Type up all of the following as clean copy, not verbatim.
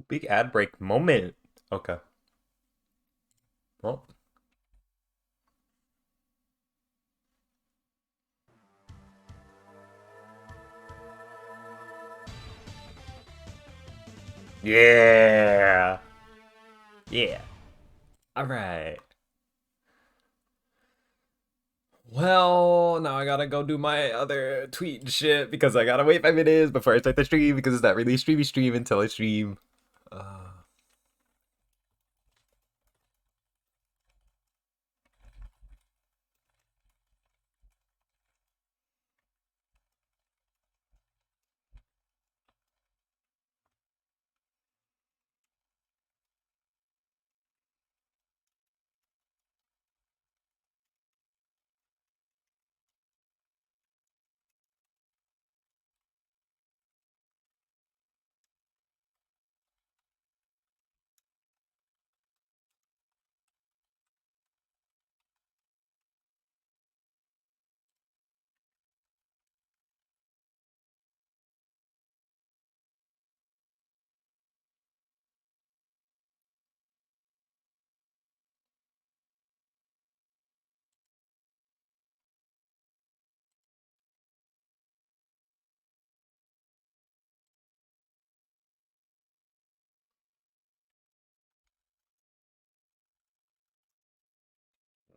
Big ad break moment. Okay. Well, yeah. Yeah. All right. Well, now I gotta go do my other tweet and shit because I gotta wait 5 minutes before I start the stream because it's not really a streamy stream until I stream. Uh,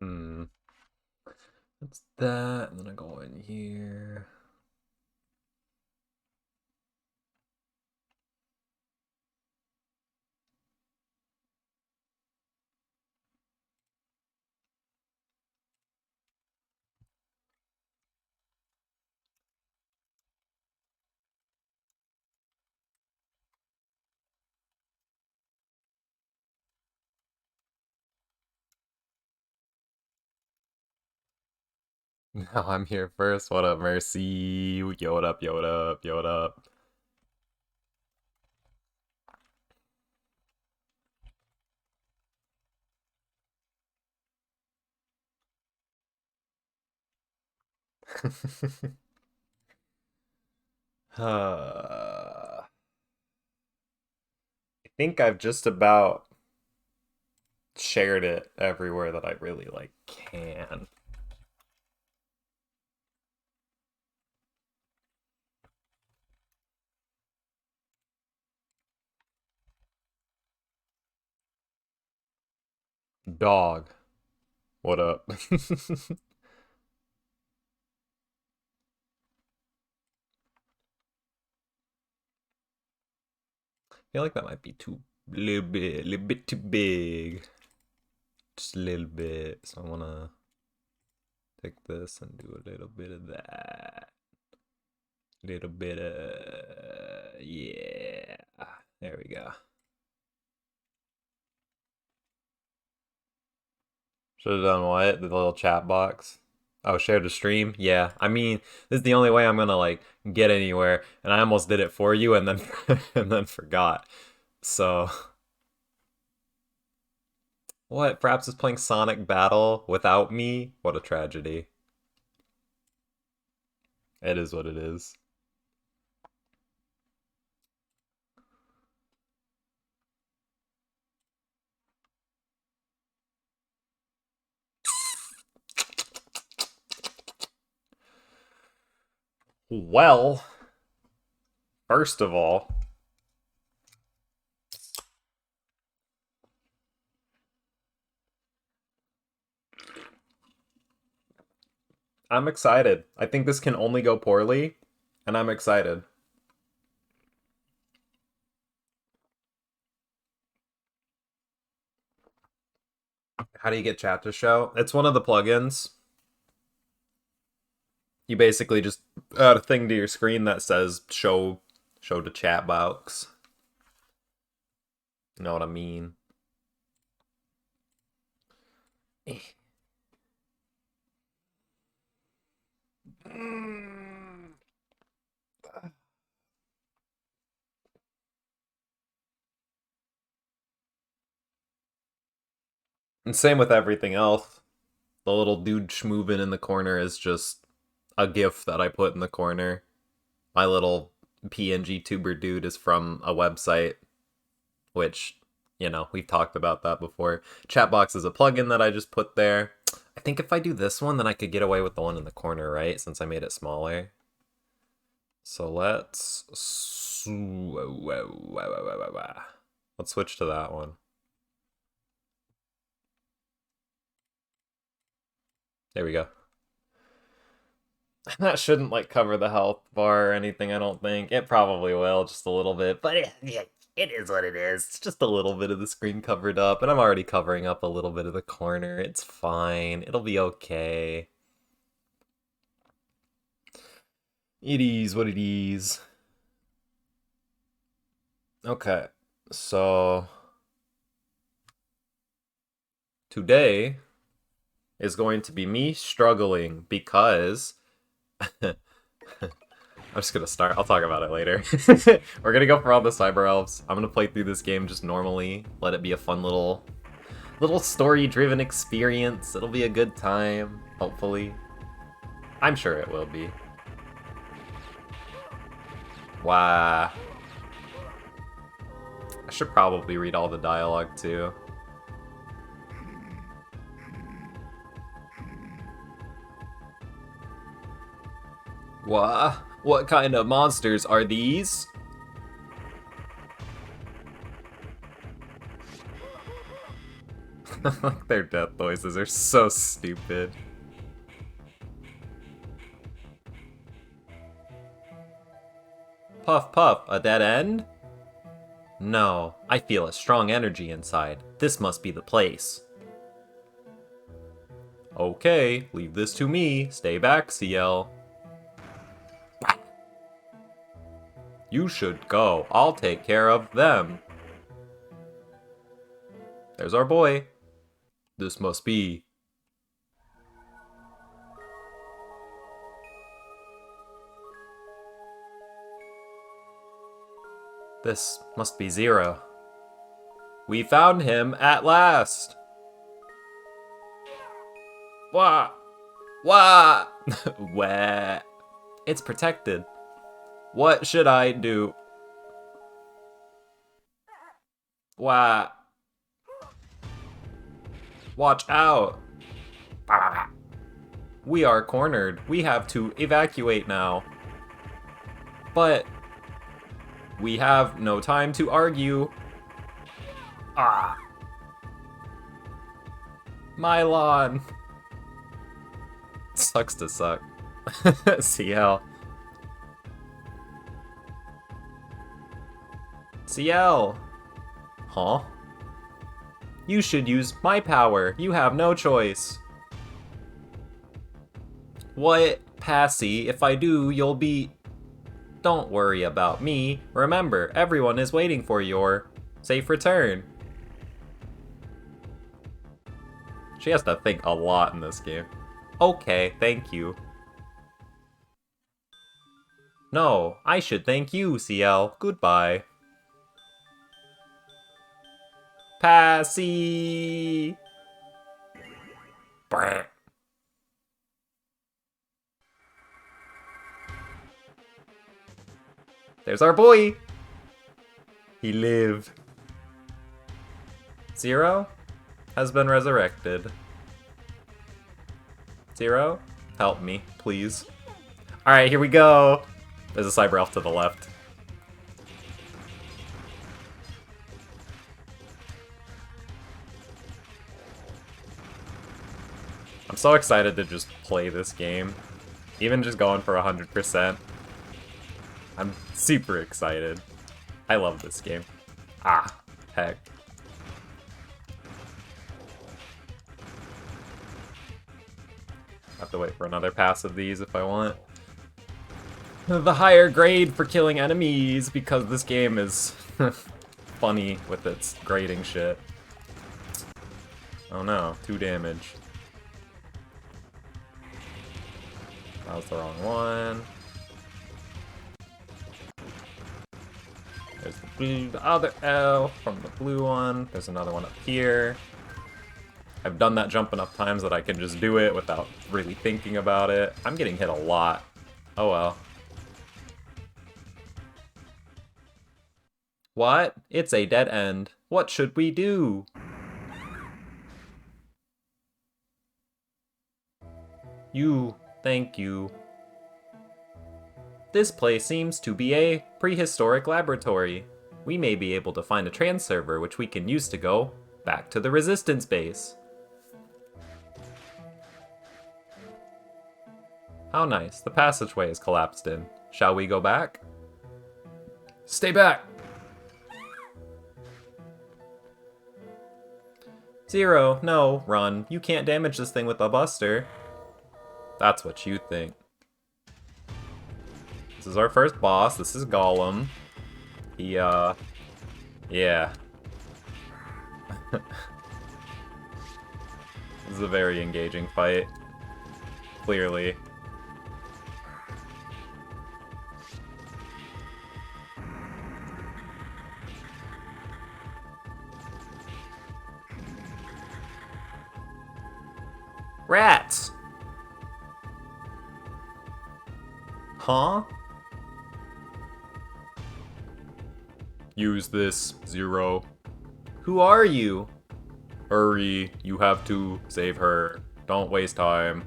hmm. What's that? I'm gonna go in here. Now I'm here first. What up, Mercy? Yo, what up? Yo, what up? Yo, what up? I think I've just about shared it everywhere that I really like can. Dog, what up? Feel like that might be too little bit too big. Just a little bit. So I wanna take this and do a little bit of that. Little bit of yeah. There we go. Should have done what? The little chat box. Oh, share the stream? Yeah. I mean, this is the only way I'm gonna like get anywhere, and I almost did it for you and then and then forgot. So what? Perhaps is playing Sonic Battle without me? What a tragedy. It is what it is. Well, first of all, I'm excited. I think this can only go poorly, and I'm excited. How do you get chat to show? It's one of the plugins. You basically just add a thing to your screen that says show to chat box. You know what I mean? And same with everything else. The little dude schmoovin in the corner is just a GIF that I put in the corner. My little PNG tuber dude is from a website. which, you know, we've talked about that before. Chatbox is a plugin that I just put there. I think if I do this one, then I could get away with the one in the corner, right? Since I made it smaller. So let's switch to that one. There we go. That shouldn't like cover the health bar or anything, I don't think. It probably will, just a little bit, but it is what it is. It's just a little bit of the screen covered up, and I'm already covering up a little bit of the corner. It's fine. It'll be okay. It is what it is. Okay, so today is going to be me struggling because I'm just gonna start. I'll talk about it later. We're gonna go for all the cyber elves. I'm gonna play through this game just normally. Let it be a fun little story-driven experience. It'll be a good time, hopefully. I'm sure it will be. Wow. I should probably read all the dialogue too. What kind of monsters are these? Their death noises are so stupid. Puff puff, a dead end? No, I feel a strong energy inside. This must be the place. Okay, leave this to me. Stay back, CL. You should go. I'll take care of them. There's our boy. This must be. This must be Zero. We found him at last. Wah! Wah! Wah! It's protected. What should I do? Wah! Watch out! We are cornered. We have to evacuate now. But we have no time to argue. Ah! Mylon! Sucks to suck. CL. CL! Huh? You should use my power. You have no choice. What, Passy? If I do, you'll be... Don't worry about me. Remember, everyone is waiting for your safe return. She has to think a lot in this game. Okay, thank you. No, I should thank you, CL. Goodbye. Passy! Brr. There's our boy! He lived. Zero has been resurrected. Zero, help me, please. Alright, here we go! There's a cyber elf to the left. I'm so excited to just play this game. Even just going for 100%. I'm super excited. I love this game. Ah, heck. Have to wait for another pass of these if I want. The higher grade for killing enemies, because this game is funny with its grading shit. Oh no, 2 damage. That was the wrong one. There's the other elf from the blue one. There's another one up here. I've done that jump enough times that I can just do it without really thinking about it. I'm getting hit a lot. Oh well. What? It's a dead end. What should we do? Thank you. This place seems to be a prehistoric laboratory. We may be able to find a transserver which we can use to go back to the resistance base. How nice. The passageway is collapsed in. Shall we go back? Stay back! Zero, no, run. You can't damage this thing with a buster. That's what you think. This is our first boss. This is Gollum. Yeah. This is a very engaging fight. Clearly. Rats! Huh? Use this, Zero. Who are you? Hurry, you have to save her. Don't waste time.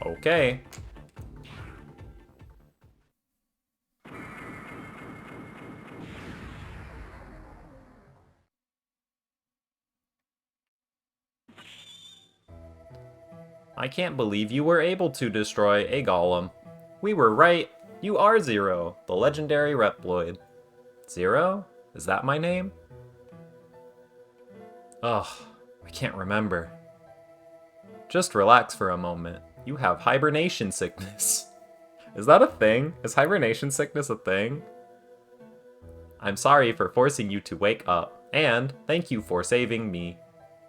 Okay. I can't believe you were able to destroy a Gollum. We were right. You are Zero, the legendary Reploid. Zero? Is that my name? Ugh, I can't remember. Just relax for a moment. You have hibernation sickness. Is that a thing? Is hibernation sickness a thing? I'm sorry for forcing you to wake up, and thank you for saving me.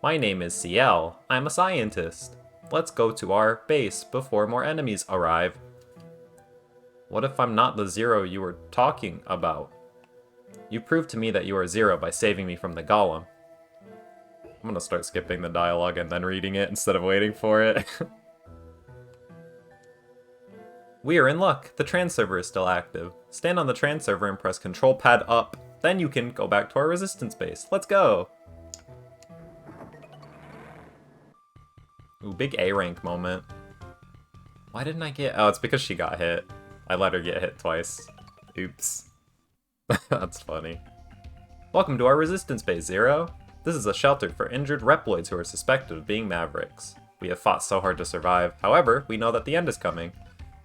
My name is CL. I'm a scientist. Let's go to our base before more enemies arrive. What if I'm not the Zero you were talking about? You proved to me that you are Zero by saving me from the Gollum. I'm gonna start skipping the dialogue and then reading it instead of waiting for it. We are in luck. The transserver is still active. Stand on the transserver and press Control Pad up. Then you can go back to our resistance base. Let's go! Ooh, big A rank moment. Why didn't I get... Oh, it's because she got hit. I let her get hit twice. Oops. That's funny. Welcome to our resistance base, Zero. This is a shelter for injured Reploids who are suspected of being Mavericks. We have fought so hard to survive. However, we know that the end is coming.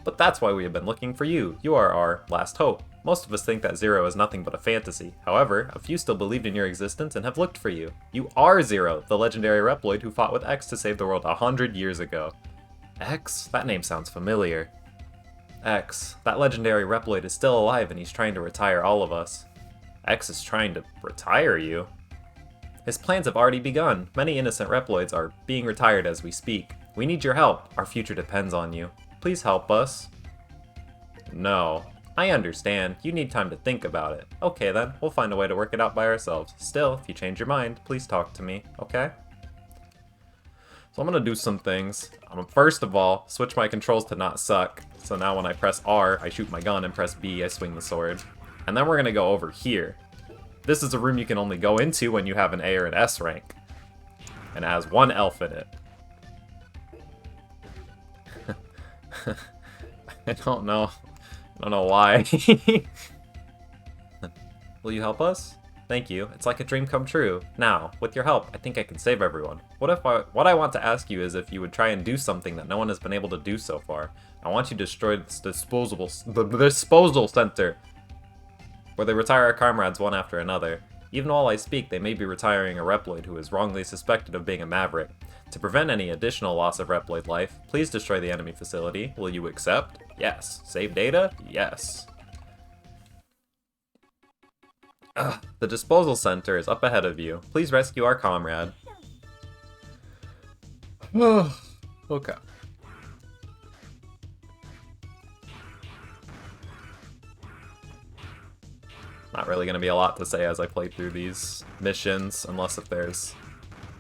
But that's why we have been looking for you. You are our last hope. Most of us think that Zero is nothing but a fantasy. However, a few still believed in your existence and have looked for you. You are Zero, the legendary Reploid who fought with X to save the world 100 years ago. X? That name sounds familiar. X. That legendary Reploid is still alive and he's trying to retire all of us. X is trying to retire you? His plans have already begun. Many innocent Reploids are being retired as we speak. We need your help. Our future depends on you. Please help us. No. I understand. You need time to think about it. Okay then, we'll find a way to work it out by ourselves. Still, if you change your mind, please talk to me, okay? So I'm gonna do some things. First of all, switch my controls to not suck. So now when I press R, I shoot my gun, and press B, I swing the sword. And then we're gonna go over here. This is a room you can only go into when you have an A or an S rank. And it has one elf in it. I don't know why. Will you help us? Thank you. It's like a dream come true. Now, with your help, I think I can save everyone. What I want to ask you is if you would try and do something that no one has been able to do so far. I want you to destroy this disposal center, where they retire our comrades one after another. Even while I speak, they may be retiring a Reploid who is wrongly suspected of being a Maverick. To prevent any additional loss of Reploid life, please destroy the enemy facility. Will you accept? Yes. Save data? Yes. Ugh, the disposal center is up ahead of you. Please rescue our comrade. Okay. Not really gonna be a lot to say as I play through these missions, unless if there's...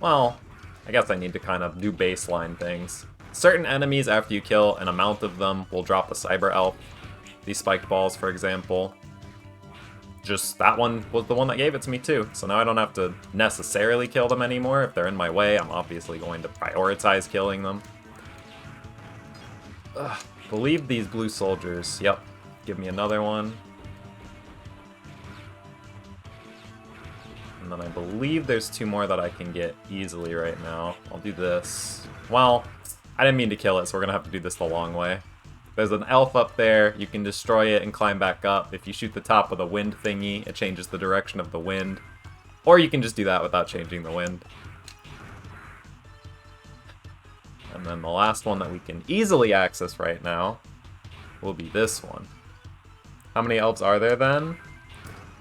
Well, I guess I need to kind of do baseline things. Certain enemies, after you kill an amount of them, will drop a Cyber Elf. These spiked balls, for example. just that one was the one that gave it to me too. So now I don't have to necessarily kill them anymore. If they're in my way, I'm obviously going to prioritize killing them. Ugh, believe these blue soldiers. Yep. Give me another one. And then I believe there's 2 more that I can get easily right now. I'll do this. Well, I didn't mean to kill it, so we're gonna have to do this the long way. There's an elf up there. You can destroy it and climb back up. If you shoot the top of the wind thingy, it changes the direction of the wind. Or you can just do that without changing the wind. And then the last one that we can easily access right now will be this one. How many elves are there then?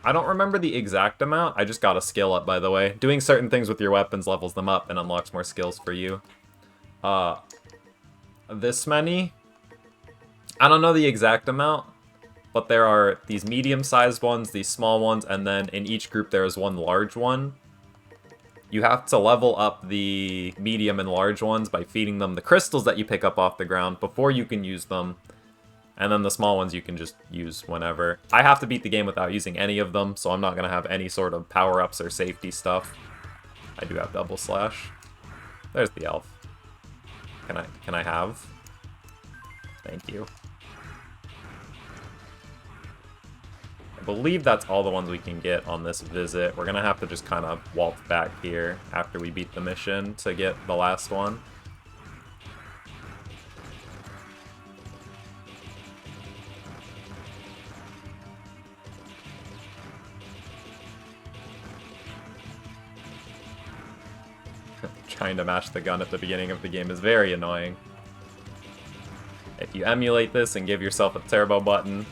I don't remember the exact amount. I just got a skill up, by the way. Doing certain things with your weapons levels them up and unlocks more skills for you. This many? I don't know the exact amount, but there are these medium-sized ones, these small ones, and then in each group there is one large one. You have to level up the medium and large ones by feeding them the crystals that you pick up off the ground before you can use them. And then the small ones you can just use whenever. I have to beat the game without using any of them, so I'm not going to have any sort of power-ups or safety stuff. I do have double slash. There's the elf. Can I have? Thank you. I believe that's all the ones we can get on this visit. We're going to have to just kind of waltz back here after we beat the mission to get the last one. Trying to mash the gun at the beginning of the game is very annoying. If you emulate this and give yourself a turbo button,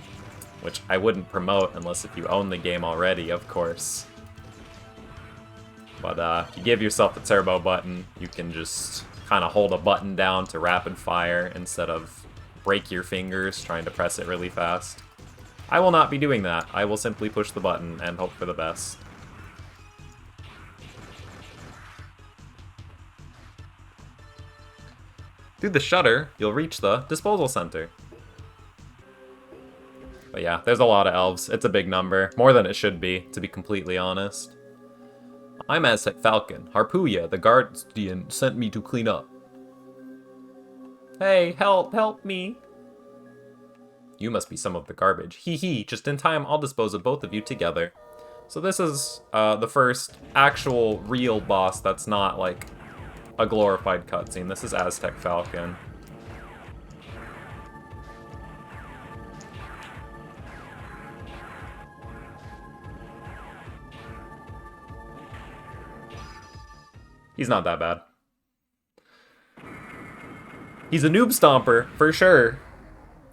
which I wouldn't promote unless if you own the game already, of course. But if you give yourself a turbo button, you can just kind of hold a button down to rapid fire instead of break your fingers trying to press it really fast. I will not be doing that. I will simply push the button and hope for the best. Through the shutter, you'll reach the disposal center. But yeah, there's a lot of elves. It's a big number. More than it should be, to be completely honest. I'm Aztec Falcon. Harpuya, the guardian, sent me to clean up. Hey, help me. You must be some of the garbage. Hee hee, just in time I'll dispose of both of you together. So this is the first actual real boss that's not like a glorified cutscene. This is Aztec Falcon. He's not that bad. He's a noob stomper, for sure.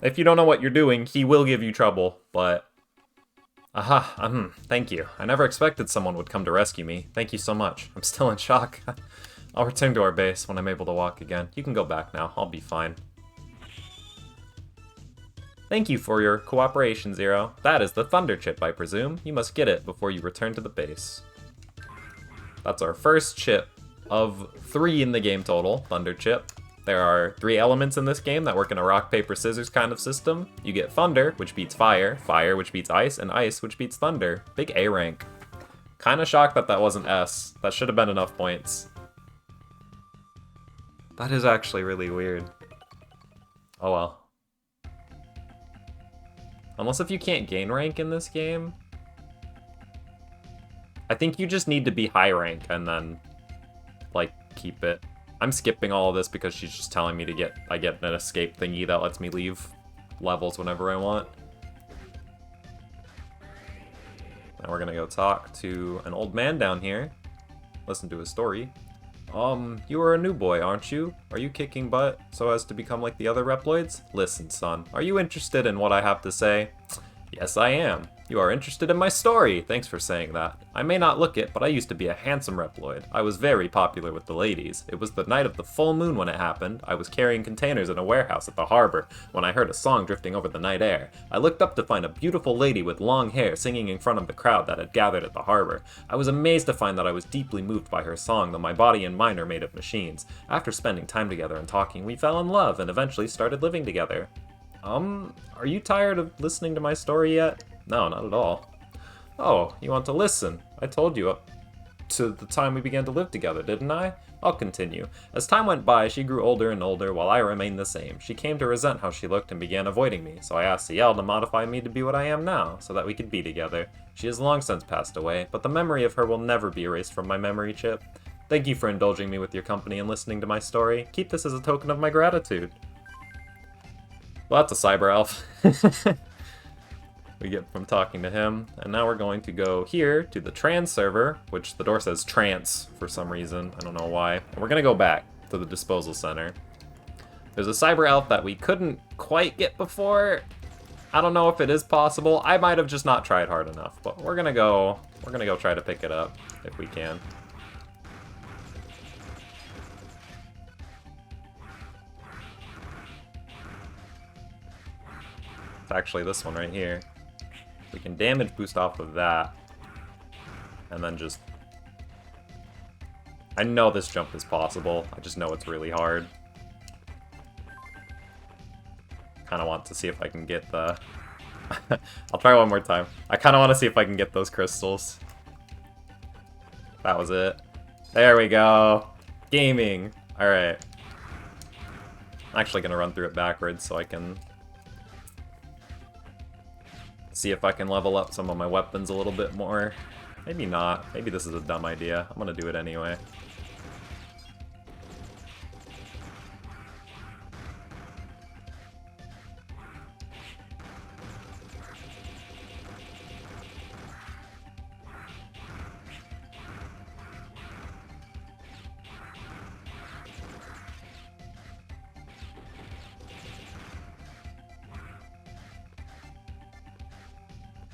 If you don't know what you're doing, he will give you trouble, but... thank you. I never expected someone would come to rescue me. Thank you so much. I'm still in shock. I'll return to our base when I'm able to walk again. You can go back now. I'll be fine. Thank you for your cooperation, Zero. That is the Thunder Chip, I presume. You must get it before you return to the base. That's our first chip of 3 in the game total, Thunder Chip. There are 3 elements in this game that work in a rock, paper, scissors kind of system. You get Thunder, which beats Fire, Fire, which beats Ice, and Ice, which beats Thunder. Big A rank. Kinda shocked that that wasn't S. That should have been enough points. That is actually really weird. Oh well. Unless if you can't gain rank in this game. I think you just need to be high rank and then, like, keep it. I'm skipping all of this because she's just telling me to I get an escape thingy that lets me leave levels whenever I want. Now we're gonna go talk to an old man down here. Listen to his story. You are a new boy, aren't you? Are you kicking butt so as to become like the other Reploids? Listen, son, are you interested in what I have to say? Yes, I am. You are interested in my story. Thanks for saying that. I may not look it, but I used to be a handsome Reploid. I was very popular with the ladies. It was the night of the full moon when it happened. I was carrying containers in a warehouse at the harbor when I heard a song drifting over the night air. I looked up to find a beautiful lady with long hair singing in front of the crowd that had gathered at the harbor. I was amazed to find that I was deeply moved by her song, though my body and mind are made of machines. After spending time together and talking, we fell in love and eventually started living together. Are you tired of listening to my story yet? No, not at all. Oh, you want to listen? I told you up to the time we began to live together, didn't I? I'll continue. As time went by, she grew older and older, while I remained the same. She came to resent how she looked and began avoiding me, so I asked CL to modify me to be what I am now, so that we could be together. She has long since passed away, but the memory of her will never be erased from my memory chip. Thank you for indulging me with your company and listening to my story. Keep this as a token of my gratitude. Well, that's a cyber elf. We get from talking to him, and now we're going to go here to the trans server, which the door says trance for some reason. I don't know why. And we're gonna go back to the disposal center. There's a cyber elf that we couldn't quite get before. I don't know if it is possible. I might have just not tried hard enough, but we're gonna go try to pick it up if we can. It's actually this one right here. We can damage boost off of that. And then just... I know this jump is possible. I just know it's really hard. Kind of want to see if I can get the... I'll try one more time. I kind of want to see if I can get those crystals. That was it. There we go. Gaming. Alright. I'm actually going to run through it backwards so I can... see if I can level up some of my weapons a little bit more. Maybe not. Maybe this is a dumb idea. I'm gonna do it anyway.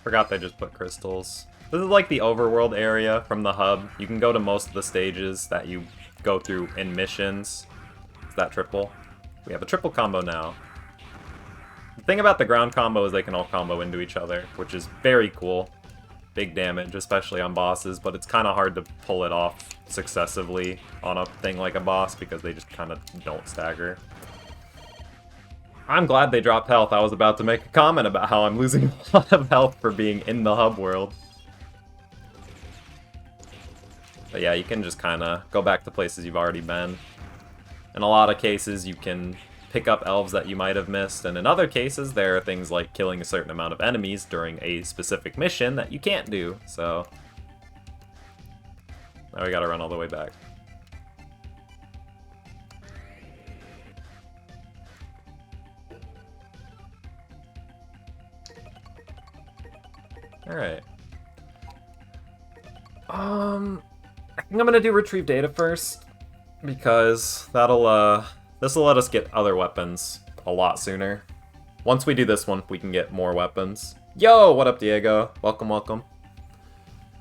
Forgot they just put crystals. This is like the overworld area from the hub. You can go to most of the stages that you go through in missions. Is that triple? We have a triple combo now. The thing about the ground combo is they can all combo into each other, which is very cool. Big damage, especially on bosses, but it's kind of hard to pull it off successively on a thing like a boss because they just kind of don't stagger. I'm glad they dropped health. I was about to make a comment about how I'm losing a lot of health for being in the hub world. But yeah, you can just kind of go back to places you've already been. In a lot of cases, you can pick up elves that you might have missed, and in other cases, there are things like killing a certain amount of enemies during a specific mission that you can't do, so... Now we gotta run all the way back. Alright. I think I'm gonna do retrieve data first, because this'll let us get other weapons a lot sooner. Once we do this one, we can get more weapons. Yo, what up, Diego? Welcome, welcome.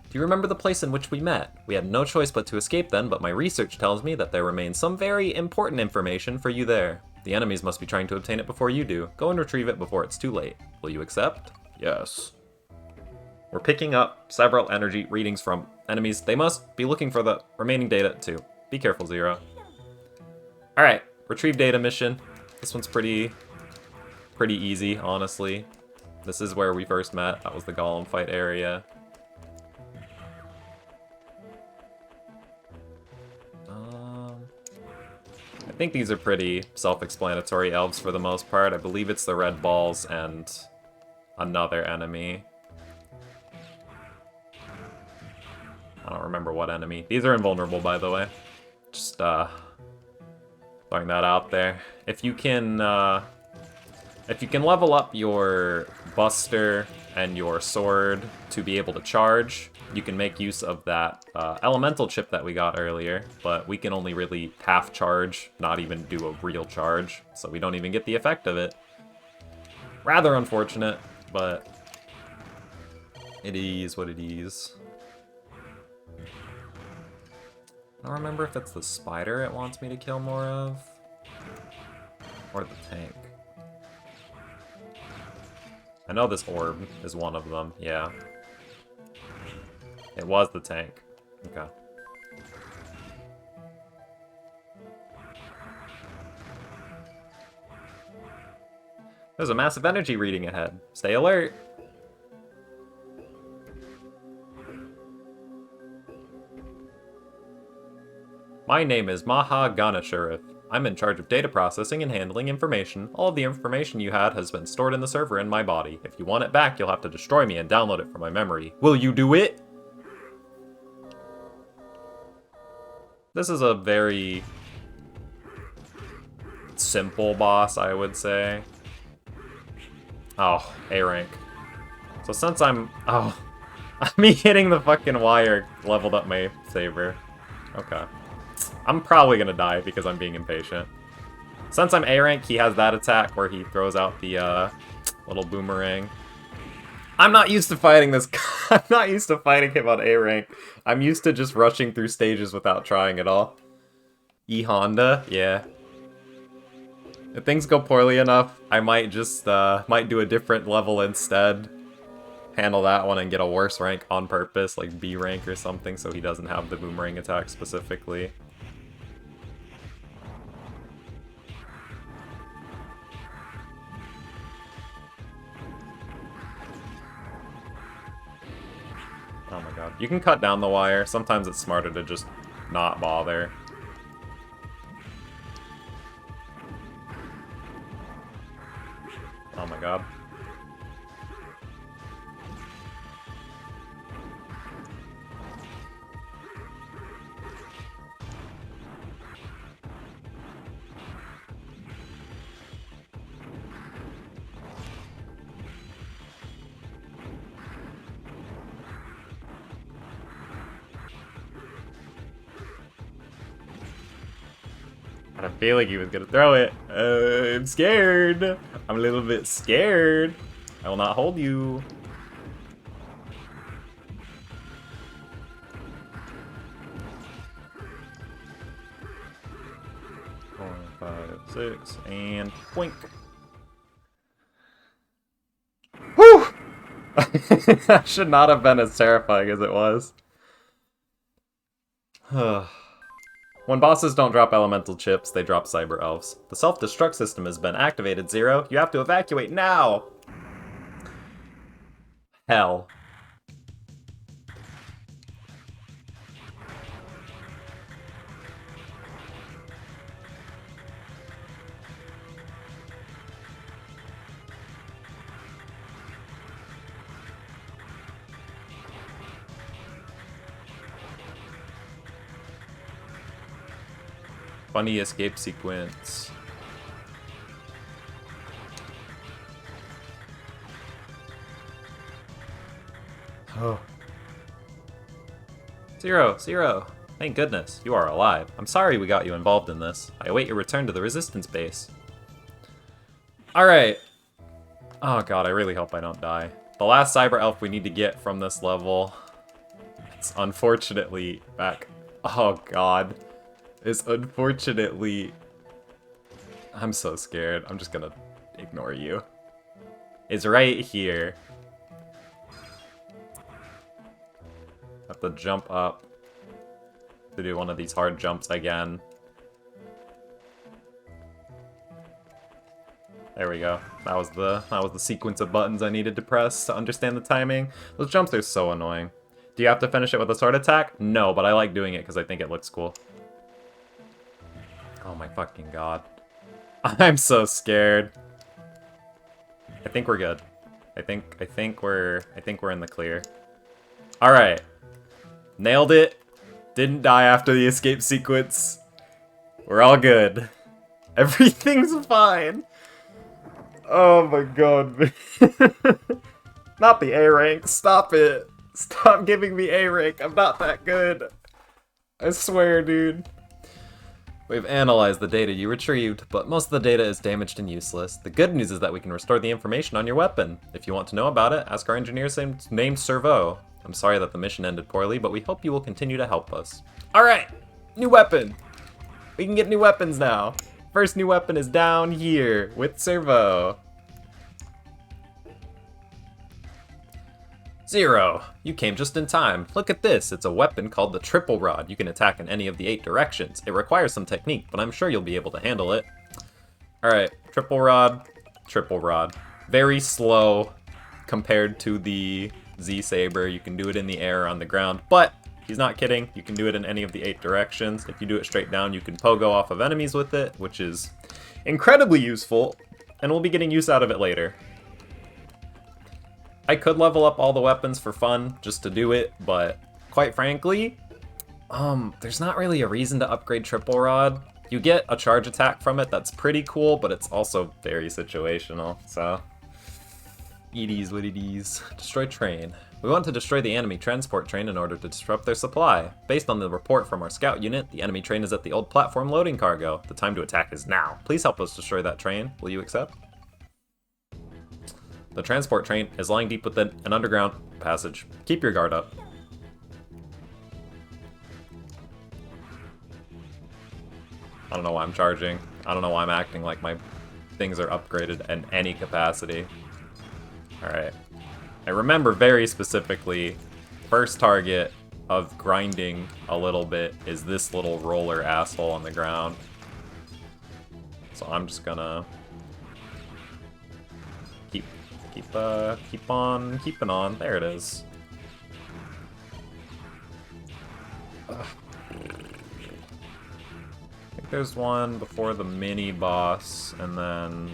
Do you remember the place in which we met? We had no choice but to escape then, but my research tells me that there remains some very important information for you there. The enemies must be trying to obtain it before you do. Go and retrieve it before it's too late. Will you accept? Yes. We're picking up several energy readings from enemies. They must be looking for the remaining data too. Be careful, Zero. Alright, retrieve data mission. This one's pretty easy, honestly. This is where we first met. That was the Gollum fight area. I think these are pretty self-explanatory elves for the most part. I believe it's the red balls and another enemy. I don't remember what enemy. These are invulnerable, by the way. Just throwing that out there. If you can level up your Buster and your sword to be able to charge, you can make use of that elemental chip that we got earlier, but we can only really half charge, not even do a real charge, so we don't even get the effect of it. Rather unfortunate, but it is what it is. I don't remember if it's the spider it wants me to kill more of, or the tank. I know this orb is one of them, yeah. It was the tank. Okay. There's a massive energy reading ahead. Stay alert! My name is Maha Ganeshurith. I'm in charge of data processing and handling information. All of the information you had has been stored in the server in my body. If you want it back, you'll have to destroy me and download it from my memory. Will you do it? This is a very simple boss, I would say. Oh, A rank. So since I'm... Oh, me hitting the fucking wire leveled up my saber. Okay. I'm probably gonna die because I'm being impatient. Since I'm A rank, he has that attack where he throws out the little boomerang. I'm not used to fighting this guy. I'm not used to fighting him on A rank. I'm used to just rushing through stages without trying at all. E Honda, yeah. If things go poorly enough, I might just might do a different level instead. Handle that one and get a worse rank on purpose, like B rank or something, so he doesn't have the boomerang attack specifically. Oh my god. You can cut down the wire. Sometimes it's smarter to just not bother. Oh my god. I had a feeling he was gonna throw it. I'm scared. I'm a little bit scared. I will not hold you. 4, 5, 6, and boink. Whew! That should not have been as terrifying as it was. When bosses don't drop elemental chips, they drop cyber elves. The self-destruct system has been activated, Zero. You have to evacuate now! Hell. Funny escape sequence. Oh. Zero. Thank goodness, you are alive. I'm sorry we got you involved in this. I await your return to the Resistance base. Alright. Oh god, I really hope I don't die. The last cyber elf we need to get from this level, it's unfortunately back. Oh god. Is unfortunately... I'm so scared. I'm just gonna ignore you. It's right here. Have to jump up to do one of these hard jumps again. There we go. That was the sequence of buttons I needed to press to understand the timing. Those jumps are so annoying. Do you have to finish it with a sword attack? No, but I like doing it because I think it looks cool. Oh my fucking god. I'm so scared. I think we're good. I think we're in the clear. Alright. Nailed it. Didn't die after the escape sequence. We're all good. Everything's fine. Oh my god. Not the A rank. Stop it. Stop giving me A rank. I'm not that good. I swear, dude. We've analyzed the data you retrieved, but most of the data is damaged and useless. The good news is that we can restore the information on your weapon. If you want to know about it, ask our engineer named Servo. I'm sorry that the mission ended poorly, but we hope you will continue to help us. Alright! New weapon! We can get new weapons now! First new weapon is down here, with Servo. Zero! You came just in time. Look at this, it's a weapon called the Triple Rod. You can attack in any of the 8 directions. It requires some technique, but I'm sure you'll be able to handle it. Alright, Triple Rod. Very slow compared to the Z-Saber. You can do it in the air or on the ground, but He's not kidding. You can do it in any of the 8 directions. If you do it straight down, you can pogo off of enemies with it, which is incredibly useful, and we'll be getting use out of it later. I could level up all the weapons for fun, just to do it, but quite frankly, there's not really a reason to upgrade Triple Rod. You get a charge attack from it that's pretty cool, but it's also very situational, so it is what it is. Destroy train. We want to destroy the enemy transport train in order to disrupt their supply. Based on the report from our scout unit, the enemy train is at the old platform loading cargo. The time to attack is now. Please help us destroy that train. Will you accept? The transport train is lying deep within an underground passage. Keep your guard up. I don't know why I'm charging. I don't know why I'm acting like my things are upgraded in any capacity. Alright. I remember very specifically, first target of grinding a little bit is this little roller asshole on the ground. So I'm just gonna keep on keeping on. There it is. Ugh. I think there's one before the mini boss, and then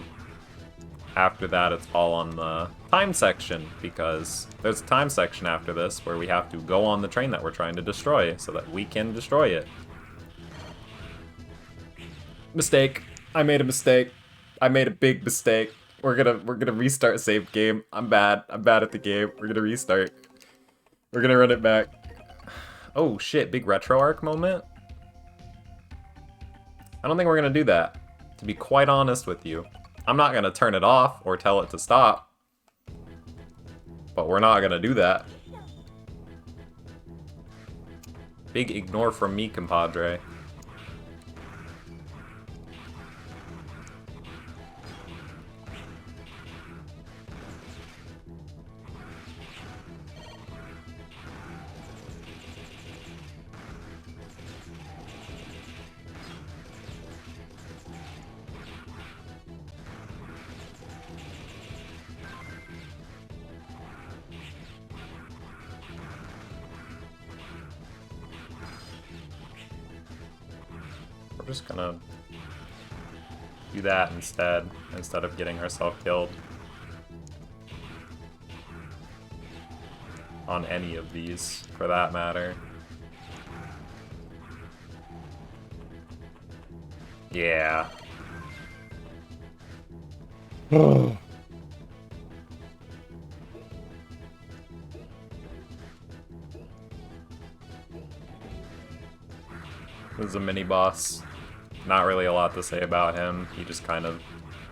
after that it's all on the time section, because there's a time section after this where we have to go on the train that we're trying to destroy so that we can destroy it. Mistake. I made a mistake. I made a big mistake. We're gonna restart save game. I'm bad. I'm bad at the game. We're gonna restart. We're gonna run it back. Oh shit, big retro arc moment? I don't think we're gonna do that, to be quite honest with you. I'm not gonna turn it off or tell it to stop, but we're not gonna do that. Big ignore from me, compadre. We're just gonna do that instead of getting ourselves killed on any of these, for that matter. Yeah. This is a mini boss. Not really a lot to say about him. He just kind of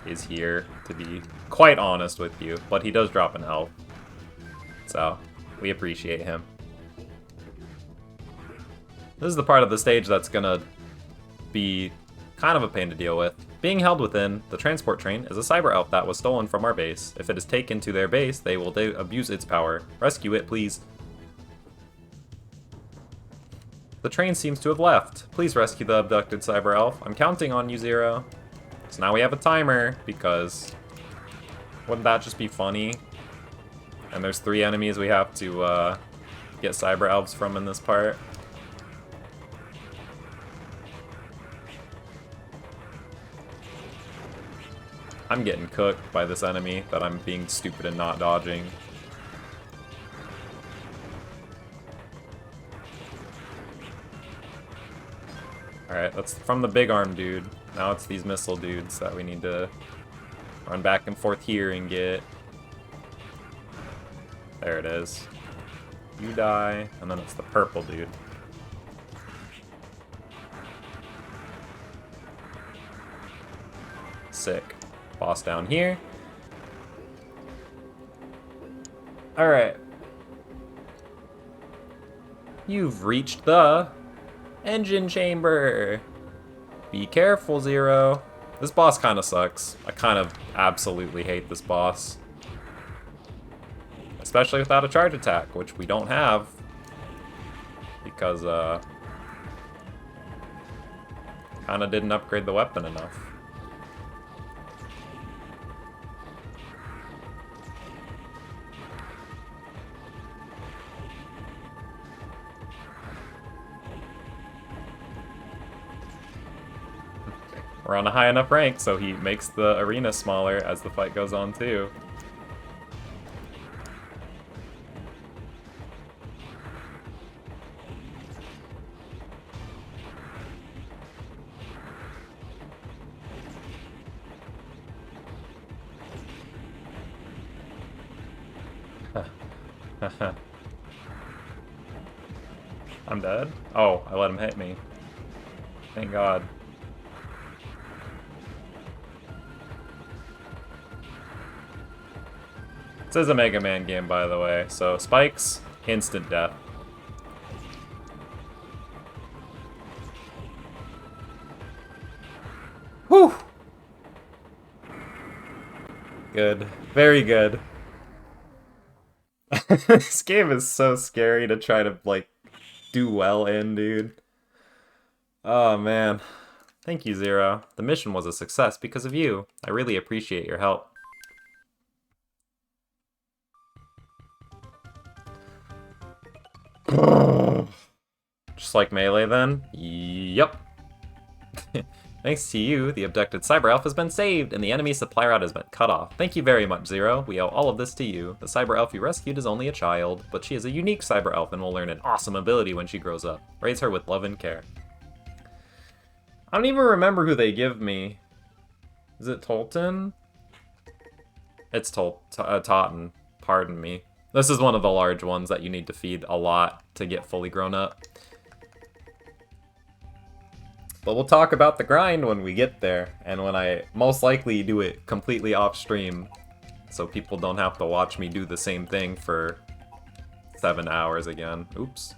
is here, to be quite honest with you. But he does drop an health. So, we appreciate him. This is the part of the stage that's gonna be kind of a pain to deal with. Being held within the transport train is a cyber elf that was stolen from our base. If it is taken to their base, they will abuse its power. Rescue it, please. The train seems to have left. Please rescue the abducted cyber elf. I'm counting on you, Zero. So now we have a timer, because wouldn't that just be funny? And there's 3 enemies we have to get cyber elves from in this part. I'm getting cooked by this enemy that I'm being stupid and not dodging. Alright, that's from the big arm dude. Now it's these missile dudes that we need to run back and forth here and get. There it is. You die, and then it's the purple dude. Sick. Boss down here. Alright. You've reached the engine chamber. Be careful, Zero. This boss kind of sucks. I kind of absolutely hate this boss. Especially without a charge attack, which we don't have. Because, kind of didn't upgrade the weapon enough. We're on a high enough rank, so he makes the arena smaller as the fight goes on, too. I'm dead? Oh, I let him hit me. Thank God. This is a Mega Man game, by the way, so spikes, instant death. Whew! Good. Very good. This game is so scary to try to, like, do well in, dude. Oh, man. Thank you, Zero. The mission was a success because of you. I really appreciate your help. Just like Melee, then? Yep. Thanks to you, the abducted Cyber Elf has been saved, and the enemy supply route has been cut off. Thank you very much, Zero. We owe all of this to you. The Cyber Elf you rescued is only a child, but she is a unique Cyber Elf and will learn an awesome ability when she grows up. Raise her with love and care. I don't even remember who they give me. Is it Tolton? It's Totten. Pardon me. This is one of the large ones that you need to feed a lot to get fully grown up. But we'll talk about the grind when we get there, and when I most likely do it completely off stream, so people don't have to watch me do the same thing for 7 hours again. Oops.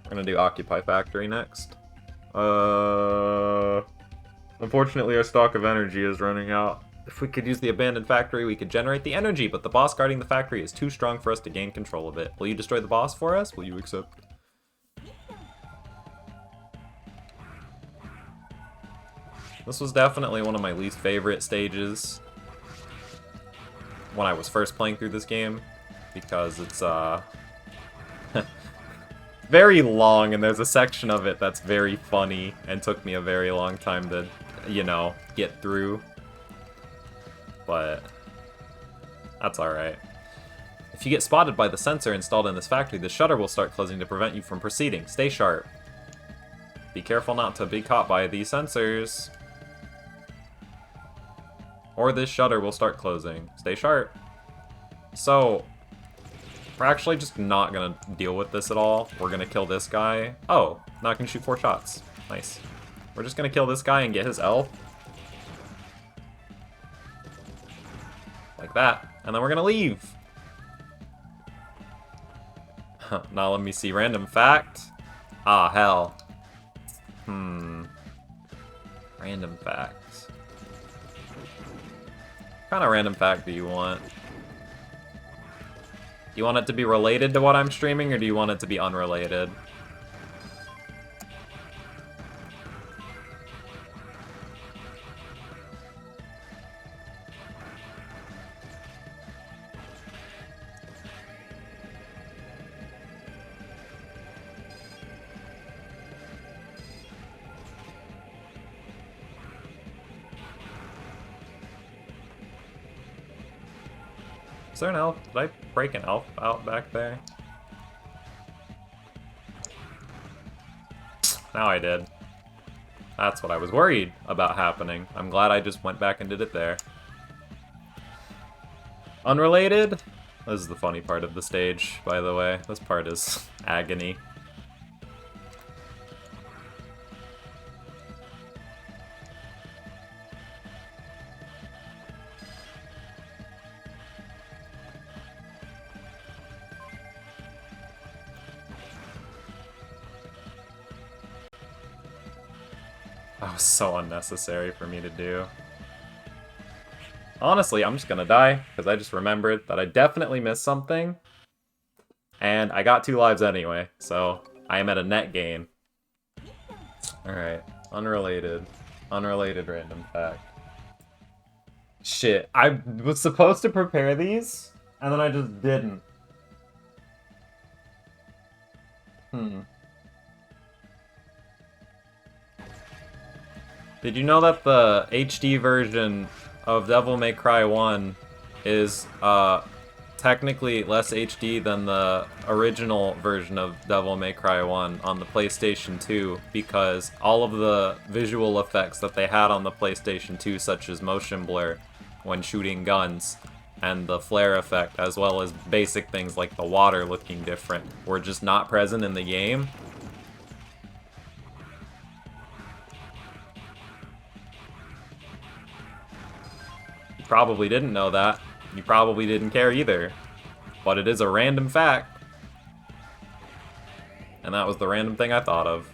We're gonna do Occupy Factory next. Unfortunately our stock of energy is running out. If we could use the abandoned factory, we could generate the energy, but the boss guarding the factory is too strong for us to gain control of it. Will you destroy the boss for us? Will you accept? This was definitely one of my least favorite stages when I was first playing through this game, because it's very long, and there's a section of it that's very funny and took me a very long time to, you know, get through. But that's alright. If you get spotted by the sensor installed in this factory, the shutter will start closing to prevent you from proceeding. Stay sharp. Be careful not to be caught by these sensors, or this shutter will start closing. Stay sharp. So, we're actually just not gonna deal with this at all. We're gonna kill this guy. Oh, now I can shoot 4 shots. Nice. We're just gonna kill this guy and get his elf. Like that. And then we're gonna leave. Now let me see. Random fact. Ah, hell. Random facts. What kind of random fact do you want? Do you want it to be related to what I'm streaming, or do you want it to be unrelated? Is there an elf? Did I break an elf out back there? Now I did. That's what I was worried about happening. I'm glad I just went back and did it there. Unrelated? This is the funny part of the stage, by the way. This part is agony. That was so unnecessary for me to do. Honestly, I'm just gonna die, because I just remembered that I definitely missed something. And I got 2 lives anyway, so I am at a net gain. Alright, unrelated. Unrelated random fact. Shit, I was supposed to prepare these, and then I just didn't. Did you know that the HD version of Devil May Cry 1 is technically less HD than the original version of Devil May Cry 1 on the PlayStation 2, because all of the visual effects that they had on the PlayStation 2, such as motion blur when shooting guns, and the flare effect, as well as basic things like the water looking different, were just not present in the game. You probably didn't know that. You probably didn't care either. But it is a random fact. And that was the random thing I thought of.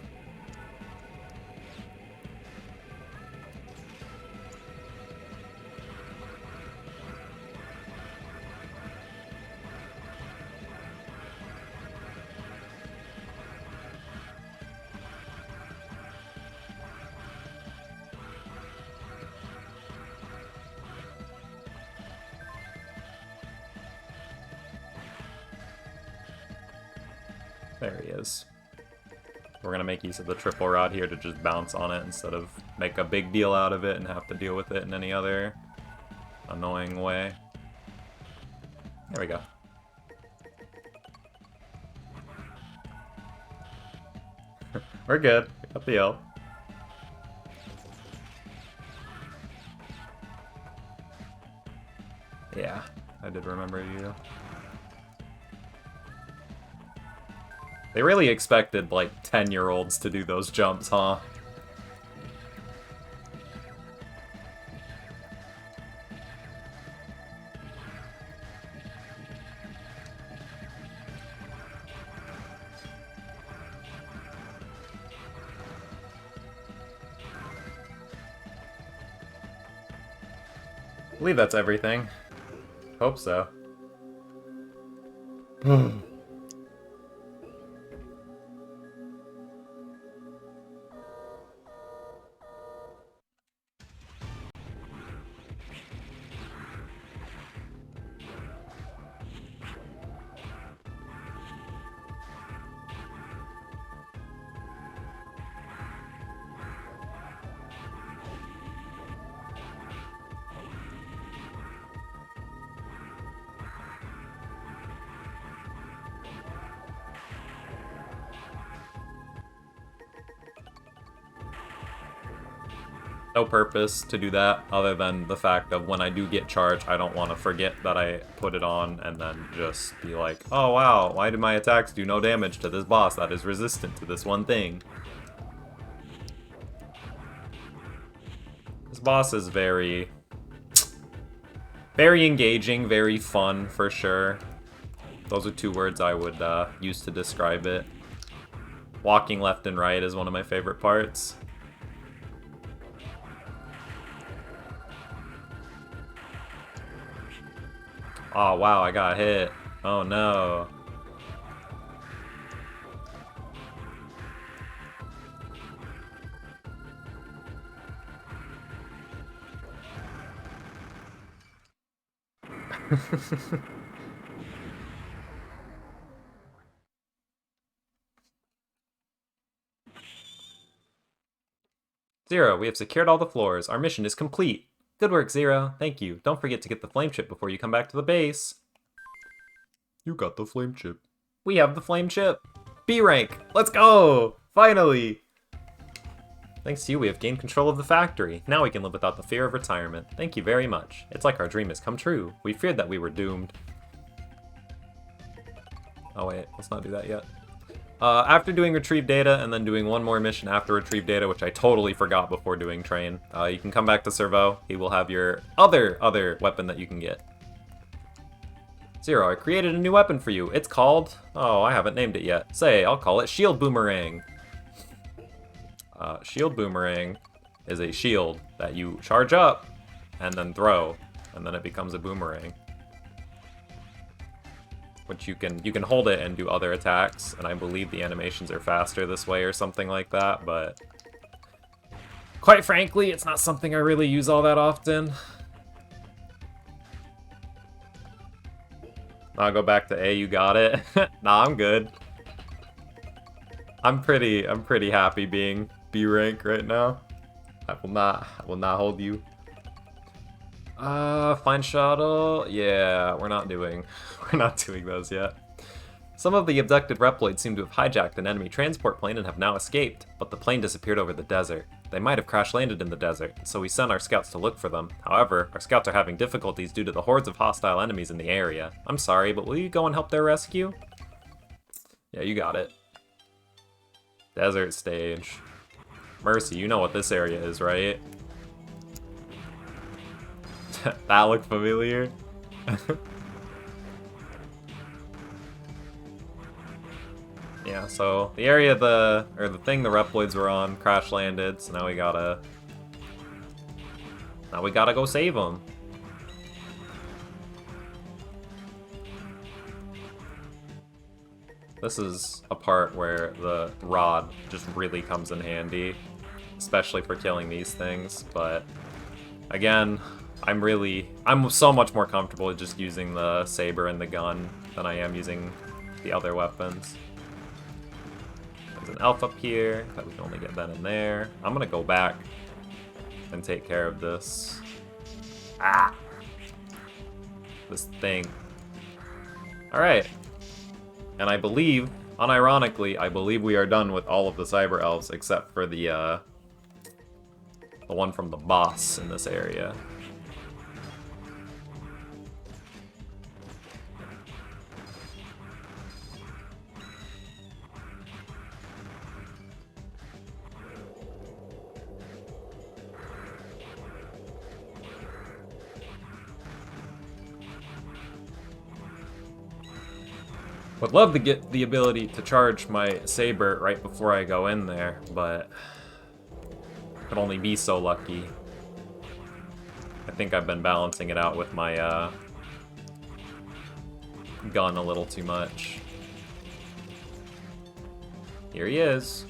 There he is. We're gonna make use of the triple rod here to just bounce on it instead of make a big deal out of it and have to deal with it in any other annoying way. There we go. We're good. We got the L. Yeah, I did remember you. They really expected, like, 10-year-olds to do those jumps, huh? I believe that's everything. Hope so. No purpose to do that other than the fact of when I do get charged, I don't want to forget that I put it on and then just be like, oh wow, why did my attacks do no damage to this boss that is resistant to this one thing? This boss is very engaging, very fun for sure. Those are two words I would use to describe it. Walking left and right is one of my favorite parts. Oh wow, I got hit. Oh no. Zero, we have secured all the floors. Our mission is complete. Good work, Zero. Thank you. Don't forget to get the flame chip before you come back to the base. You got the flame chip. We have the flame chip. B rank. Let's go. Finally. Thanks to you, we have gained control of the factory. Now we can live without the fear of retirement. Thank you very much. It's like our dream has come true. We feared that we were doomed. Oh wait, let's not do that yet. After doing retrieve data and then doing one more mission after retrieve data, which I totally forgot before doing train, you can come back to Servo. He will have your other weapon that you can get. Zero, I created a new weapon for you. It's called... Oh, I haven't named it yet. Say, I'll call it Shield Boomerang. Shield Boomerang is a shield that you charge up and then throw, and then it becomes a boomerang. Which you can hold it and do other attacks, and I believe the animations are faster this way or something like that, but... Quite frankly, it's not something I really use all that often. I'll go back to A, you got it. Nah, I'm good. I'm pretty happy being B rank right now. I will not hold you. Find shuttle. Yeah, we're not doing those yet. Some of the abducted Reploids seem to have hijacked an enemy transport plane and have now escaped, but the plane disappeared over the desert. They might have crash-landed in the desert, so we sent our scouts to look for them. However, our scouts are having difficulties due to the hordes of hostile enemies in the area. I'm sorry, but will you go and help their rescue? Yeah, you got it. Desert stage. Mercy, you know what this area is, right? That looked familiar. Yeah, so the area the thing the Reploids were on crash landed, so now we gotta go save them. This is a part where the rod just really comes in handy, especially for killing these things, but again, I'm so much more comfortable with just using the saber and the gun than I am using the other weapons. There's an elf up here, but we can only get that in there. I'm gonna go back and take care of this. Ah! This thing. Alright. And I believe, unironically, I believe we are done with all of the cyber elves except for the one from the boss in this area. Would love to get the ability to charge my saber right before I go in there, but could only be so lucky. I think I've been balancing it out with my gun a little too much. Here he is.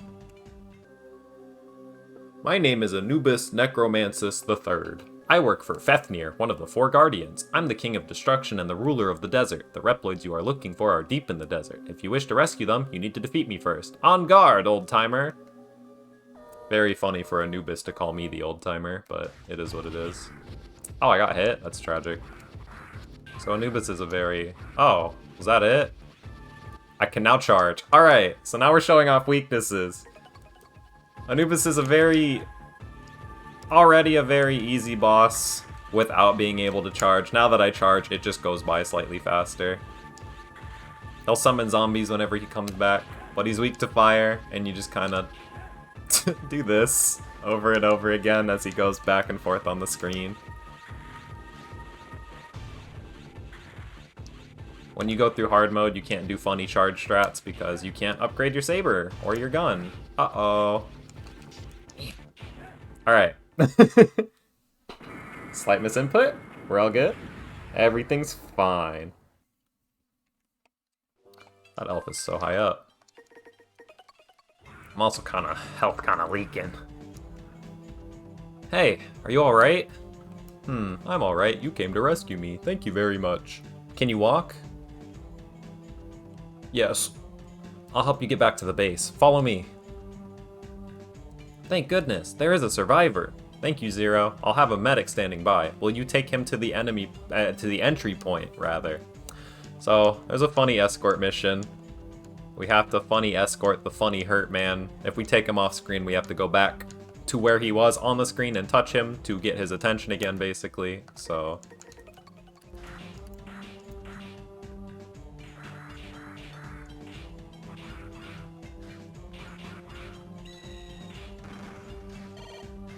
My name is Anubis Necromancis III. I work for Fefnir, one of the four guardians. I'm the king of destruction and the ruler of the desert. The Reploids you are looking for are deep in the desert. If you wish to rescue them, you need to defeat me first. On guard, old-timer! Very funny for Anubis to call me the old-timer, but it is what it is. Oh, I got hit? That's tragic. So Anubis is a very... Oh, was that it? I can now charge. Alright, so now we're showing off weaknesses. Anubis is already a very easy boss without being able to charge. Now that I charge, it just goes by slightly faster. He'll summon zombies whenever he comes back, but he's weak to fire, and you just kind of do this over and over again as he goes back and forth on the screen. When you go through hard mode, you can't do funny charge strats because you can't upgrade your saber or your gun. Uh-oh. Alright. Slight misinput. We're all good. Everything's fine. That elf is so high up. I'm also health leaking. Hey, are you alright? I'm alright. You came to rescue me. Thank you very much. Can you walk? Yes. I'll help you get back to the base. Follow me. Thank goodness, there is a survivor. Thank you, Zero. I'll have a medic standing by. Will you take him to the entry point, rather? So, there's a funny escort mission. We have to funny escort the funny hurt man. If we take him off screen, we have to go back to where he was on the screen and touch him to get his attention again, basically. So...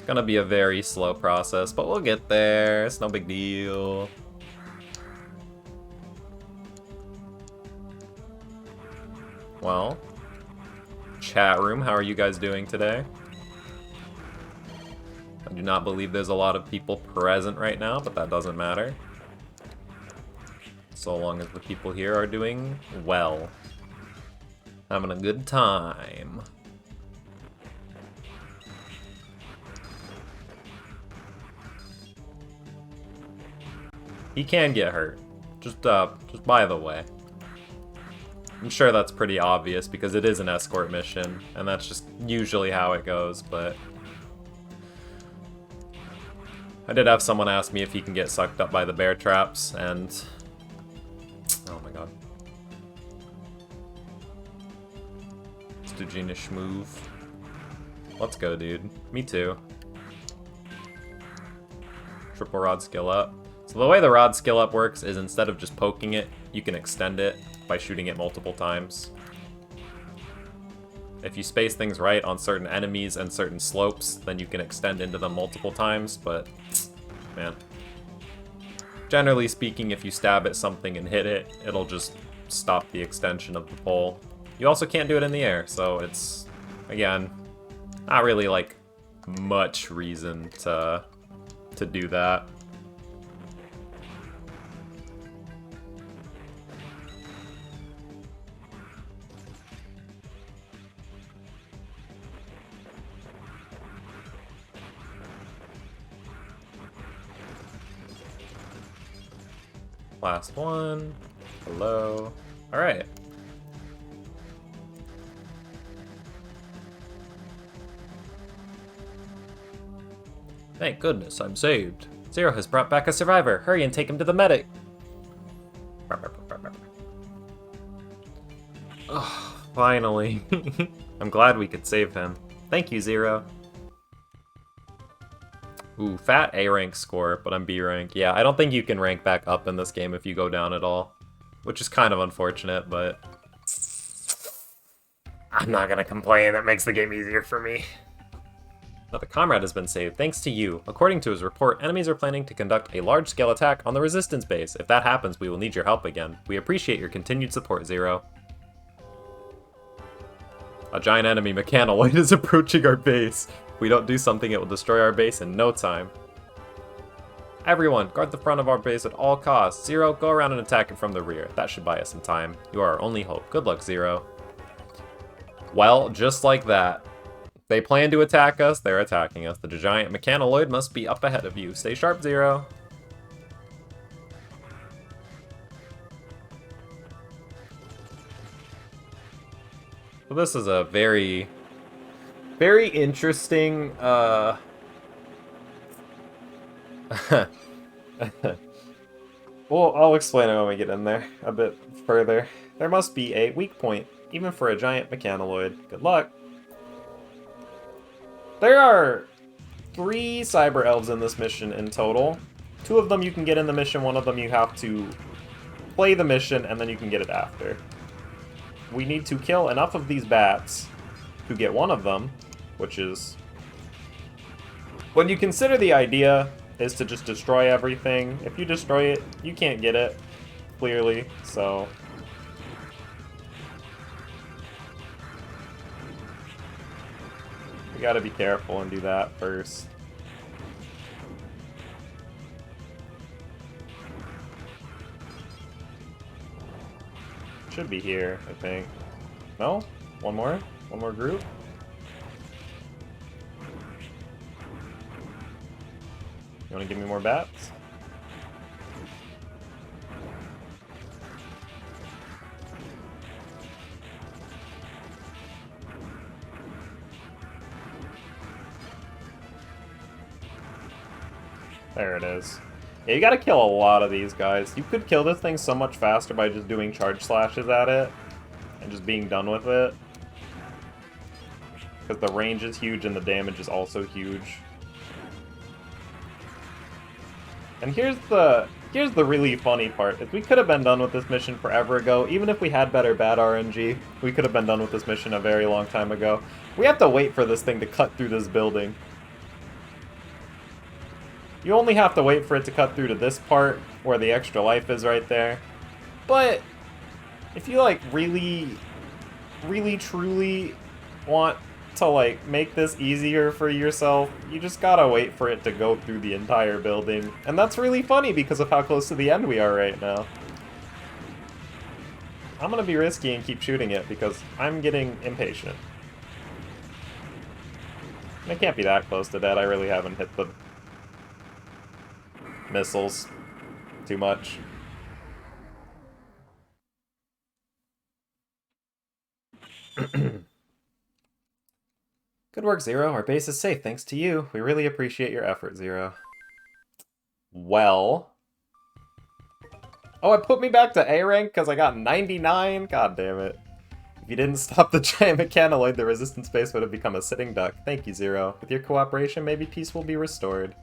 gonna be a very slow process, but we'll get there. It's no big deal. Well, chat room, how are you guys doing today? I do not believe there's a lot of people present right now, but that doesn't matter. So long as the people here are doing well. Having a good time. He can get hurt. Just by the way. I'm sure that's pretty obvious because it is an escort mission, and that's just usually how it goes, but... I did have someone ask me if he can get sucked up by the bear traps, and... oh my god. Stugenish move. Let's go, dude. Me too. Triple rod skill up. So the way the rod skill up works is instead of just poking it, you can extend it by shooting it multiple times. If you space things right on certain enemies and certain slopes, then you can extend into them multiple times, but, man. Generally speaking, if you stab at something and hit it, it'll just stop the extension of the pole. You also can't do it in the air, so it's, again, not really, like, much reason to do that. Last one. Hello. Alright. Thank goodness, I'm saved. Zero has brought back a survivor. Hurry and take him to the medic. Oh, finally. I'm glad we could save him. Thank you, Zero. Ooh, fat A rank score, but I'm B rank. Yeah, I don't think you can rank back up in this game if you go down at all. Which is kind of unfortunate, but... I'm not gonna complain, that makes the game easier for me. Another comrade has been saved, thanks to you. According to his report, enemies are planning to conduct a large-scale attack on the resistance base. If that happens, we will need your help again. We appreciate your continued support, Zero. A giant enemy mechanoid is approaching our base. If we don't do something, it will destroy our base in no time. Everyone, guard the front of our base at all costs. Zero, go around and attack it from the rear. That should buy us some time. You are our only hope. Good luck, Zero. Well, just like that. They plan to attack us, they're attacking us. The giant mechanoid must be up ahead of you. Stay sharp, Zero. So this is a very, very interesting, well, I'll explain it when we get in there a bit further. There must be a weak point, even for a giant mechanoid. Good luck. There are 3 cyber elves in this mission in total. 2 of them you can get in the mission, 1 of them you have to play the mission, and then you can get it after. We need to kill enough of these bats to get 1 of them, which is... when you consider the idea is to just destroy everything, if you destroy it, you can't get it, clearly, so... we gotta be careful and do that first. Should be here, I think. No? One more? One more group? You wanna give me more bats? There it is. Yeah, you gotta kill a lot of these guys. You could kill this thing so much faster by just doing charge slashes at it and just being done with it. Because the range is huge and the damage is also huge. And here's the really funny part, is we could have been done with this mission forever ago. Even if we had better bat RNG, we could have been done with this mission a very long time ago. We have to wait for this thing to cut through this building. You only have to wait for it to cut through to this part, where the extra life is right there. But, if you, like, really, truly want to, like, make this easier for yourself, you just gotta wait for it to go through the entire building. And that's really funny because of how close to the end we are right now. I'm gonna be risky and keep shooting it because I'm getting impatient. And it can't be that close to dead, I really haven't hit the missiles too much. Good work, Zero. Our base is safe thanks to you. We really appreciate your effort, Zero. Well. Oh, it put me back to A rank because I got 99? God damn it. If you didn't stop the giant mechanoid, the resistance base would have become a sitting duck. Thank you, Zero. With your cooperation, maybe peace will be restored.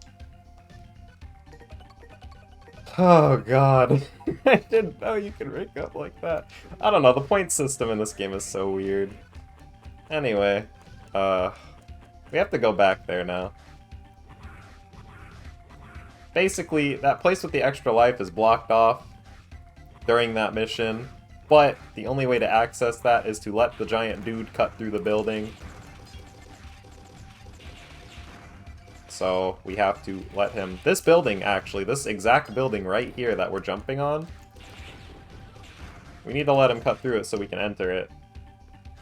Oh god. I didn't know you could rank up like that. I don't know, the point system in this game is so weird. Anyway, we have to go back there now. Basically, that place with the extra life is blocked off during that mission, but the only way to access that is to let the giant dude cut through the building. So we have to let him... This building, actually, this exact building right here that we're jumping on, we need to let him cut through it so we can enter it.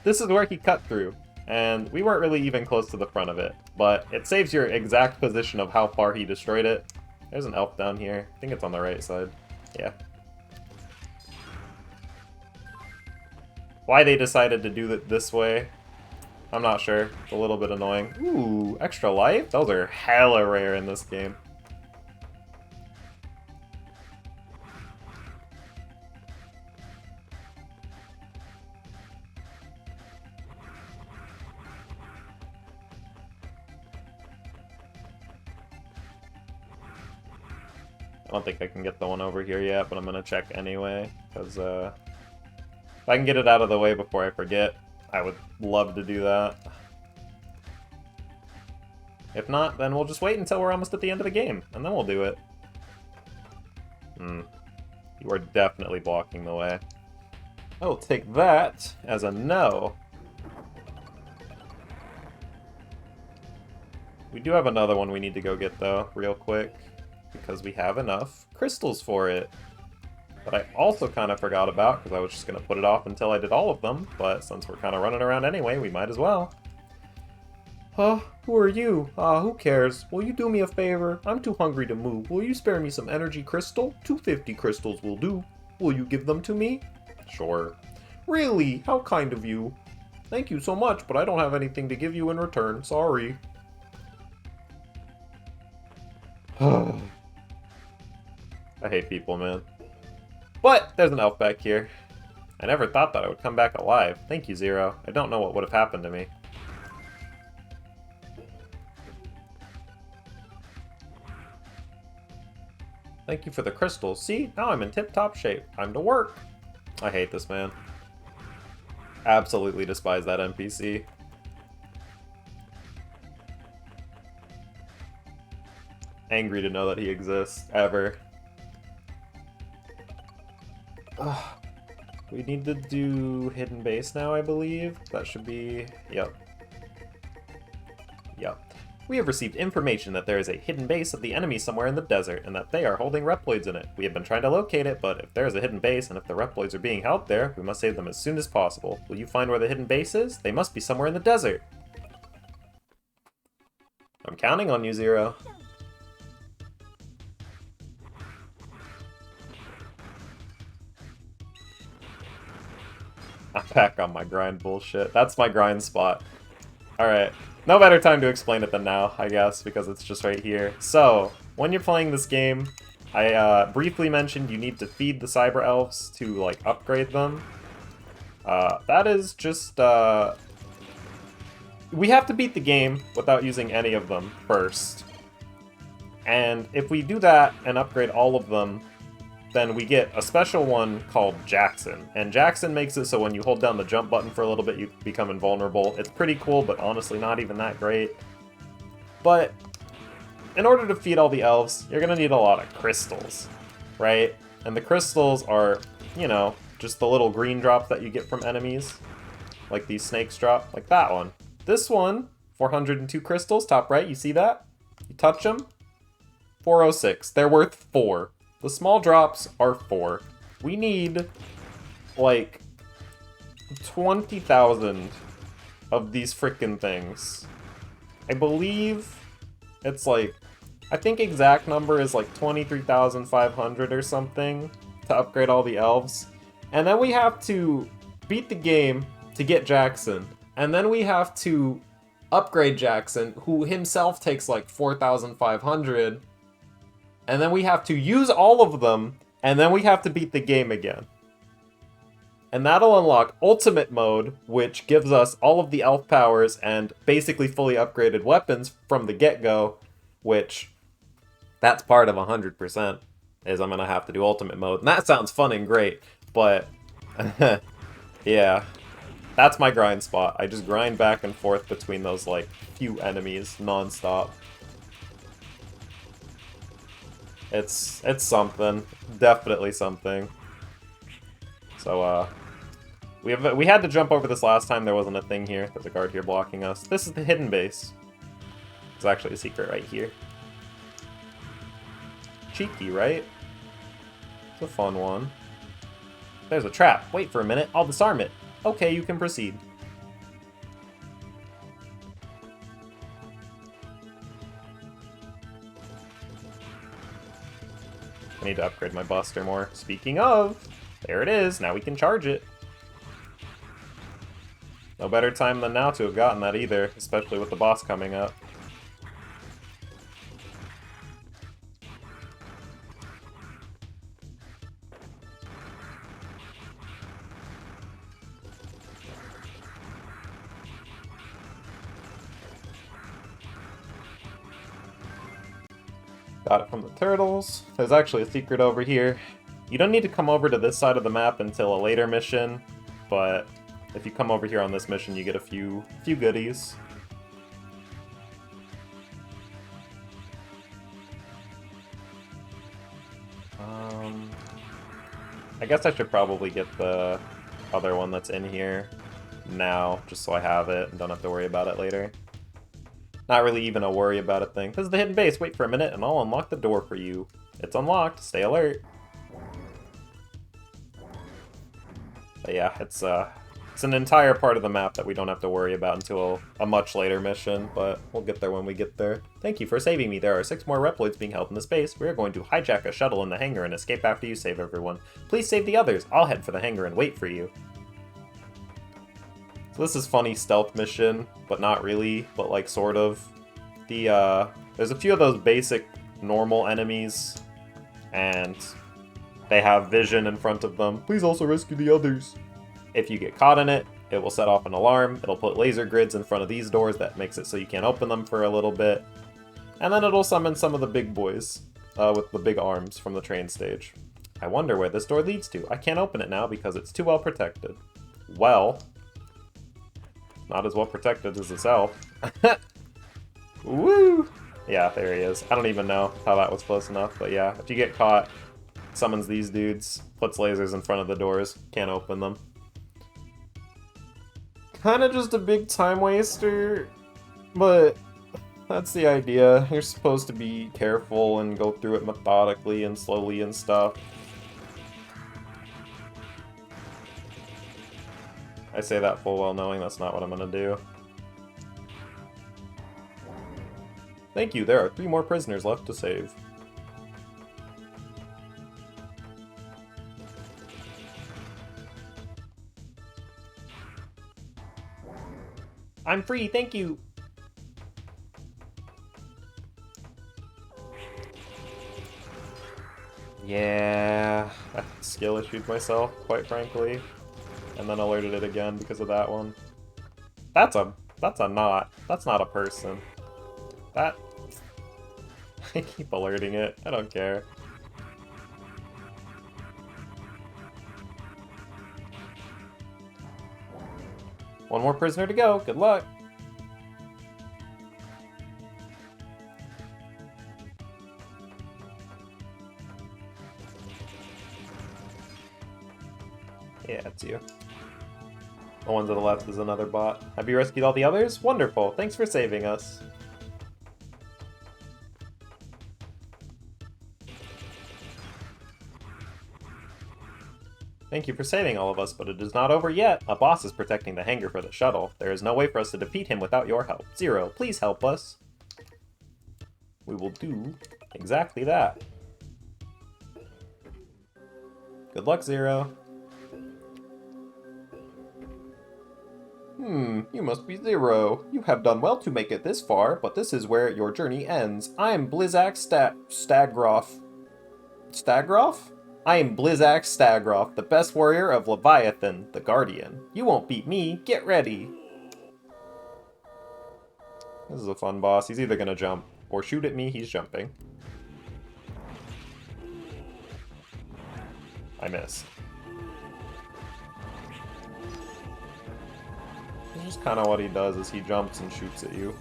This is where he cut through, and we weren't really even close to the front of it, but it saves your exact position of how far he destroyed it. There's an elf down here. I think it's on the right side. Yeah. Why they decided to do it this way, I'm not sure. It's a little bit annoying. Ooh, extra life? Those are hella rare in this game. I don't think I can get the one over here yet, but I'm gonna check anyway, because if I can get it out of the way before I forget, I would love to do that. If not, then we'll just wait until we're almost at the end of the game, and then we'll do it. You are definitely blocking the way. I will take that as a no. We do have another one we need to go get, though, real quick, because we have enough crystals for it. But I also kind of forgot about, because I was just going to put it off until I did all of them, but since we're kind of running around anyway, we might as well. Huh? Who are you? Who cares? Will you do me a favor? I'm too hungry to move. Will you spare me some energy crystal? 250 crystals will do. Will you give them to me? Sure. Really? How kind of you. Thank you so much, but I don't have anything to give you in return. Sorry. I hate people, man. But there's an elf back here. I never thought that I would come back alive. Thank you, Zero. I don't know what would have happened to me. Thank you for the crystals. See? Now I'm in tip-top shape. Time to work. I hate this man. Absolutely despise that NPC. Angry to know that he exists, ever. Ugh. We need to do hidden base now, I believe. That should be... Yep. Yep. We have received information that there is a hidden base of the enemy somewhere in the desert, and that they are holding Reploids in it. We have been trying to locate it, but if there is a hidden base, and if the Reploids are being held there, we must save them as soon as possible. Will you find where the hidden base is? They must be somewhere in the desert. I'm counting on you, Zero. I'm back on my grind bullshit. That's my grind spot. Alright. No better time to explain it than now, I guess, because it's just right here. So, when you're playing this game, I briefly mentioned you need to feed the cyber elves to, like, upgrade them. That is just, we have to beat the game without using any of them first. And if we do that and upgrade all of them, then we get a special one called Jackson. And Jackson makes it so when you hold down the jump button for a little bit, you become invulnerable. It's pretty cool, but honestly not even that great. But in order to feed all the elves, you're gonna need a lot of crystals, right? And the crystals are, you know, just the little green drops that you get from enemies. Like these snakes drop, like that one. This one, 402 crystals, top right, you see that? You touch them, 406. They're worth 4. The small drops are 4. We need, like, 20,000 of these frickin' things. I believe it's like, I think exact number is like 23,500 or something to upgrade all the elves. And then we have to beat the game to get Jackson. And then we have to upgrade Jackson, who himself takes like 4,500. and then we have to use all of them, and then we have to beat the game again. And that'll unlock Ultimate Mode, which gives us all of the elf powers and basically fully upgraded weapons from the get-go, which, that's part of 100%, is I'm going to have to do Ultimate Mode. And that sounds fun and great, but, yeah, that's my grind spot. I just grind back and forth between those, like, few enemies non-stop. It's something. Definitely something. So, we had to jump over this last time. There wasn't a thing here. There's a guard here blocking us. This is the hidden base. It's actually a secret right here. Cheeky, right? It's a fun one. There's a trap. Wait for a minute. I'll disarm it. Okay, you can proceed. I need to upgrade my Buster more. Speaking of, there it is. Now we can charge it. No better time than now to have gotten that either, especially with the boss coming up. Got it from the turtles. There's actually a secret over here. You don't need to come over to this side of the map until a later mission, but if you come over here on this mission, you get a few goodies. I guess I should probably get the other one that's in here now, just so I have it and don't have to worry about it later. Not really even a worry about it thing. This is the hidden base. Wait for a minute and I'll unlock the door for you. It's unlocked. Stay alert. But yeah, it's an entire part of the map that we don't have to worry about until a much later mission, but we'll get there when we get there. Thank you for saving me. There are 6 more Reploids being held in the space. We are going to hijack a shuttle in the hangar and escape after you save everyone. Please save the others. I'll head for the hangar and wait for you. So this is funny stealth mission, but not really, but like sort of. There's a few of those basic normal enemies, and they have vision in front of them. Please also rescue the others. If you get caught in it, it will set off an alarm. It'll put laser grids in front of these doors that makes it so you can't open them for a little bit. And then it'll summon some of the big boys with the big arms from the train stage. I wonder where this door leads to. I can't open it now because it's too well protected. Well, not as well protected as itself. Woo! Yeah, there he is. I don't even know how that was close enough, but yeah, if you get caught, summons these dudes, puts lasers in front of the doors, can't open them. Kinda just a big time waster, but that's the idea. You're supposed to be careful and go through it methodically and slowly and stuff. I say that full well knowing that's not what I'm gonna do. Thank you, there are 3 more prisoners left to save. I'm free, thank you! Yeah, I skill issued myself, quite frankly. And then alerted it again because of that one. That's a not. That's not a person. That... I keep alerting it. I don't care. One more prisoner to go. Good luck. Yeah, it's you. The one to the left is another bot. Have you rescued all the others? Wonderful. Thanks for saving us. Thank you for saving all of us, but it is not over yet. A boss is protecting the hangar for the shuttle. There is no way for us to defeat him without your help. Zero, please help us. We will do exactly that. Good luck, Zero. You must be Zero. You have done well to make it this far, but this is where your journey ends. I am Blizzak Stagroth. Stagroth? I am Blizzak Stagroth, the best warrior of Leviathan, the Guardian. You won't beat me. Get ready. This is a fun boss. He's either gonna jump or shoot at me. He's jumping. I missed. This is kind of what he does, is he jumps and shoots at you.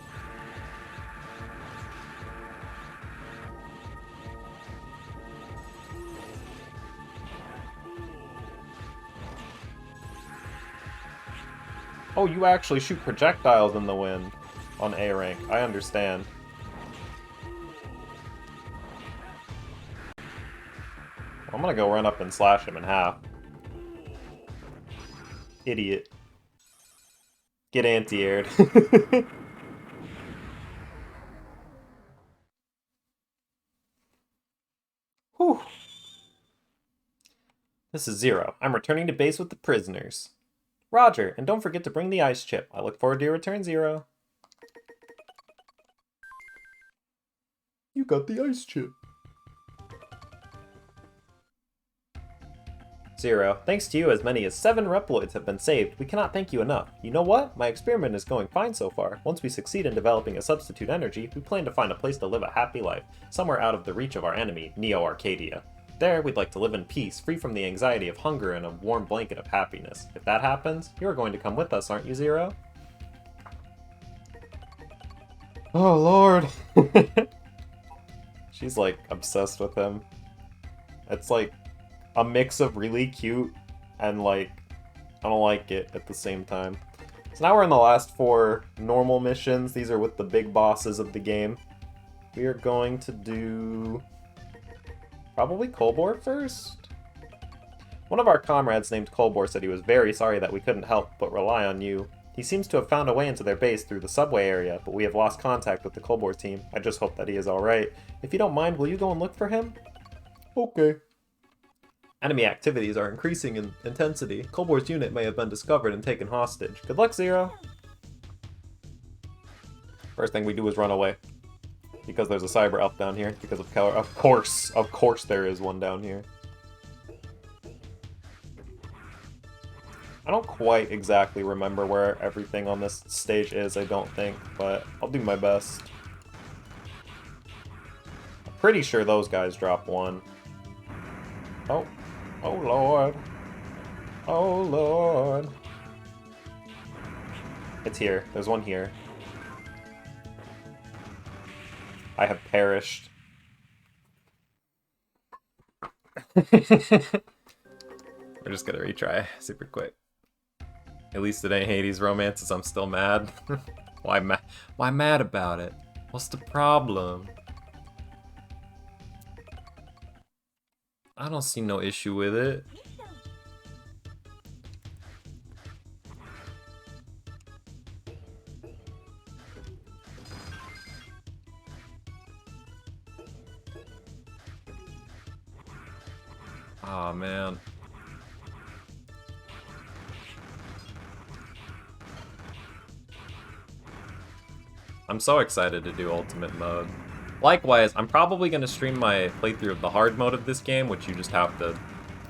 Oh, you actually shoot projectiles in the wind on A rank. I understand. I'm gonna go run up and slash him in half. Idiot. Get anti-aired. Whew. This is Zero. I'm returning to base with the prisoners. Roger, and don't forget to bring the ice chip. I look forward to your return, Zero. You got the ice chip. Zero, thanks to you, as many as 7 Reploids have been saved. We cannot thank you enough. You know what? My experiment is going fine so far. Once we succeed in developing a substitute energy, we plan to find a place to live a happy life, somewhere out of the reach of our enemy, Neo-Arcadia. There, we'd like to live in peace, free from the anxiety of hunger and a warm blanket of happiness. If that happens, you're going to come with us, aren't you, Zero? Oh, Lord. She's, like, obsessed with him. It's, like, a mix of really cute and, like, I don't like it at the same time. So now we're in the last 4 normal missions. These are with the big bosses of the game. We are going to do probably Kolbor first? One of our comrades named Kolbor said he was very sorry that we couldn't help but rely on you. He seems to have found a way into their base through the subway area, but we have lost contact with the Kolbor team. I just hope that he is alright. If you don't mind, will you go and look for him? Okay. Enemy activities are increasing in intensity. Kolbor's unit may have been discovered and taken hostage. Good luck, Zero! First thing we do is run away. Because there's a cyber elf down here. Because of Keller. Of course there is one down here. I don't quite exactly remember where everything on this stage is, I don't think, but I'll do my best. I'm pretty sure those guys drop one. Oh. Oh, Lord. Oh, Lord. It's here. There's one here. I have perished. We're just gonna retry super quick. At least it ain't Hades romances, I'm still mad. Why mad about it? What's the problem? I don't see no issue with it. Aw, man. I'm so excited to do Ultimate Mode. Likewise, I'm probably going to stream my playthrough of the hard mode of this game, which you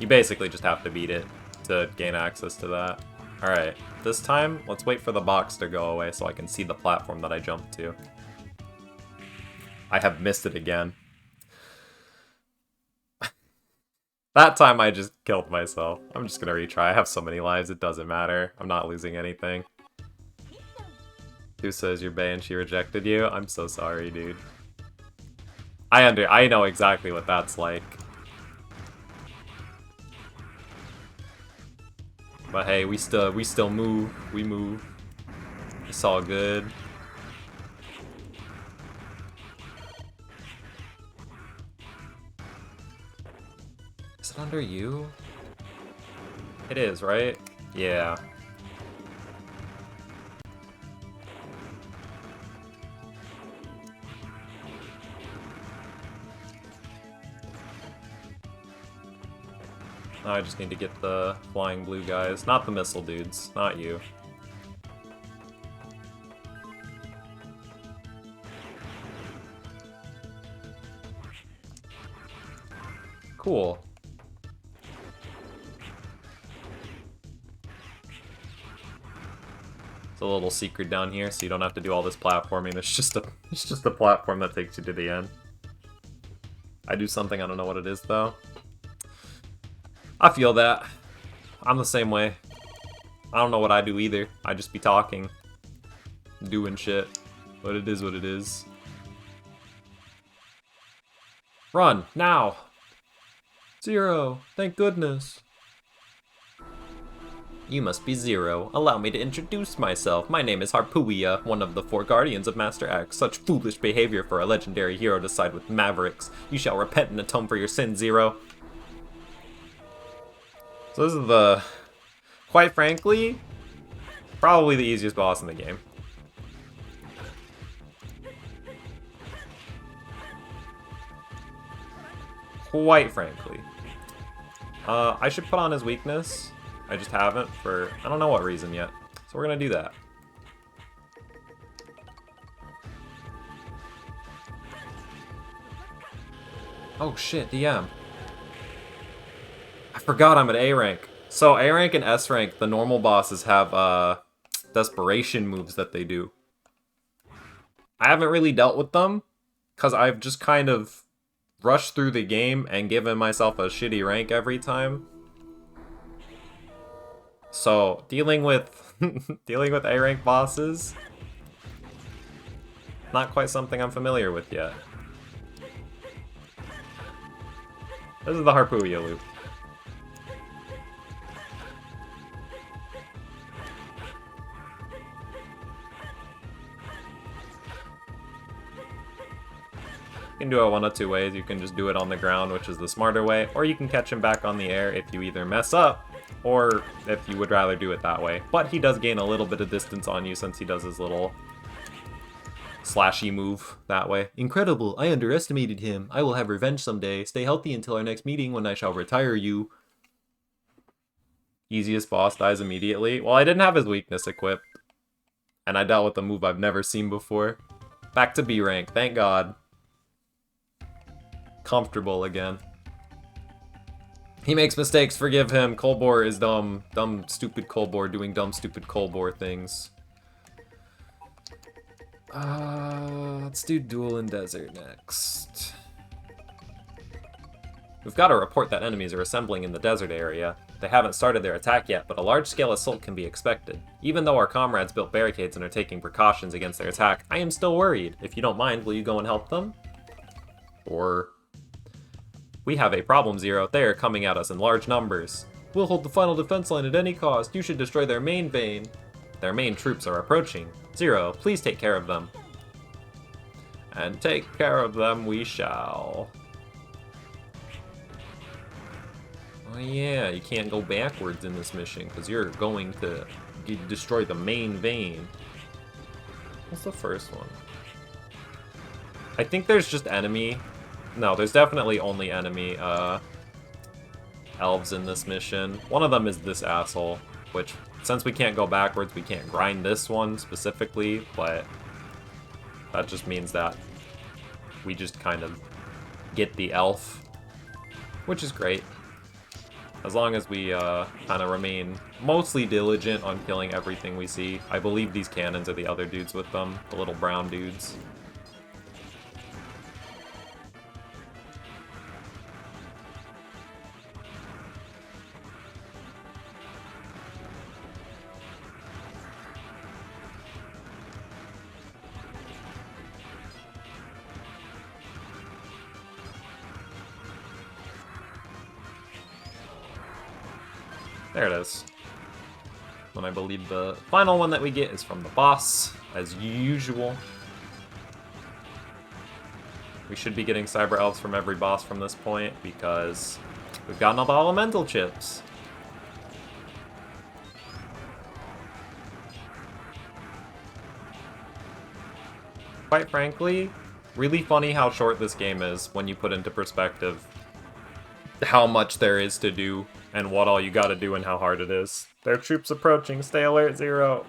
basically just have to beat it to gain access to that. Alright, this time, let's wait for the box to go away so I can see the platform that I jumped to. I have missed it again. That time I just killed myself. I'm just gonna retry. I have so many lives, it doesn't matter. I'm not losing anything. Who says you're bae and she rejected you? I'm so sorry, dude. I know exactly what that's like. But hey, we still move. We move. It's all good. Is it under you? It is, right? Yeah. Now I just need to get the flying blue guys. Not the missile dudes. Not you. Cool. It's a little secret down here, so you don't have to do all this platforming. It's just a platform that takes you to the end. I do something, I don't know what it is though. I feel that. I'm the same way. I don't know what I do either. I just be talking. Doing shit. But it is what it is. Run, now! Zero, thank goodness. You must be Zero. Allow me to introduce myself. My name is Harpuya, one of the 4 guardians of Master X. Such foolish behavior for a legendary hero to side with mavericks. You shall repent and atone for your sins, Zero. So this is the, quite frankly, probably the easiest boss in the game. Quite frankly. I should put on his weakness. I just haven't for, I don't know what reason yet. So we're gonna do that. Oh shit, DM. I forgot I'm at A rank. So A rank and S rank, the normal bosses have desperation moves that they do. I haven't really dealt with them, because I've just kind of rushed through the game and given myself a shitty rank every time. So dealing with dealing with A rank bosses, not quite something I'm familiar with yet. This is the Harpuya loop. You can do it one of 2 ways. You can just do it on the ground, which is the smarter way, or you can catch him back on the air if you either mess up or if you would rather do it that way. But he does gain a little bit of distance on you since he does his little slashy move that way. Incredible, I underestimated him. I will have revenge someday. Stay healthy until our next meeting when I shall retire you. Easiest boss dies immediately. Well, I didn't have his weakness equipped. And I dealt with a move I've never seen before. Back to B rank, thank God. Comfortable again. He makes mistakes, forgive him. Kolbor is dumb. Dumb, stupid Kolbor doing dumb, stupid Kolbor things. Let's do Duel in Desert next. We've got to report that enemies are assembling in the desert area. They haven't started their attack yet, but a large-scale assault can be expected. Even though our comrades built barricades and are taking precautions against their attack, I am still worried. If you don't mind, will you go and help them? Or... We have a problem, Zero. They are coming at us in large numbers. We'll hold the final defense line at any cost. You should destroy their main vein. Their main troops are approaching. Zero, please take care of them. And take care of them we shall. Oh yeah, you can't go backwards in this mission because you're going to destroy the main vein. What's the first one? I think there's just enemy. No, there's definitely only enemy elves in this mission. One of them is this asshole, which, since we can't go backwards, we can't grind this one specifically, but that just means that we just kind of get the elf, which is great. As long as we kind of remain mostly diligent on killing everything we see. I believe these cannons are the other dudes with them, the little brown dudes. There it is. And I believe the final one that we get is from the boss, as usual. We should be getting Cyber Elves from every boss from this point, because we've gotten all the elemental chips. Quite frankly, really funny how short this game is when you put into perspective how much there is to do and what all you gotta do and how hard it is. Their troops approaching, stay alert, Zero.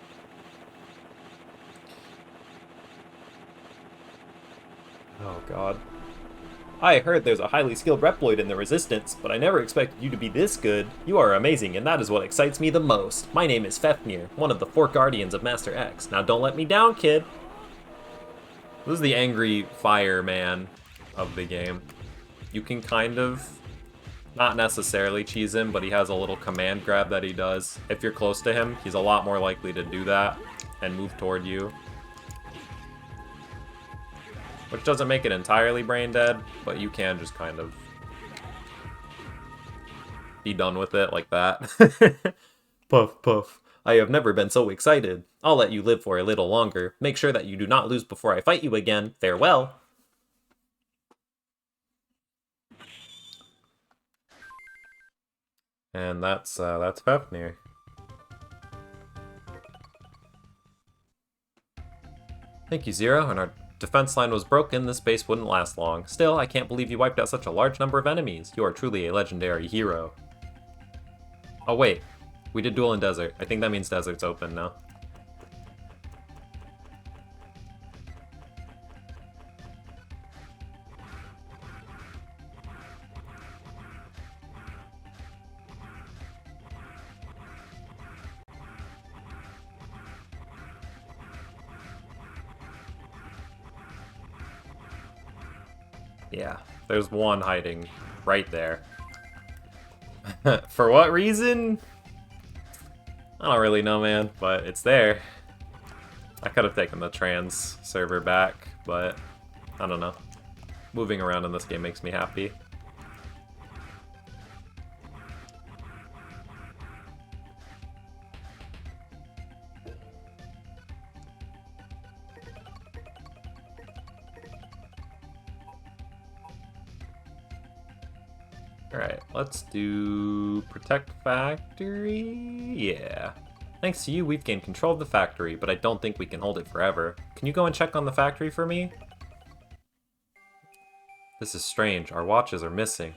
Oh god. I heard there's a highly skilled Reploid in the Resistance, but I never expected you to be this good. You are amazing, and that is what excites me the most. My name is Fefnir, one of the 4 Guardians of Master X. Now don't let me down, kid! This is the angry fireman of the game. You can kind of, not necessarily cheese him, but he has a little command grab that he does. If you're close to him, he's a lot more likely to do that and move toward you. Which doesn't make it entirely brain dead, but you can just kind of be done with it like that. Puff, puff. I have never been so excited. I'll let you live for a little longer. Make sure that you do not lose before I fight you again. Farewell. And that's Fafnir. Thank you, Zero, and our defense line was broken, this base wouldn't last long. Still, I can't believe you wiped out such a large number of enemies. You are truly a legendary hero. Oh wait, we did duel in desert. I think that means desert's open now. Yeah, there's one hiding right there. For what reason? I don't really know, man, but it's there. I could have taken the trans server back, but I don't know. Moving around in this game makes me happy. Alright, let's do Protect Factory. Yeah. Thanks to you, we've gained control of the factory, but I don't think we can hold it forever. Can you go and check on the factory for me? This is strange. Our watches are missing.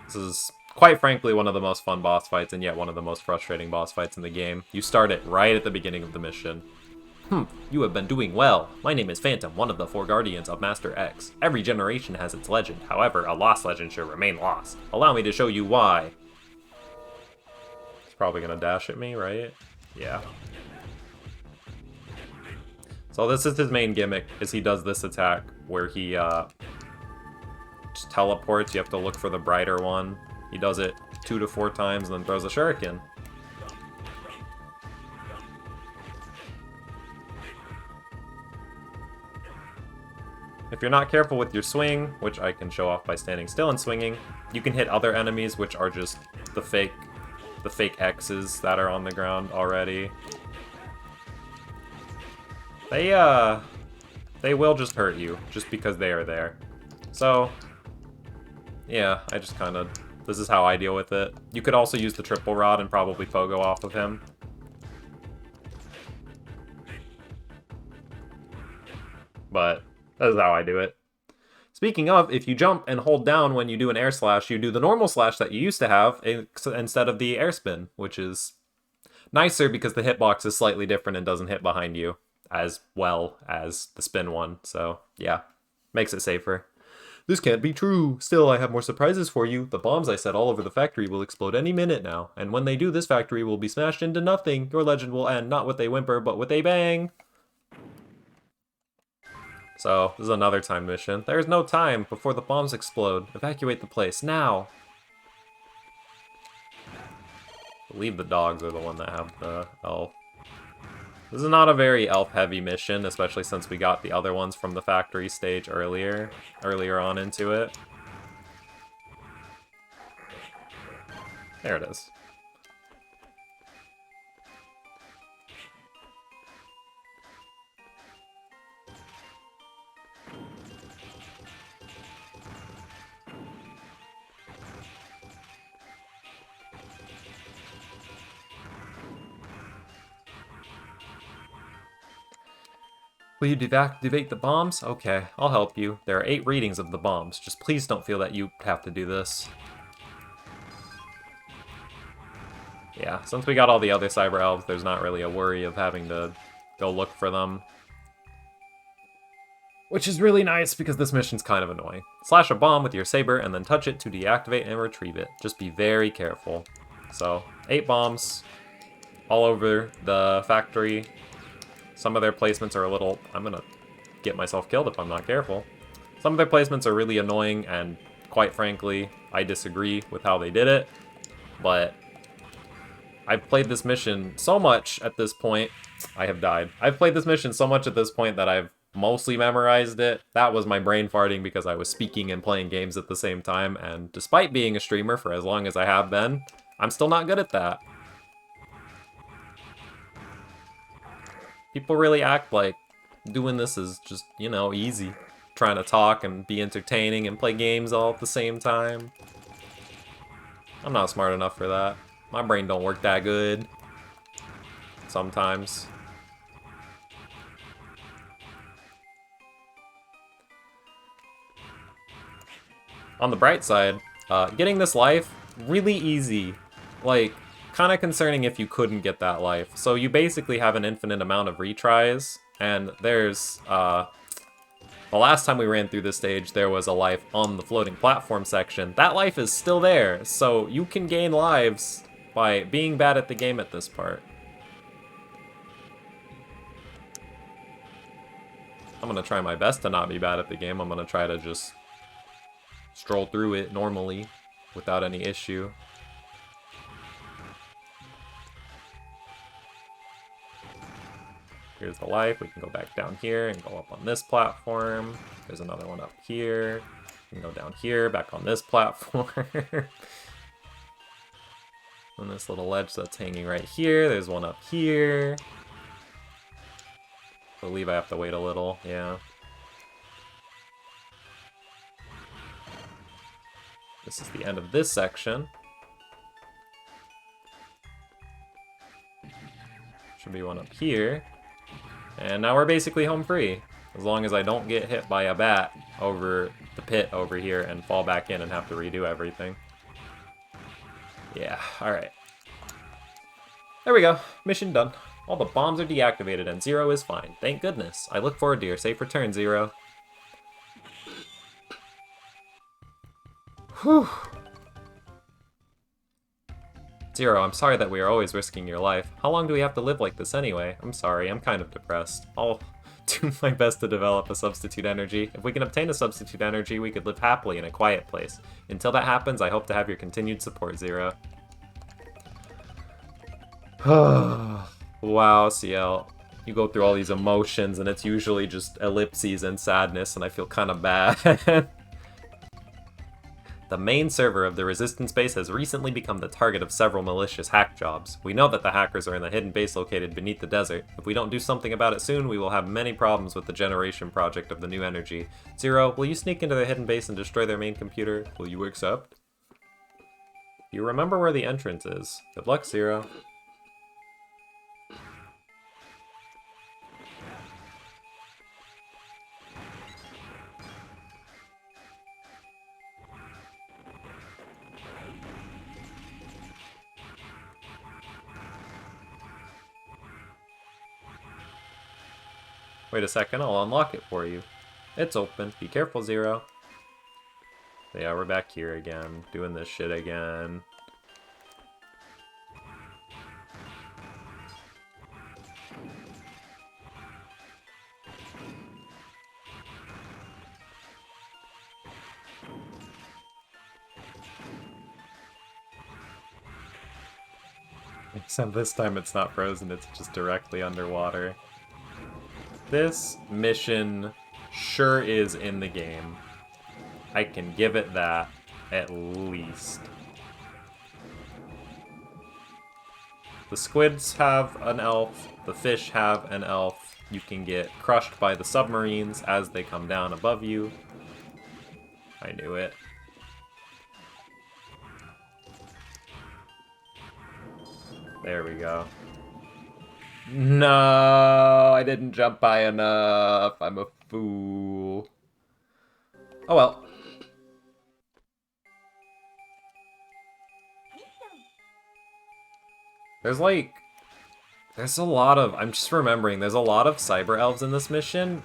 This is, quite frankly, one of the most fun boss fights, and yet one of the most frustrating boss fights in the game. You start it right at the beginning of the mission. You have been doing well. My name is Phantom, one of the 4 Guardians of Master X. Every generation has its legend. However, a lost legend should remain lost. Allow me to show you why. He's probably gonna dash at me, right? Yeah. So this is his main gimmick, is he does this attack where he just teleports. You have to look for the brighter one. He does it 2 to 4 times and then throws a shuriken. If you're not careful with your swing, which I can show off by standing still and swinging, you can hit other enemies, which are just the fake X's that are on the ground already. They will just hurt you, just because they are there. So, yeah, I just kind of, this is how I deal with it. You could also use the triple rod and probably pogo off of him. But that is how I do it. Speaking of, if you jump and hold down when you do an air slash, you do the normal slash that you used to have instead of the air spin, which is nicer because the hitbox is slightly different and doesn't hit behind you as well as the spin one. So, yeah, makes it safer. This can't be true. Still, I have more surprises for you. The bombs I set all over the factory will explode any minute now. And when they do, this factory will be smashed into nothing. Your legend will end not with a whimper, but with a bang. So, this is another time mission. There is no time before the bombs explode. Evacuate the place, now! I believe the dogs are the one that have the elf. This is not a very elf-heavy mission, especially since we got the other ones from the factory stage earlier on into it. There it is. Will you deactivate the bombs? Okay, I'll help you. There are 8 readings of the bombs. Just please don't feel that you have to do this. Yeah, since we got all the other cyber elves, there's not really a worry of having to go look for them. Which is really nice because this mission's kind of annoying. Slash a bomb with your saber and then touch it to deactivate and retrieve it. Just be very careful. So, 8 bombs all over the factory. Some of their placements are a little... I'm gonna get myself killed if I'm not careful. Some of their placements are really annoying, and quite frankly, I disagree with how they did it. But I've played this mission so much at this point. I have died. I've played this mission so much at this point that I've mostly memorized it. That was my brain farting because I was speaking and playing games at the same time, and despite being a streamer for as long as I have been, I'm still not good at that. People really act like doing this is just, you know, easy. Trying to talk and be entertaining and play games all at the same time. I'm not smart enough for that. My brain don't work that good. Sometimes. On the bright side, getting this life, really easy. Like, kind of concerning if you couldn't get that life. So you basically have an infinite amount of retries, and there's, the last time we ran through this stage, there was a life on the floating platform section. That life is still there, so you can gain lives by being bad at the game at this part. I'm gonna try my best to not be bad at the game. I'm gonna try to just stroll through it normally without any issue. Here's the life. We can go back down here and go up on this platform. There's another one up here. We can go down here, back on this platform. On this little ledge that's hanging right here. There's one up here. I believe I have to wait a little, yeah. This is the end of this section. Should be one up here. And now we're basically home free. As long as I don't get hit by a bat over the pit over here and fall back in and have to redo everything. Yeah, alright. There we go. Mission done. All the bombs are deactivated and Zero is fine. Thank goodness. I look forward to your safe return, Zero. Whew. Zero, I'm sorry that we are always risking your life. How long do we have to live like this anyway? I'm sorry, I'm kind of depressed. I'll do my best to develop a substitute energy. If we can obtain a substitute energy, we could live happily in a quiet place. Until that happens, I hope to have your continued support, Zero. Wow, CL. You go through all these emotions, and it's usually just ellipses and sadness, and I feel kind of bad. The main server of the Resistance base has recently become the target of several malicious hack jobs. We know that the hackers are in the hidden base located beneath the desert. If we don't do something about it soon, we will have many problems with the generation project of the new energy. Zero, will you sneak into the hidden base and destroy their main computer? Will you accept? You remember where the entrance is. Good luck, Zero. Wait a second, I'll unlock it for you. It's open. Be careful, Zero. Yeah, we're back here again, doing this shit again. Except this time it's not frozen, it's just directly underwater. This mission sure is in the game. I can give it that, at least. The squids have an elf, the fish have an elf. You can get crushed by the submarines as they come down above you. I knew it. There we go. No, I didn't jump high enough. I'm a fool. Oh well. There's a lot of, I'm just remembering, there's a lot of cyber elves in this mission.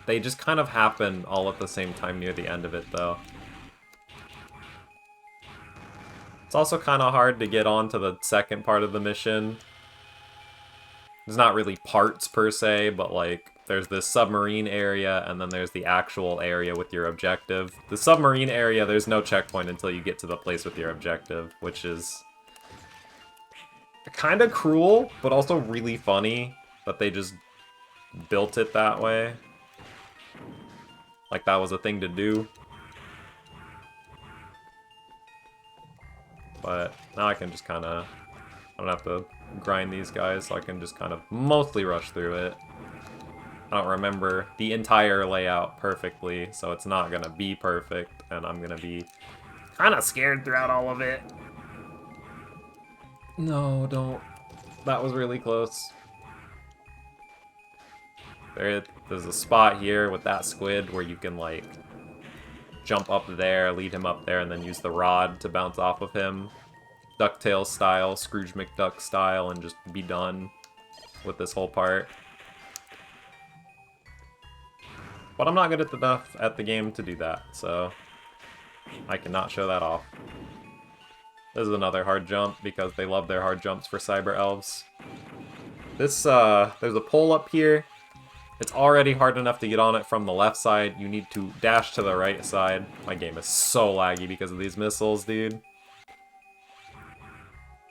They just kind of happen all at the same time near the end of it, though. It's also kind of hard to get on to the second part of the mission. There's not really parts per se, but like there's this submarine area and then there's the actual area with your objective. The submarine area, there's no checkpoint until you get to the place with your objective, which is kind of cruel, but also really funny that they just built it that way. Like that was a thing to do. But now I can just kind of... I don't have to grind these guys, so I can just kind of mostly rush through it. I don't remember the entire layout perfectly, so it's not going to be perfect, and I'm going to be kind of scared throughout all of it. No, don't. That was really close. There's a spot here with that squid where you can, like, jump up there, lead him up there, and then use the rod to bounce off of him. DuckTales style, Scrooge McDuck style, and just be done with this whole part. But I'm not good enough at the game to do that, so I cannot show that off. This is another hard jump, because they love their hard jumps for Cyber Elves. This, there's a pole up here. It's already hard enough to get on it from the left side. You need to dash to the right side. My game is so laggy because of these missiles, dude.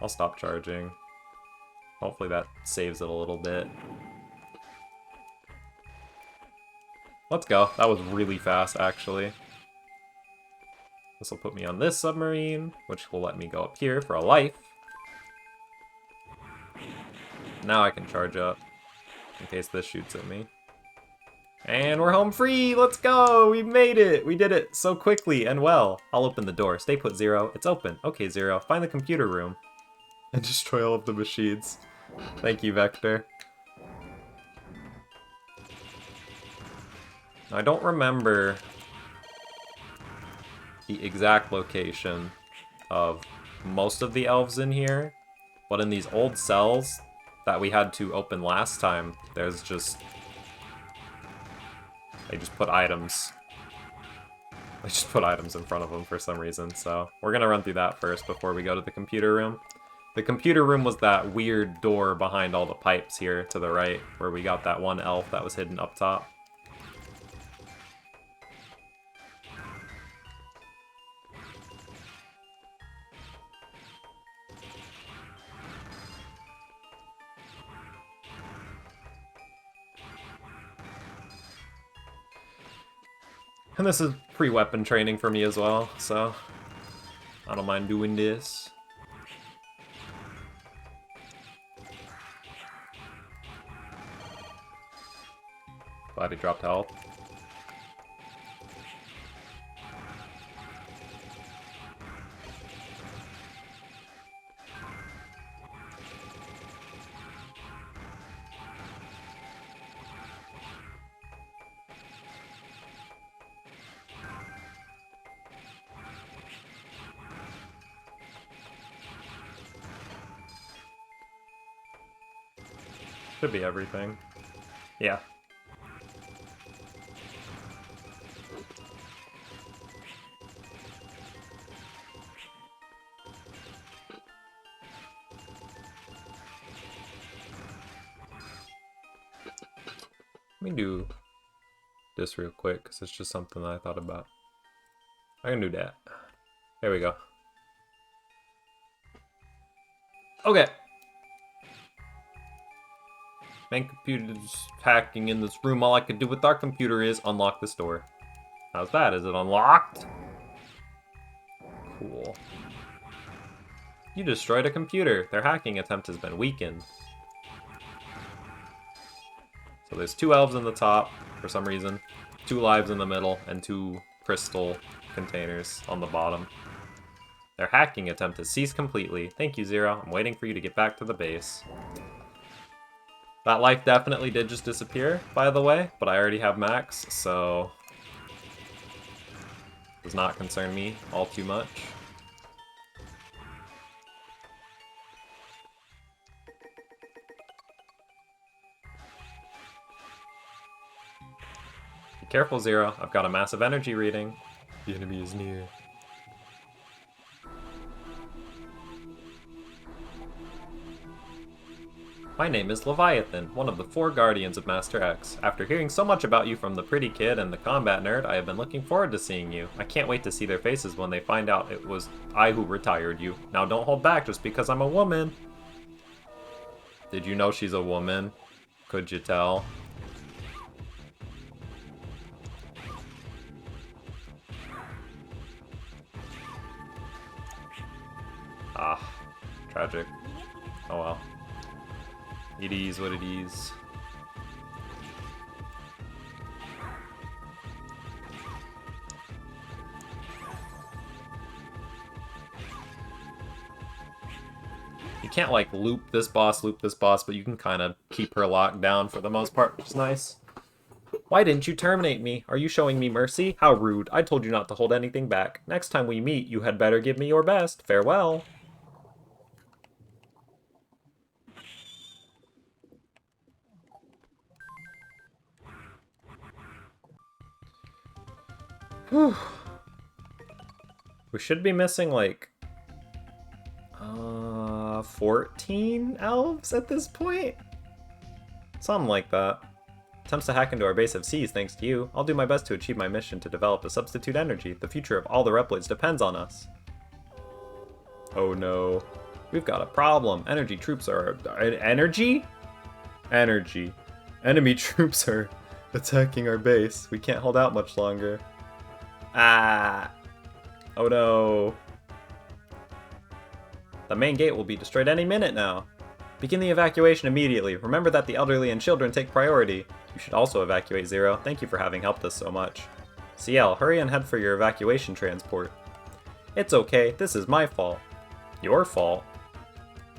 I'll stop charging. Hopefully that saves it a little bit. Let's go. That was really fast, actually. This will put me on this submarine, which will let me go up here for a life. Now I can charge up, in case this shoots at me. And we're home free! Let's go! We made it! We did it so quickly and well. I'll open the door. Stay put, Zero. It's open. Okay, Zero. Find the computer room. And destroy all of the machines. Thank you, Vector. I don't remember the exact location of most of the elves in here, but in these old cells that we had to open last time, there's just... They just put items. They just put items in front of them for some reason, so we're gonna run through that first before we go to the computer room. The computer room was that weird door behind all the pipes here to the right, where we got that one elf that was hidden up top. And this is pre-weapon training for me as well, so I don't mind doing this. Glad he dropped health. Should be everything. Yeah. Let me do this real quick, because it's just something that I thought about. I can do that. There we go. Okay. Main computer's hacking in this room. All I could do with our computer is unlock this door. How's that? Is it unlocked? Cool. You destroyed a computer. Their hacking attempt has been weakened. So there's 2 elves in the top, for some reason, 2 lives in the middle, and 2 crystal containers on the bottom. Their hacking attempt has ceased completely. Thank you, Zero. I'm waiting for you to get back to the base. That life definitely did just disappear, by the way, but I already have max, so... does not concern me all too much. Careful, Zero. I've got a massive energy reading. The enemy is near. My name is Leviathan, one of the 4 guardians of Master X. After hearing so much about you from the pretty kid and the combat nerd, I have been looking forward to seeing you. I can't wait to see their faces when they find out it was I who retired you. Now don't hold back just because I'm a woman. Did you know she's a woman? Could you tell? Ah, tragic. Oh well. It is what it is. You can't like loop this boss, but you can kind of keep her locked down for the most part, which is nice. Why didn't you terminate me? Are you showing me mercy? How rude. I told you not to hold anything back. Next time we meet, you had better give me your best. Farewell. Whew. We should be missing like 14 elves at this point? Something like that. Attempts to hack into our base have ceased thanks to you. I'll do my best to achieve my mission to develop a substitute energy. The future of all the Reploids depends on us. Oh no. We've got a problem. Energy troops are... Energy? Energy. Enemy troops are attacking our base. We can't hold out much longer. Ah. Oh no. The main gate will be destroyed any minute now. Begin the evacuation immediately. Remember that the elderly and children take priority. You should also evacuate Zero. Thank you for having helped us so much. CL, hurry and head for your evacuation transport. It's okay. This is my fault. Your fault?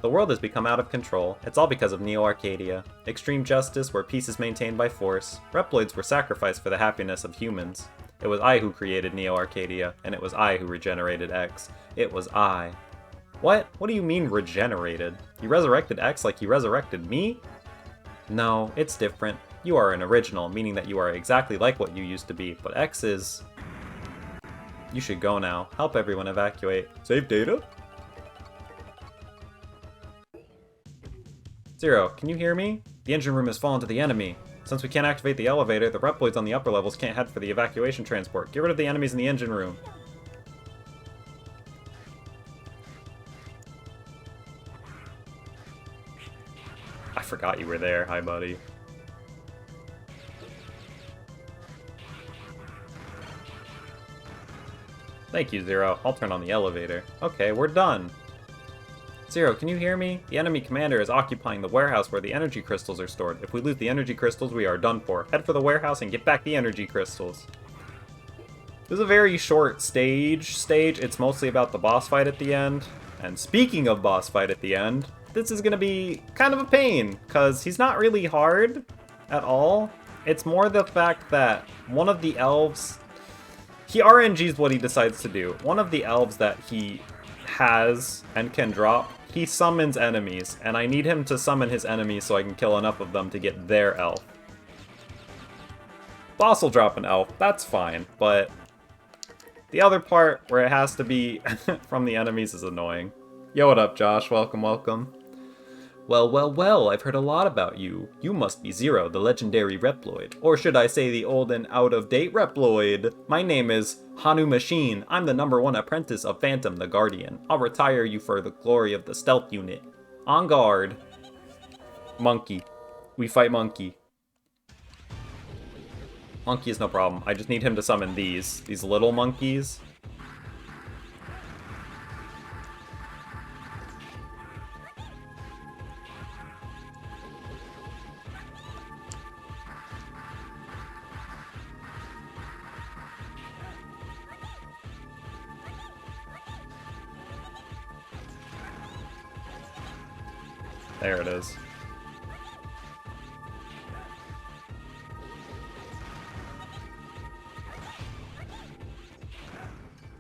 The world has become out of control. It's all because of Neo Arcadia. Extreme justice where peace is maintained by force. Reploids were sacrificed for the happiness of humans. It was I who created Neo Arcadia, and it was I who regenerated X. It was I. What? What do you mean regenerated? You resurrected X like you resurrected me? No, it's different. You are an original, meaning that you are exactly like what you used to be, but X is... You should go now. Help everyone evacuate. Save data? Zero, can you hear me? The engine room has fallen to the enemy. Since we can't activate the elevator, the Reploids on the upper levels can't head for the evacuation transport. Get rid of the enemies in the engine room. I forgot you were there. Hi, buddy. Thank you, Zero. I'll turn on the elevator. Okay, we're done. Zero, can you hear me? The enemy commander is occupying the warehouse where the energy crystals are stored. If we lose the energy crystals, we are done for. Head for the warehouse and get back the energy crystals. This is a very short stage. It's mostly about the boss fight at the end. And speaking of boss fight at the end, this is going to be kind of a pain, because he's not really hard at all. It's more the fact that one of the elves... He RNGs what he decides to do. One of the elves that he has and can drop, he summons enemies, and I need him to summon his enemies so I can kill enough of them to get their elf. Boss will drop an elf, that's fine, but the other part where it has to be from the enemies is annoying. Yo, what up, Josh? Welcome, welcome. Well, I've heard a lot about you. You must be Zero, the legendary Reploid. Or should I say the old and out-of-date Reploid? My name is Hanu Machine. I'm the #1 apprentice of Phantom the Guardian. I'll retire you for the glory of the stealth unit. On guard. Monkey. We fight Monkey. Monkey is no problem. I just need him to summon these little monkeys. There it is.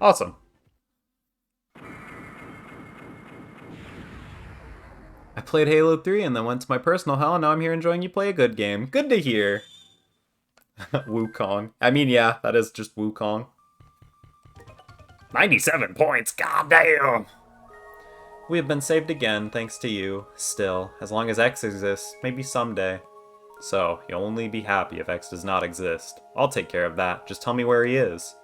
Awesome. I played Halo 3 and then went to my personal hell, and now I'm here enjoying you play a good game. Good to hear. Wukong. I mean, yeah, that is just Wukong. 97 points, goddamn! We have been saved again, thanks to you. Still, as long as X exists, maybe someday. So, you'll only be happy if X does not exist. I'll take care of that, just tell me where he is.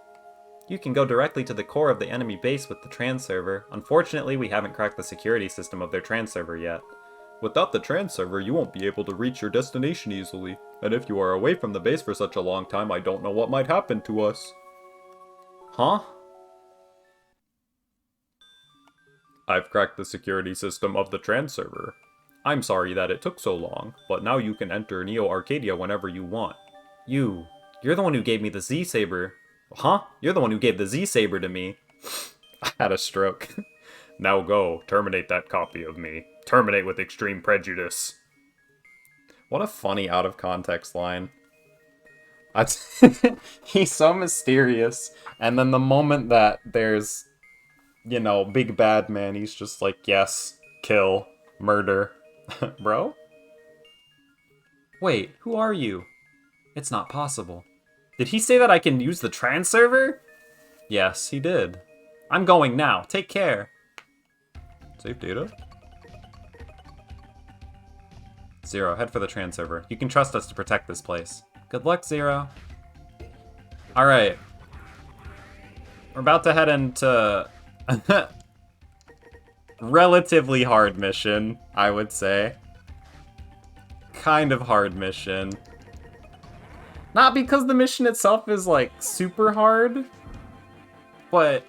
You can go directly to the core of the enemy base with the trans server. Unfortunately, we haven't cracked the security system of their trans server yet. Without the trans server, you won't be able to reach your destination easily. And if you are away from the base for such a long time, I don't know what might happen to us. Huh? I've cracked the security system of the trans server. I'm sorry that it took so long, but now you can enter Neo Arcadia whenever you want. You're the one who gave me the Z-Saber. Huh? You're the one who gave the Z-Saber to me. I had a stroke. Now go, terminate that copy of me. Terminate with extreme prejudice. What a funny out-of-context line. He's so mysterious, and then the moment that there's, you know, big bad man, he's just like, yes, kill, murder. Bro? Wait, who are you? It's not possible. Did he say that I can use the trans server? Yes, he did. I'm going now. Take care. Save data? Zero, head for the trans server. You can trust us to protect this place. Good luck, Zero. Alright. We're about to head into relatively hard mission, I would say. Kind of hard mission. Not because the mission itself is, like, super hard, but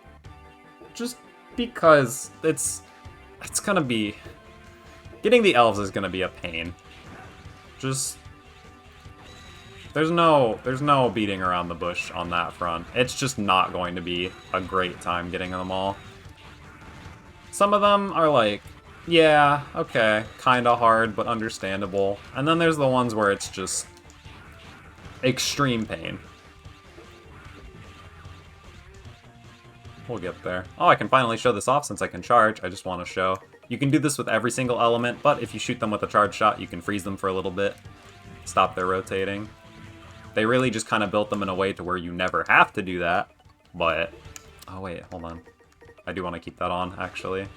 just because it's gonna be... Getting the elves is gonna be a pain. Just... There's no beating around the bush on that front. It's just not going to be a great time getting them all. Some of them are like, yeah, okay, kinda hard, but understandable. And then there's the ones where it's just extreme pain. We'll get there. Oh, I can finally show this off since I can charge. I just want to show. You can do this with every single element, but if you shoot them with a charge shot, you can freeze them for a little bit. Stop their rotating. They really just kind of built them in a way to where you never have to do that, but... Oh wait, hold on. I do want to keep that on, actually.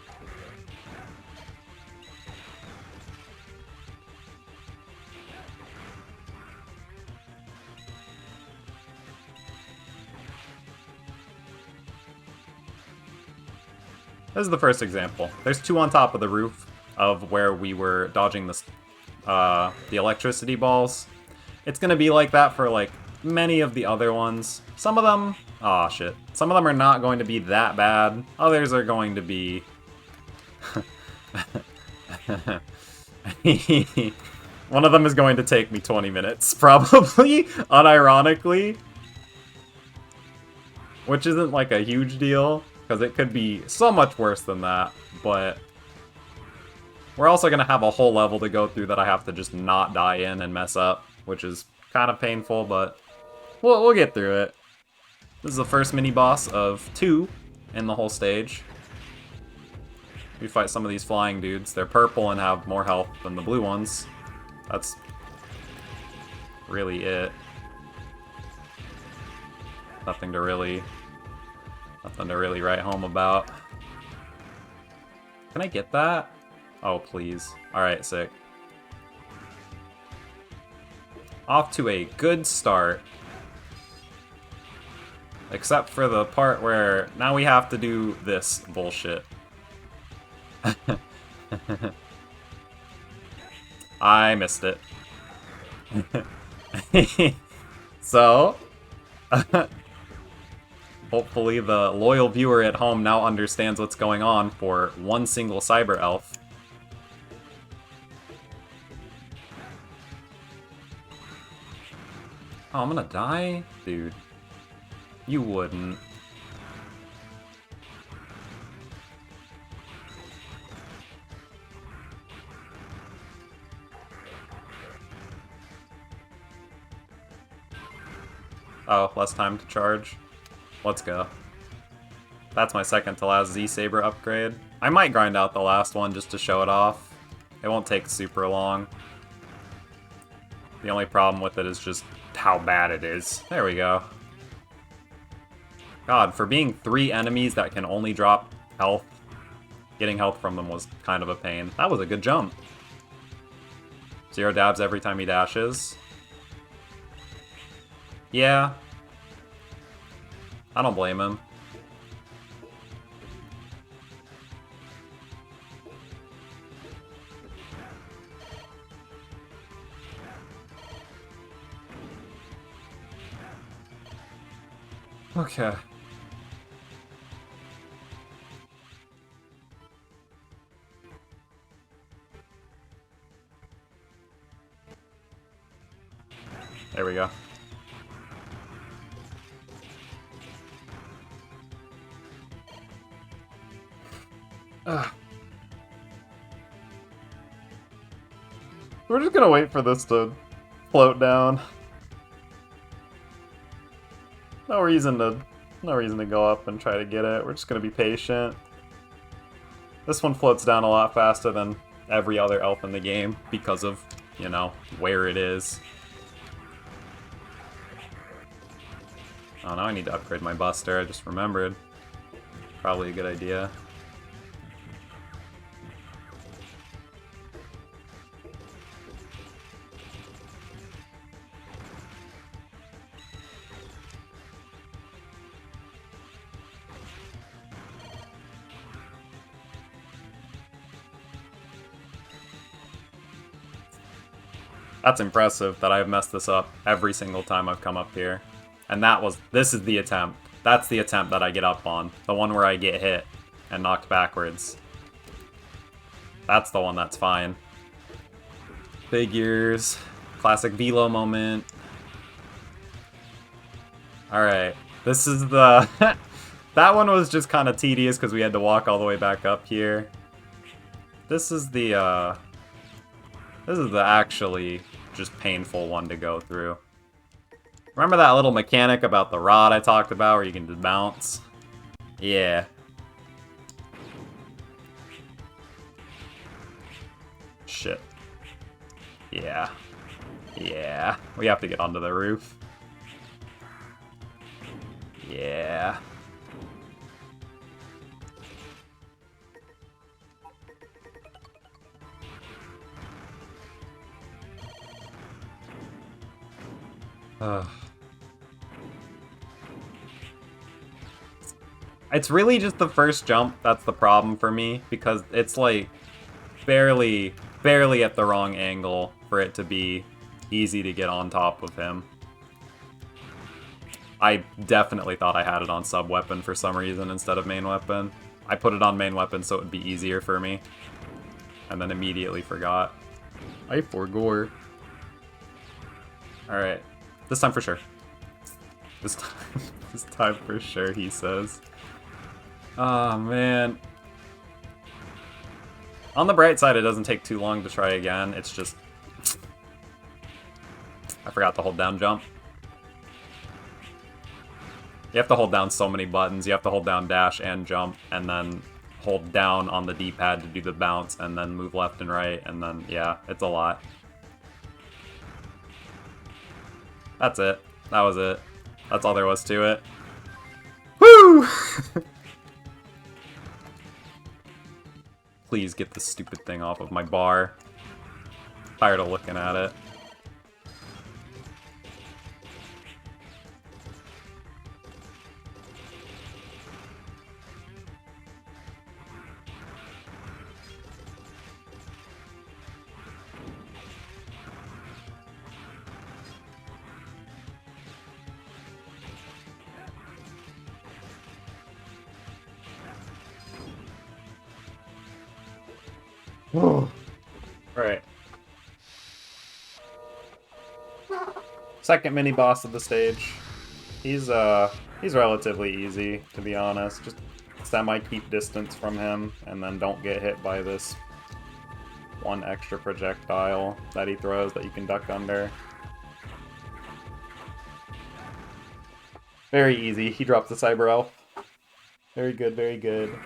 This is the first example. There's two on top of the roof of where we were dodging the electricity balls. It's gonna be like that for, like, many of the other ones. Some of them... Aw, shit. Some of them are not going to be that bad. Others are going to be... One of them is going to take me 20 minutes, probably, unironically. Which isn't, like, a huge deal, because it could be so much worse than that, but... We're also going to have a whole level to go through that I have to just not die in and mess up, which is kind of painful, but we'll get through it. This is the first mini-boss of 2 in the whole stage. We fight some of these flying dudes. They're purple and have more health than the blue ones. That's really it. Nothing to really write home about. Can I get that? Oh, please. Alright, sick. Off to a good start. Except for the part where now we have to do this bullshit. I missed it. So, hopefully the loyal viewer at home now understands what's going on for one single cyber elf. Oh, I'm gonna die? Dude. You wouldn't. Oh, less time to charge. Let's go. That's my second to last Z-Saber upgrade. I might grind out the last one just to show it off. It won't take super long. The only problem with it is just how bad it is. There we go. God, for being 3 enemies that can only drop health, getting health from them was kind of a pain. That was a good jump. 0 dabs every time he dashes. Yeah. I don't blame him. Okay. There we go. Ugh. We're just gonna wait for this to float down. No reason to go up and try to get it. We're just gonna be patient. This one floats down a lot faster than every other elf in the game because of, you know, where it is. Oh, now I need to upgrade my Buster. I just remembered. Probably a good idea. That's impressive that I've messed this up every single time I've come up here. And this is the attempt. That's the attempt that I get up on. The one where I get hit and knocked backwards. That's the one that's fine. Figures. Classic velo moment. Alright. This is the... That one was just kind of tedious because we had to walk all the way back up here. This is the actually just painful one to go through. Remember that little mechanic about the rod I talked about where you can just bounce? Yeah. Shit. Yeah. Yeah. We have to get onto the roof. Yeah. It's really just the first jump that's the problem for me, because it's like barely at the wrong angle for it to be easy to get on top of him. I definitely thought I had it on sub-weapon for some reason instead of main weapon. I put it on main weapon so it would be easier for me, and then immediately forgot. I forgot. Alright. This time for sure. This time for sure, he says. Oh, man. On the bright side, it doesn't take too long to try again. It's just... I forgot to hold down jump. You have to hold down so many buttons. You have to hold down dash and jump, and then hold down on the D-pad to do the bounce, and then move left and right, and then, yeah, it's a lot. That's it. That was it. That's all there was to it. Woo! Please get this stupid thing off of my bar. Tired of looking at it. Right. Second mini boss of the stage. He's relatively easy, to be honest. Just semi-keep distance from him, and then don't get hit by this one extra projectile that he throws that you can duck under. Very easy. He drops the Cyber Elf. Very good, very good.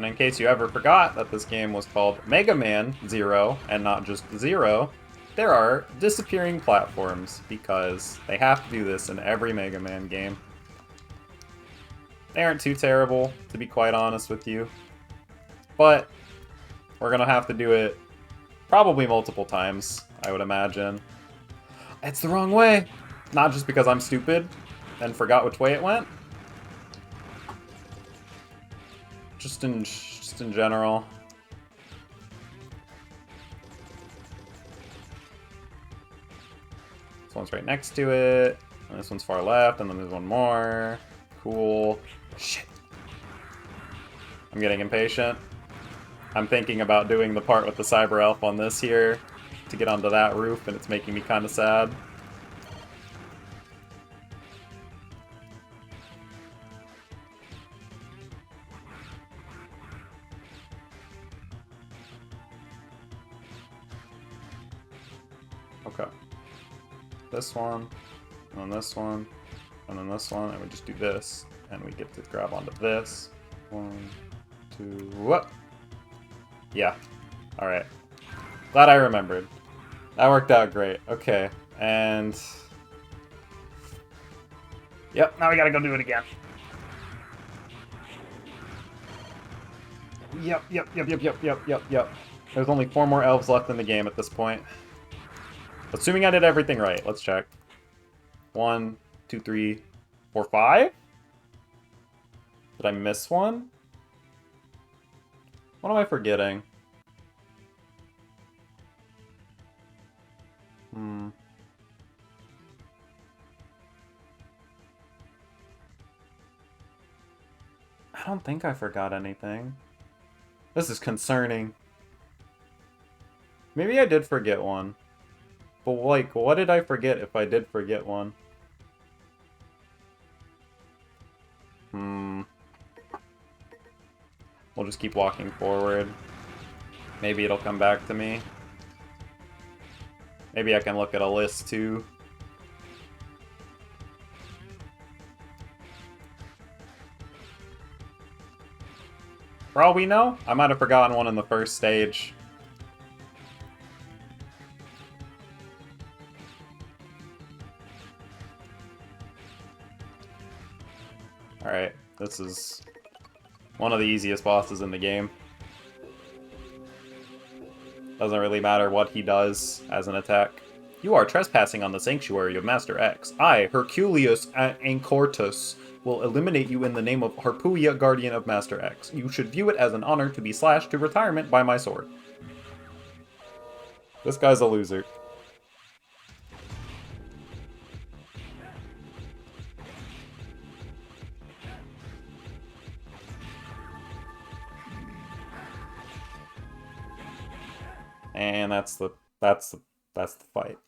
And in case you ever forgot that this game was called Mega Man Zero and not just Zero, there are disappearing platforms because they have to do this in every Mega Man game. They aren't too terrible, to be quite honest with you. But we're gonna have to do it probably multiple times, I would imagine. It's the wrong way! Not just because I'm stupid and forgot which way it went. Just in general. This one's right next to it, and this one's far left, and then there's one more. Cool. Shit. I'm getting impatient. I'm thinking about doing the part with the Cyber Elf on this here to get onto that roof, and it's making me kind of sad. Okay. This one, and then this one, and then this one, and we just do this, and we get to grab onto this. 1, 2, what? Yeah. Alright. Glad I remembered. That worked out great. Okay. And... Yep, now we gotta go do it again. Yep. There's only 4 more elves left in the game at this point. Assuming I did everything right. Let's check. 1, 2, 3, 4, 5? Did I miss one? What am I forgetting? I don't think I forgot anything. This is concerning. Maybe I did forget one. But, like, what did I forget if I did forget one? We'll just keep walking forward. Maybe it'll come back to me. Maybe I can look at a list, too. For all we know, I might have forgotten one in the first stage. Alright, this is one of the easiest bosses in the game. Doesn't really matter what he does as an attack. You are trespassing on the sanctuary of Master X. I, Herculeus Ancortus, will eliminate you in the name of Harpuya, Guardian of Master X. You should view it as an honor to be slashed to retirement by my sword. This guy's a loser. And that's the fight.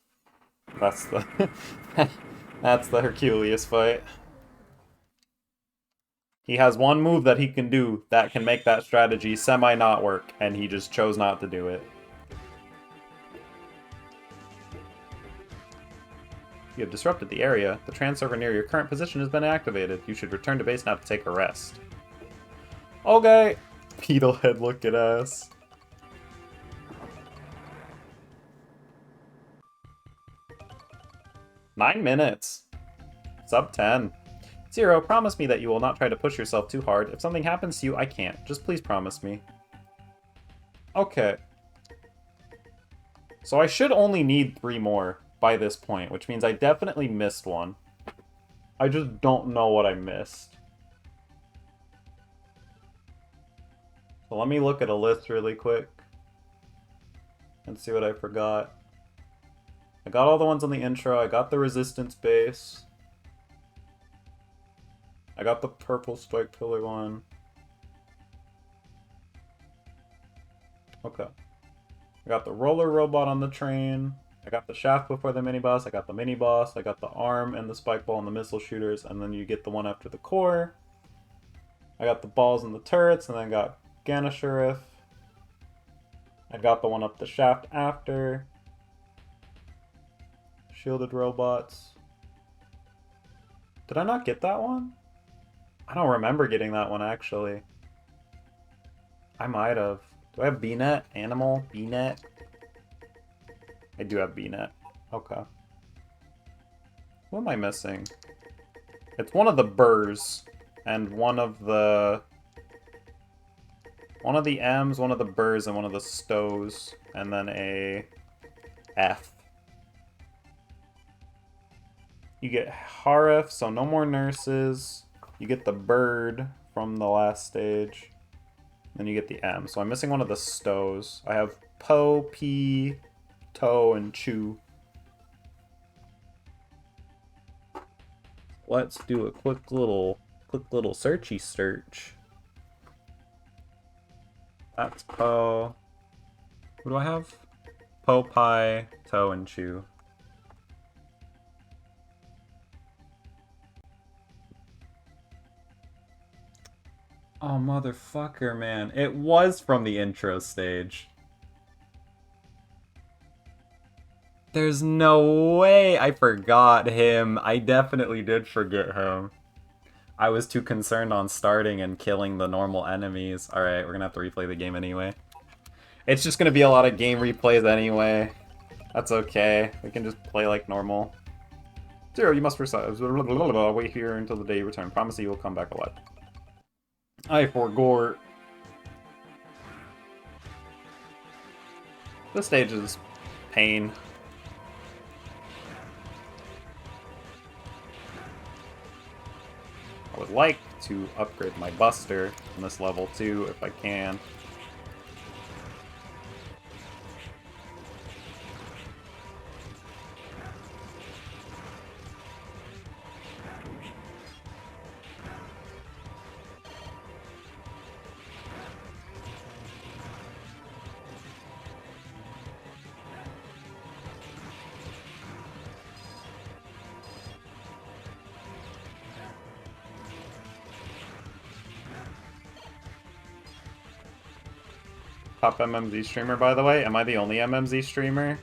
That's the that's the Herculeus fight. He has one move that he can do that can make that strategy semi-not work, and he just chose not to do it. You have disrupted the area. The trans server near your current position has been activated. You should return to base now to take a rest. Okay. Beetlehead looking ass. Nine minutes. Sub 10. Zero, promise me that you will not try to push yourself too hard. If something happens to you, I can't. Just please promise me. Okay. So I should only need 3 more by this point, which means I definitely missed one. I just don't know what I missed. So let me look at a list really quick and see what I forgot. I got all the ones on the intro. I got the resistance base. I got the purple strike pillar one. Okay. I got the roller robot on the train. I got the shaft before the mini boss. I got the mini boss. I got the arm and the spike ball and the missile shooters. And then you get the one after the core. I got the balls and the turrets. And then I got Ganashurif. I got the one up the shaft after. Shielded robots. Did I not get that one? I don't remember getting that one, actually. I might have. Do I have B-net? Animal? B-net? I do have B-net. Okay. What am I missing? It's one of the burrs, and one of the M's, one of the burrs, and one of the stows, and then a F. You get Harif, so no more nurses. You get the bird from the last stage. Then you get the M. So I'm missing one of the stows. I have Po, P, To, and Chu. Let's do a quick little searchy search. That's Po. What do I have? Po, Pi, To, and Chu. Oh, motherfucker, man. It was from the intro stage. There's no way I forgot him. I definitely did forget him. I was too concerned on starting and killing the normal enemies. Alright, we're gonna have to replay the game anyway. It's just gonna be a lot of game replays anyway. That's okay. We can just play like normal. Zero, you must wait here until the day you return. Promise you will come back alive. I forgot. This stage is pain. I would like to upgrade my Buster in this level too, if I can. Top MMZ streamer, by the way. Am I the only MMZ streamer?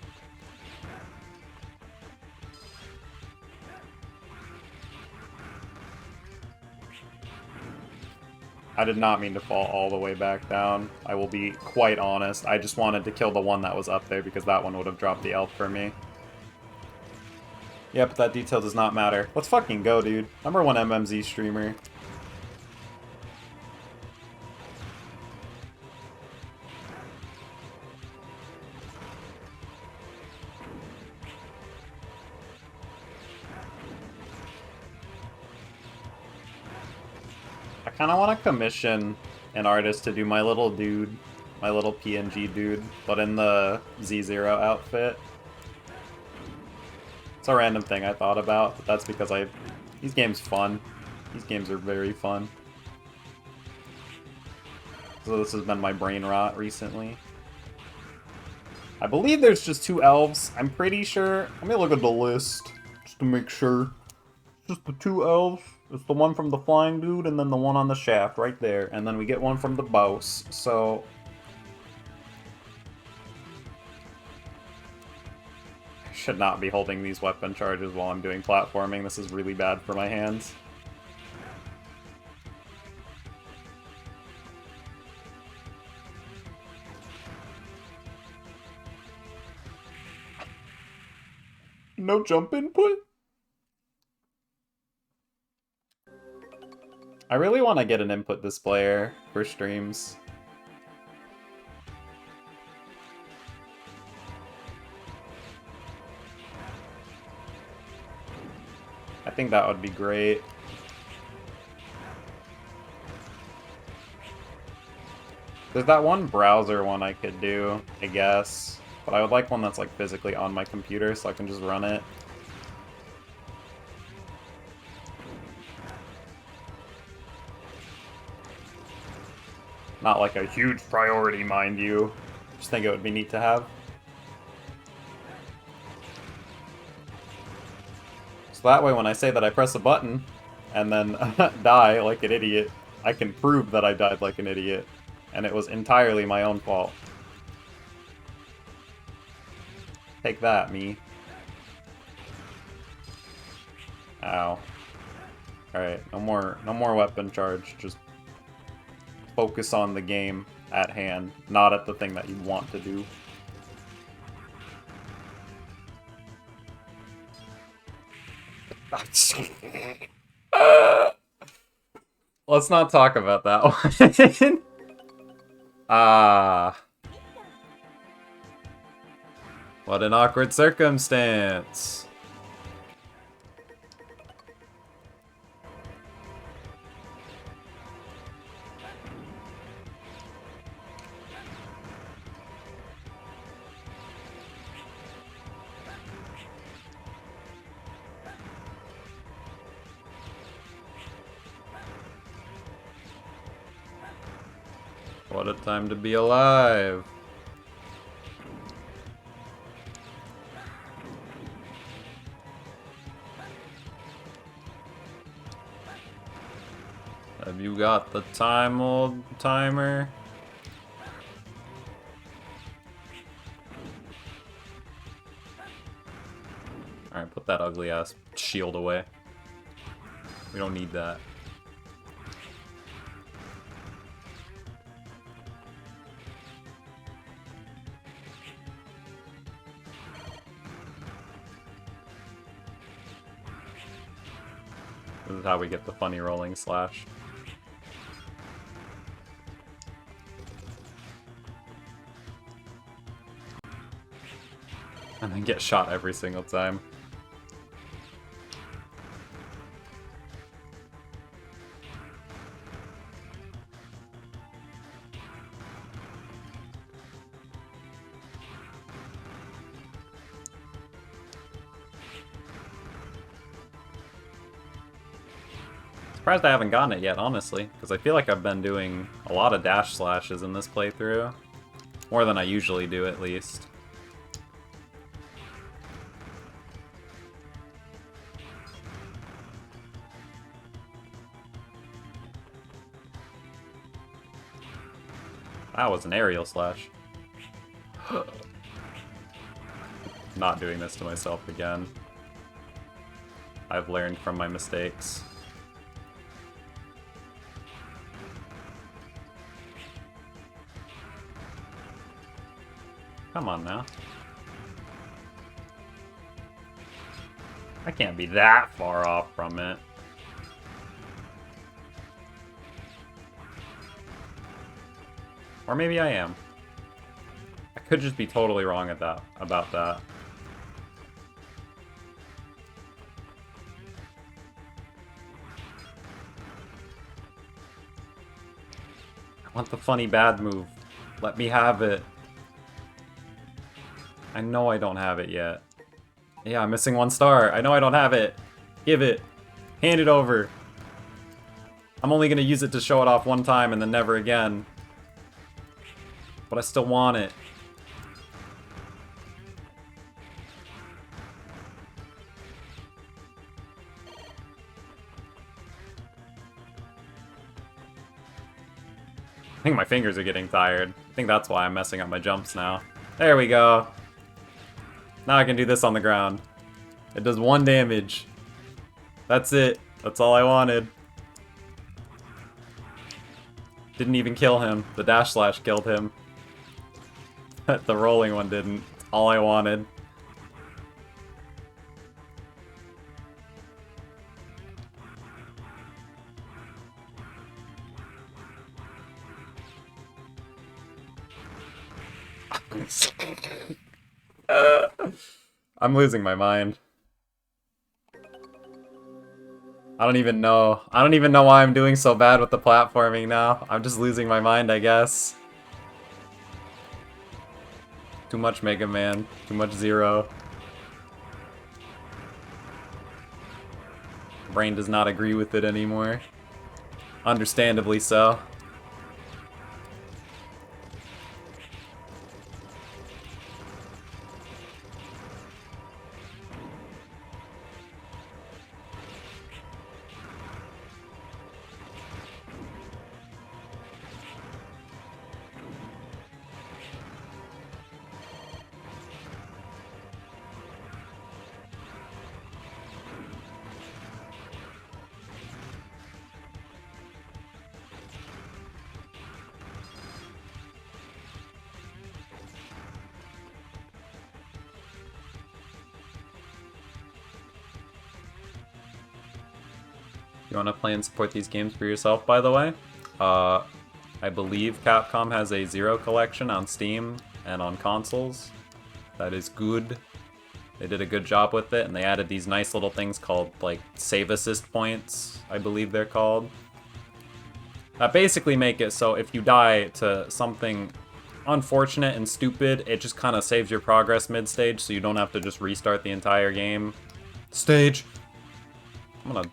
I did not mean to fall all the way back down. I will be quite honest. I just wanted to kill the one that was up there because that one would have dropped the elf for me. Yeah, but that detail does not matter. Let's fucking go, dude. Number one MMZ streamer. I kind of want to commission an artist to do my little dude, my little PNG dude, but in the Z0 outfit. It's a random thing I thought about, but that's because these games fun. These games are very fun. So this has been my brain rot recently. I believe there's just 2 elves. I'm pretty sure. Let me look at the list just to make sure. Just the 2 elves. It's the one from the flying dude and then the one on the shaft right there. And then we get one from the boss. So I should not be holding these weapon charges while I'm doing platforming. This is really bad for my hands. No jump input? I really want to get an input displayer for streams. I think that would be great. There's that one browser one I could do, I guess. But I would like one that's like physically on my computer so I can just run it. Not like a huge priority, mind you. Just think it would be neat to have. So that way when I say that I press a button and then die like an idiot, I can prove that I died like an idiot. And it was entirely my own fault. Take that, me. Ow. Alright, no more weapon charge, just focus on the game. at hand, not at the thing that you want to do. Let's not talk about that one. What an awkward circumstance. What a time to be alive. Have you got the time, old timer? Alright, put that ugly ass shield away. We don't need that. This is how we get the funny rolling slash. And then get shot every single time. Surprised I haven't gotten it yet, honestly, because I feel like I've been doing a lot of dash slashes in this playthrough. More than I usually do, at least. That was an aerial slash. Not doing this to myself again. I've learned from my mistakes. Come on now. I can't be that far off from it. Or maybe I am. I could just be totally wrong about that. I want the funny bad move. Let me have it. I know I don't have it yet. Yeah, I'm missing 1 star. I know I don't have it. Give it. Hand it over. I'm only gonna use it to show it off 1 time and then never again. But I still want it. I think my fingers are getting tired. I think that's why I'm messing up my jumps now. There we go. Now I can do this on the ground. It does 1 damage. That's it. That's all I wanted. Didn't even kill him. The dash slash killed him. The rolling one didn't. All I wanted. I'm losing my mind. I don't even know. I don't even know why I'm doing so bad with the platforming now. I'm just losing my mind, I guess. Too much Mega Man. Too much Zero. Brain does not agree with it anymore. Understandably so. You want to play and support these games for yourself, by the way? I believe Capcom has a Zero collection on Steam and on consoles. That is good. They did a good job with it, and they added these nice little things called, like, save assist points, I believe they're called. That basically make it so if you die to something unfortunate and stupid, it just kind of saves your progress mid-stage, so you don't have to just restart the entire game. Stage! I'm gonna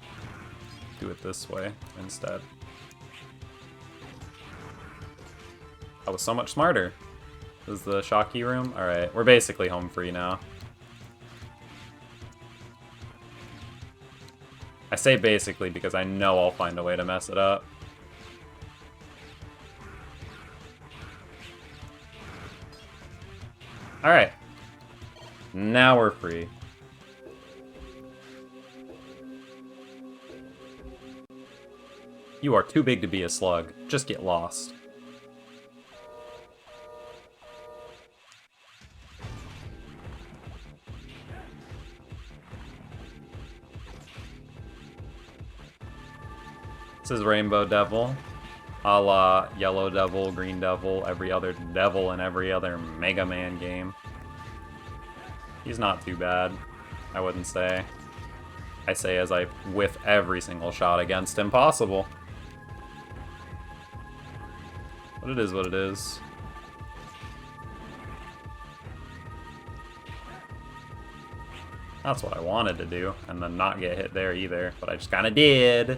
do it this way instead. That was so much smarter. This is the Shocky room? Alright, we're basically home free now. I say basically because I know I'll find a way to mess it up. Alright. Now we're free. You are too big to be a slug. Just get lost. This is Rainbow Devil, a la Yellow Devil, Green Devil, every other devil in every other Mega Man game. He's not too bad, I wouldn't say. I say as I whiff every single shot against him possible. But it is what it is. That's what I wanted to do, and then not get hit there either, but I just kinda did.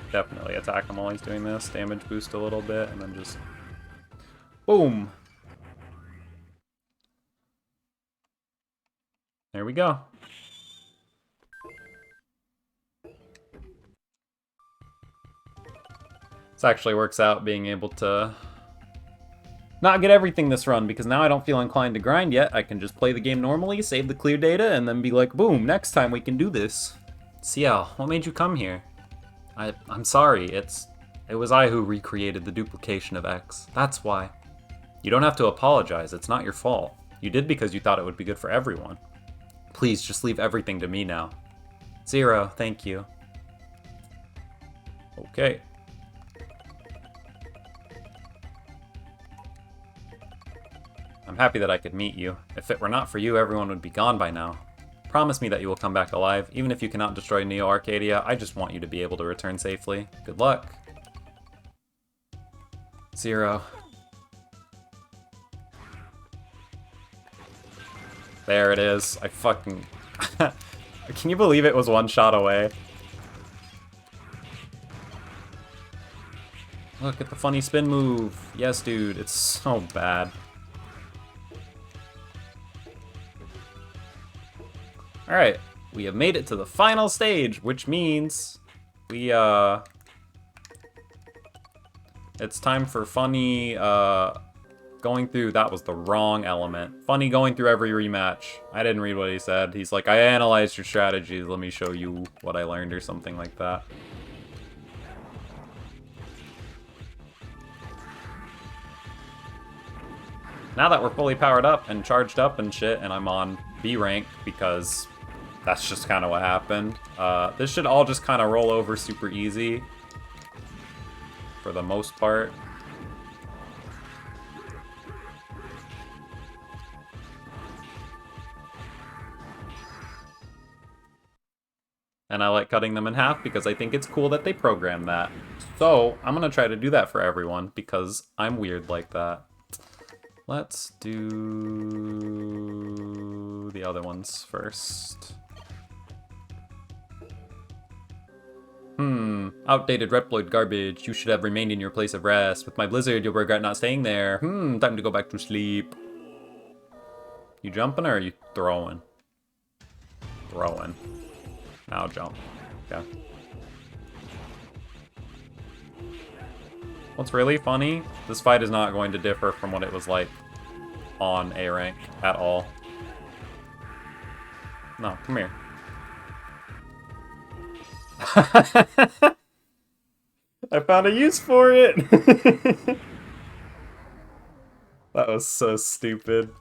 Definitely attack him while he's doing this. Damage boost a little bit, and then just... boom! There we go. This actually works out, being able to not get everything this run, because now I don't feel inclined to grind yet. I can just play the game normally, save the clear data, and then be like, boom, next time we can do this. CL, what made you come here? I'm sorry, it was I who recreated the duplication of X. That's why. You don't have to apologize, it's not your fault. You did because you thought it would be good for everyone. Please, just leave everything to me now. Zero, thank you. Okay. I'm happy that I could meet you. If it were not for you, everyone would be gone by now. Promise me that you will come back alive. Even if you cannot destroy Neo Arcadia, I just want you to be able to return safely. Good luck. Zero. There it is. I fucking... Can you believe it was one shot away? Look at the funny spin move. Yes, dude. It's so bad. Alright, we have made it to the final stage, which means we, it's time for Funny, going through, that was the wrong element. Funny going through every rematch. I didn't read what he said. He's like, I analyzed your strategies, let me show you what I learned, or something like that. Now that we're fully powered up and charged up and shit, and I'm on B rank, because that's just kind of what happened. This should all just kind of roll over super easy, for the most part. And I like cutting them in half because I think it's cool that they programmed that. So, I'm gonna try to do that for everyone, because I'm weird like that. Let's do the other ones first. Outdated Reploid garbage. You should have remained in your place of rest. With my blizzard, you'll regret not staying there. Time to go back to sleep. You jumping or are you throwing? Throwing. Now jump. Okay. What's really funny, this fight is not going to differ from what it was like on A rank at all. No, come here. I found a use for it! That was so stupid.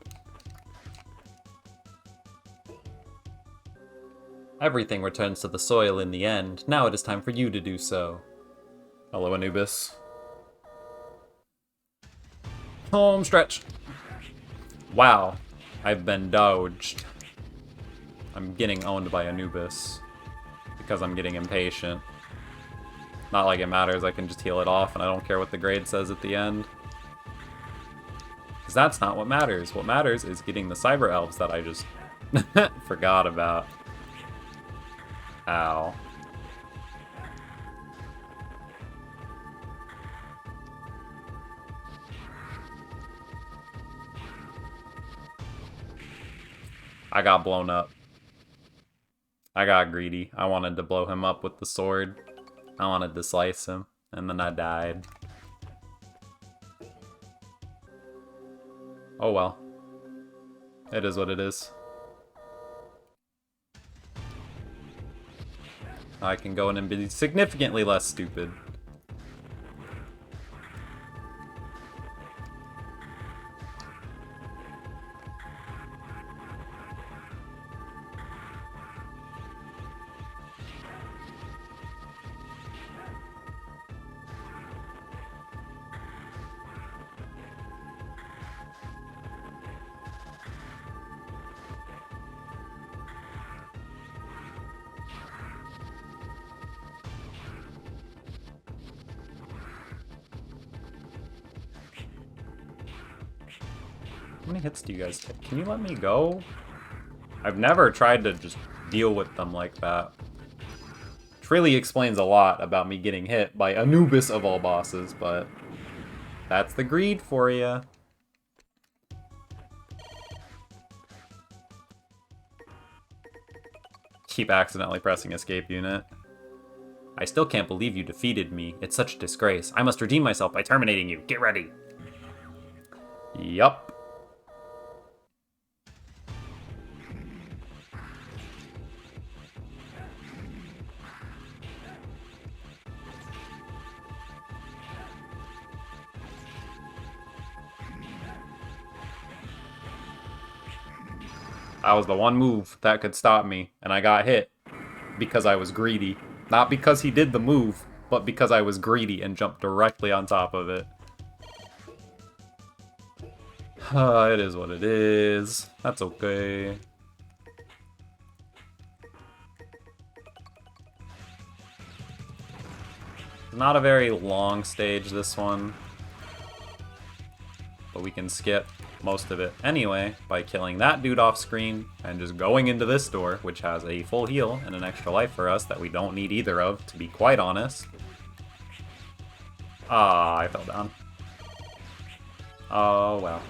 Everything returns to the soil in the end. Now it is time for you to do so. Hello, Anubis. Home stretch. Wow. I've been dodged. I'm getting owned by Anubis. Because I'm getting impatient. Not like it matters, I can just heal it off and I don't care what the grade says at the end. Because that's not what matters. What matters is getting the cyber elves that I just forgot about. Ow. I got blown up. I got greedy. I wanted to blow him up with the sword. I wanted to slice him, and then I died. Oh well. It is what it is. I can go in and be significantly less stupid. How many hits do you guys take? Can you let me go? I've never tried to just deal with them like that. Which really explains a lot about me getting hit by Anubis of all bosses, but that's the greed for you. Keep accidentally pressing escape unit. I still can't believe you defeated me. It's such a disgrace. I must redeem myself by terminating you. Get ready. Yup. That was the one move that could stop me, and I got hit because I was greedy. Not because he did the move, but because I was greedy and jumped directly on top of it. It is what it is. That's okay. Not a very long stage, this one. But we can skip most of it anyway by killing that dude off screen and just going into this door, which has a full heal and an extra life for us that we don't need either of, to be quite honest. Ah, I fell down. Oh, well.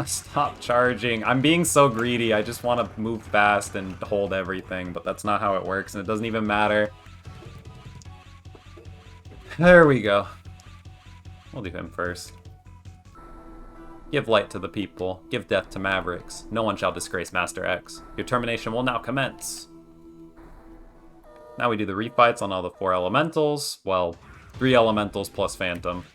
Stop charging. I'm being so greedy. I just want to move fast and hold everything, but that's not how it works, and it doesn't even matter. There we go. We'll do him first. Give light to the people. Give death to Mavericks. No one shall disgrace Master X. Your termination will now commence. Now we do the refights on all the 4 elementals. Well, 3 elementals plus Phantom.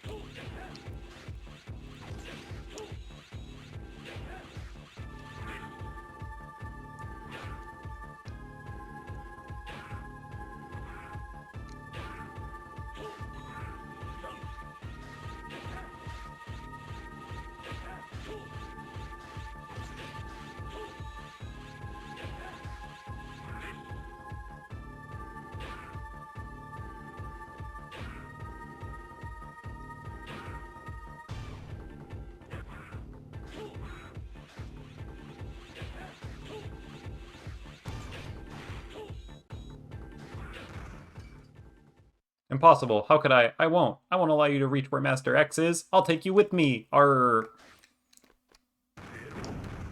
Impossible. How could I? I won't. I won't allow you to reach where Master X is. I'll take you with me. Arr.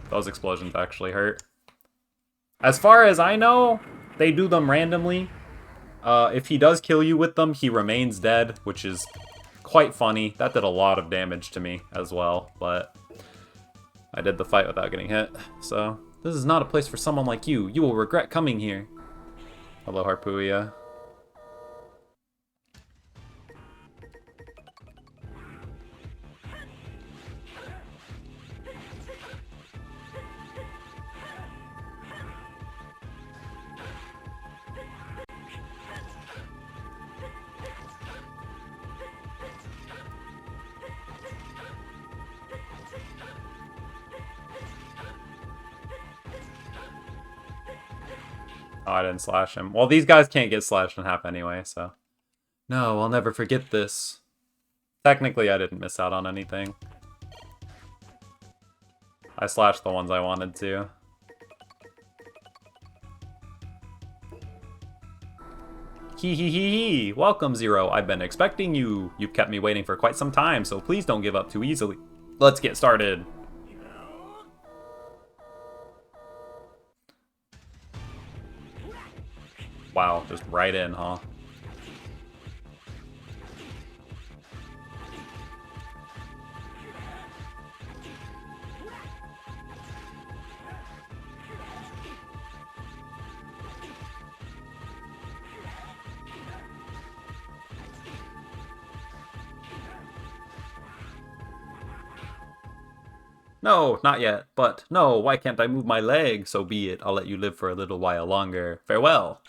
Those explosions actually hurt. As far as I know, they do them randomly. If he does kill you with them, he remains dead, which is quite funny. That did a lot of damage to me as well, but I did the fight without getting hit. So, this is not a place for someone like you. You will regret coming here. Hello, Harpuya. Oh, I didn't slash him. Well, these guys can't get slashed in half anyway, so... No, I'll never forget this. Technically, I didn't miss out on anything. I slashed the ones I wanted to. Hee hee hee hee! Welcome, Zero. I've been expecting you. You've kept me waiting for quite some time, so please don't give up too easily. Let's get started. Wow, just right in, huh? No, not yet. But no, why can't I move my leg? So be it. I'll let you live for a little while longer. Farewell.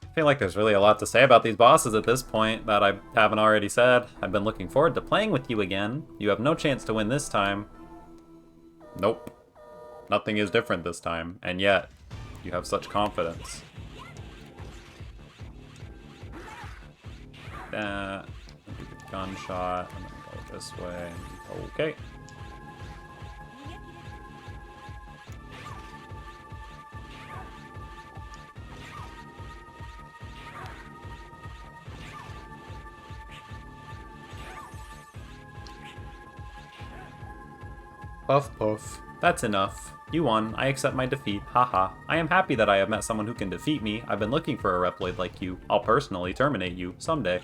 I feel like there's really a lot to say about these bosses at this point that I haven't already said. I've been looking forward to playing with you again. You have no chance to win this time. Nope. Nothing is different this time, and yet, you have such confidence. That, do the gunshot, and then go this way. Okay. Puff puff. That's enough. You won. I accept my defeat. Haha. I am happy that I have met someone who can defeat me. I've been looking for a Reploid like you. I'll personally terminate you someday.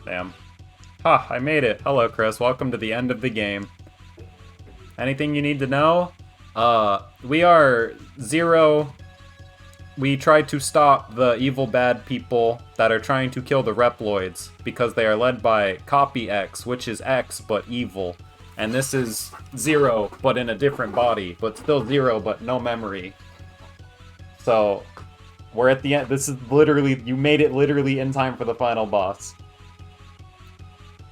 Damn. Ha, I made it. Hello, Chris. Welcome to the end of the game. Anything you need to know? We are Zero. We tried to stop the evil bad people that are trying to kill the Reploids because they are led by Copy X, which is X but evil. And this is Zero, but in a different body, but still Zero, but no memory. So, we're at the end. This is literally, you made it literally in time for the final boss.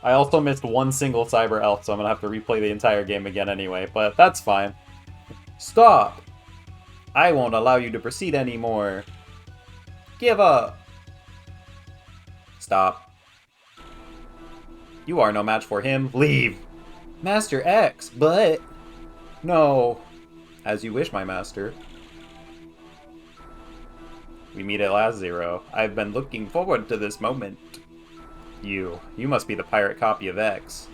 I also missed one single Cyber Elf, so I'm gonna have to replay the entire game again anyway, but that's fine. Stop! I won't allow you to proceed anymore. Give up! Stop. You are no match for him. Leave! Master X, but... No. As you wish, my master. We meet at last, Zero. I've been looking forward to this moment. You must be the pirate copy of X.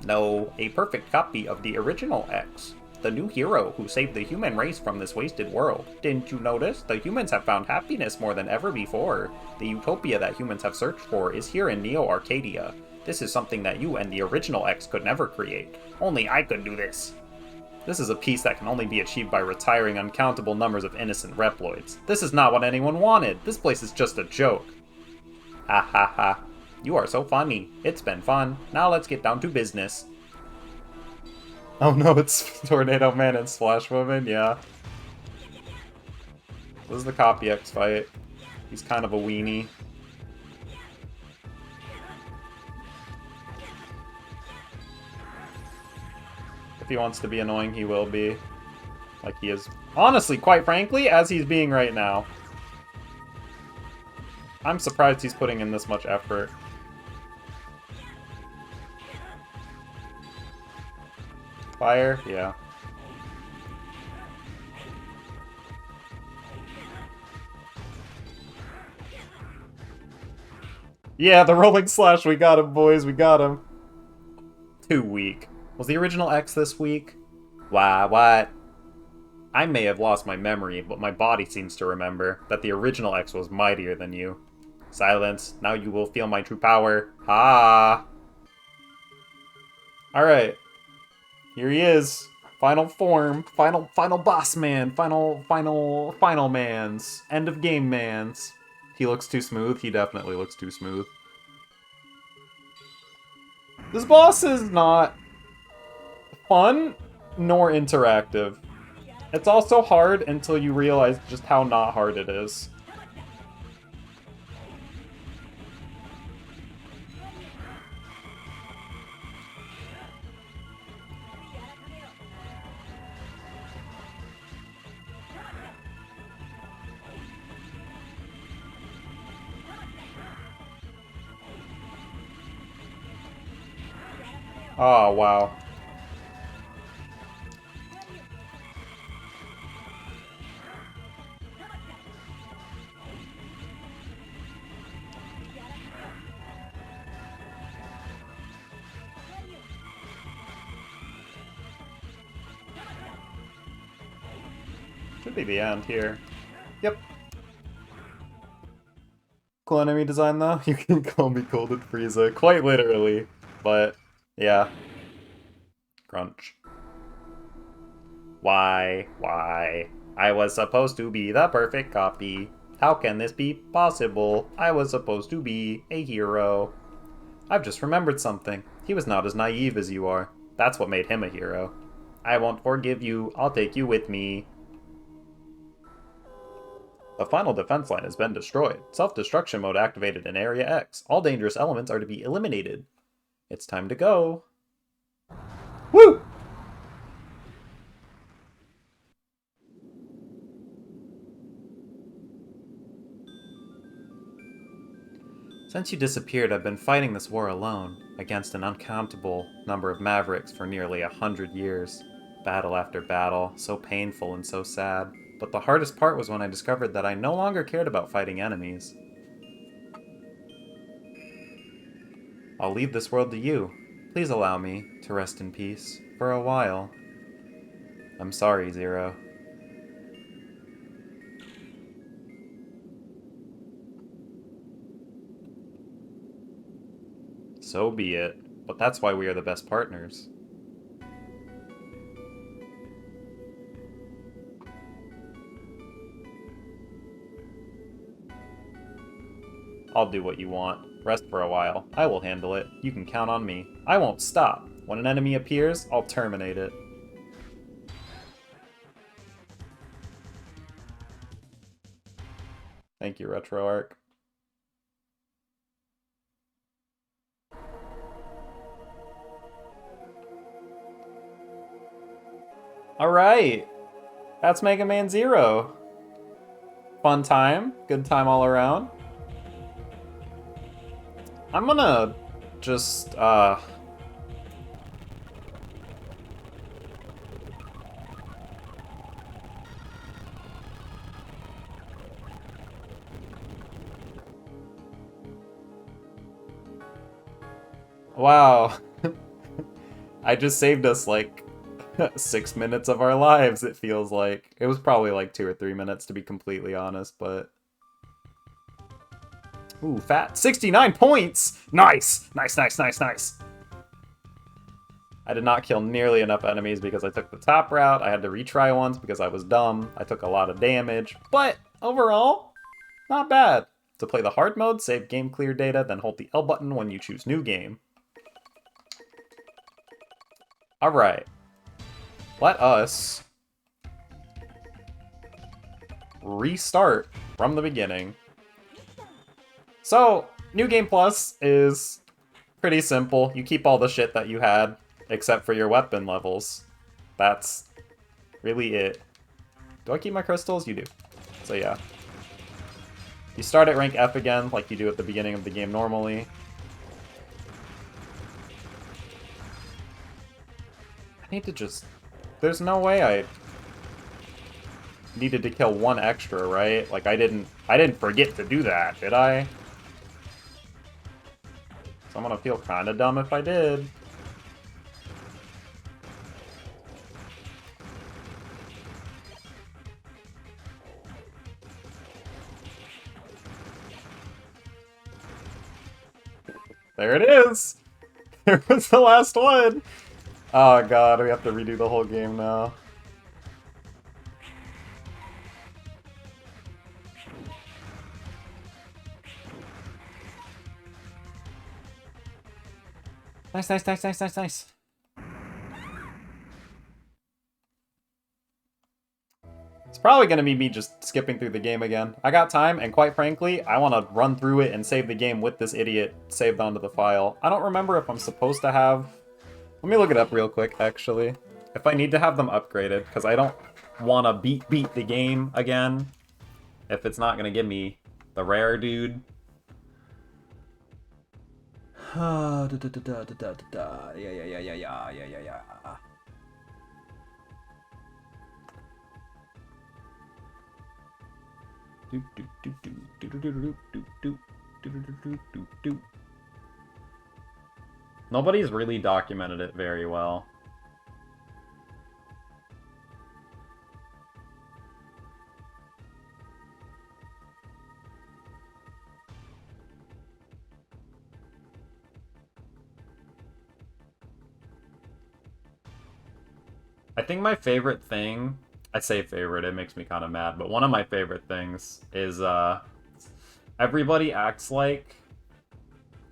No, a perfect copy of the original X. The new hero who saved the human race from this wasted world. Didn't you notice? The humans have found happiness more than ever before. The utopia that humans have searched for is here in Neo Arcadia. This is something that you and the original X could never create. Only I could do this. This is a peace that can only be achieved by retiring uncountable numbers of innocent Reploids. This is not what anyone wanted. This place is just a joke. Ha ha ha. You are so funny. It's been fun. Now let's get down to business. Oh no, it's Tornado Man and Splash Woman, yeah. This is the Copy X fight. He's kind of a weenie. If he wants to be annoying, he will be. Like he is, honestly, quite frankly, as he's being right now. I'm surprised he's putting in this much effort. Fire? Yeah. Yeah, the rolling slash, we got him, boys, we got him. Too weak. Was the original X this weak? Why, what? I may have lost my memory, but my body seems to remember that the original X was mightier than you. Silence, now you will feel my true power. Ha! Alright. Here he is. Final form. Final boss man. Final mans. End of game mans. He looks too smooth. He definitely looks too smooth. This boss is not fun nor interactive. It's also hard until you realize just how not hard it is. Oh, wow. Should be the end here. Yep. Cool enemy design, though. You can call me Golden Frieza, quite literally. But, yeah. Crunch. Why? I was supposed to be the perfect copy. How can this be possible? I was supposed to be a hero. I've just remembered something. He was not as naive as you are. That's what made him a hero. I won't forgive you. I'll take you with me. The final defense line has been destroyed. Self-destruction mode activated in Area X. All dangerous elements are to be eliminated. It's time to go. Woo! Since you disappeared, I've been fighting this war alone, against an uncountable number of Mavericks for nearly 100 years. Battle after battle, so painful and so sad. But the hardest part was when I discovered that I no longer cared about fighting enemies. I'll leave this world to you. Please allow me to rest in peace for a while. I'm sorry, Zero. So be it, but that's why we are the best partners. I'll do what you want. Rest for a while. I will handle it. You can count on me. I won't stop. When an enemy appears, I'll terminate it. Thank you, RetroArch. Alright! That's Mega Man Zero. Fun time. Good time all around. I'm gonna just, Wow. I just saved us, like, 6 minutes of our lives, it feels like. It was probably, like, 2 or 3 minutes, to be completely honest, but... Ooh, fat. 69 points! Nice! Nice. I did not kill nearly enough enemies because I took the top route. I had to retry once because I was dumb. I took a lot of damage. But, overall, not bad. To play the hard mode, save game clear data, then hold the L button when you choose new game. Alright. Let us restart from the beginning. So, New Game Plus is pretty simple. You keep all the shit that you had, except for your weapon levels. That's really it. Do I keep my crystals? You do. So yeah. You start at rank F again, like you do at the beginning of the game normally. I need to just... There's no way I needed to kill one extra, right? Like I didn't forget to do that, did I? So I'm gonna feel kinda dumb if I did. There it is! There was the last one! Oh god, we have to redo the whole game now. Nice, nice, nice, nice, nice, nice. It's probably gonna be me just skipping through the game again. I got time, and quite frankly, I want to run through it and save the game with this idiot saved onto the file. I don't remember if I'm supposed to have... Let me look it up real quick, actually. If I need to have them upgraded, because I don't want to beat the game again. If it's not gonna give me the rare dude. Yeah. Nobody's really documented it very well. I think my favorite thing, I say favorite, it makes me kind of mad, but one of my favorite things is everybody acts like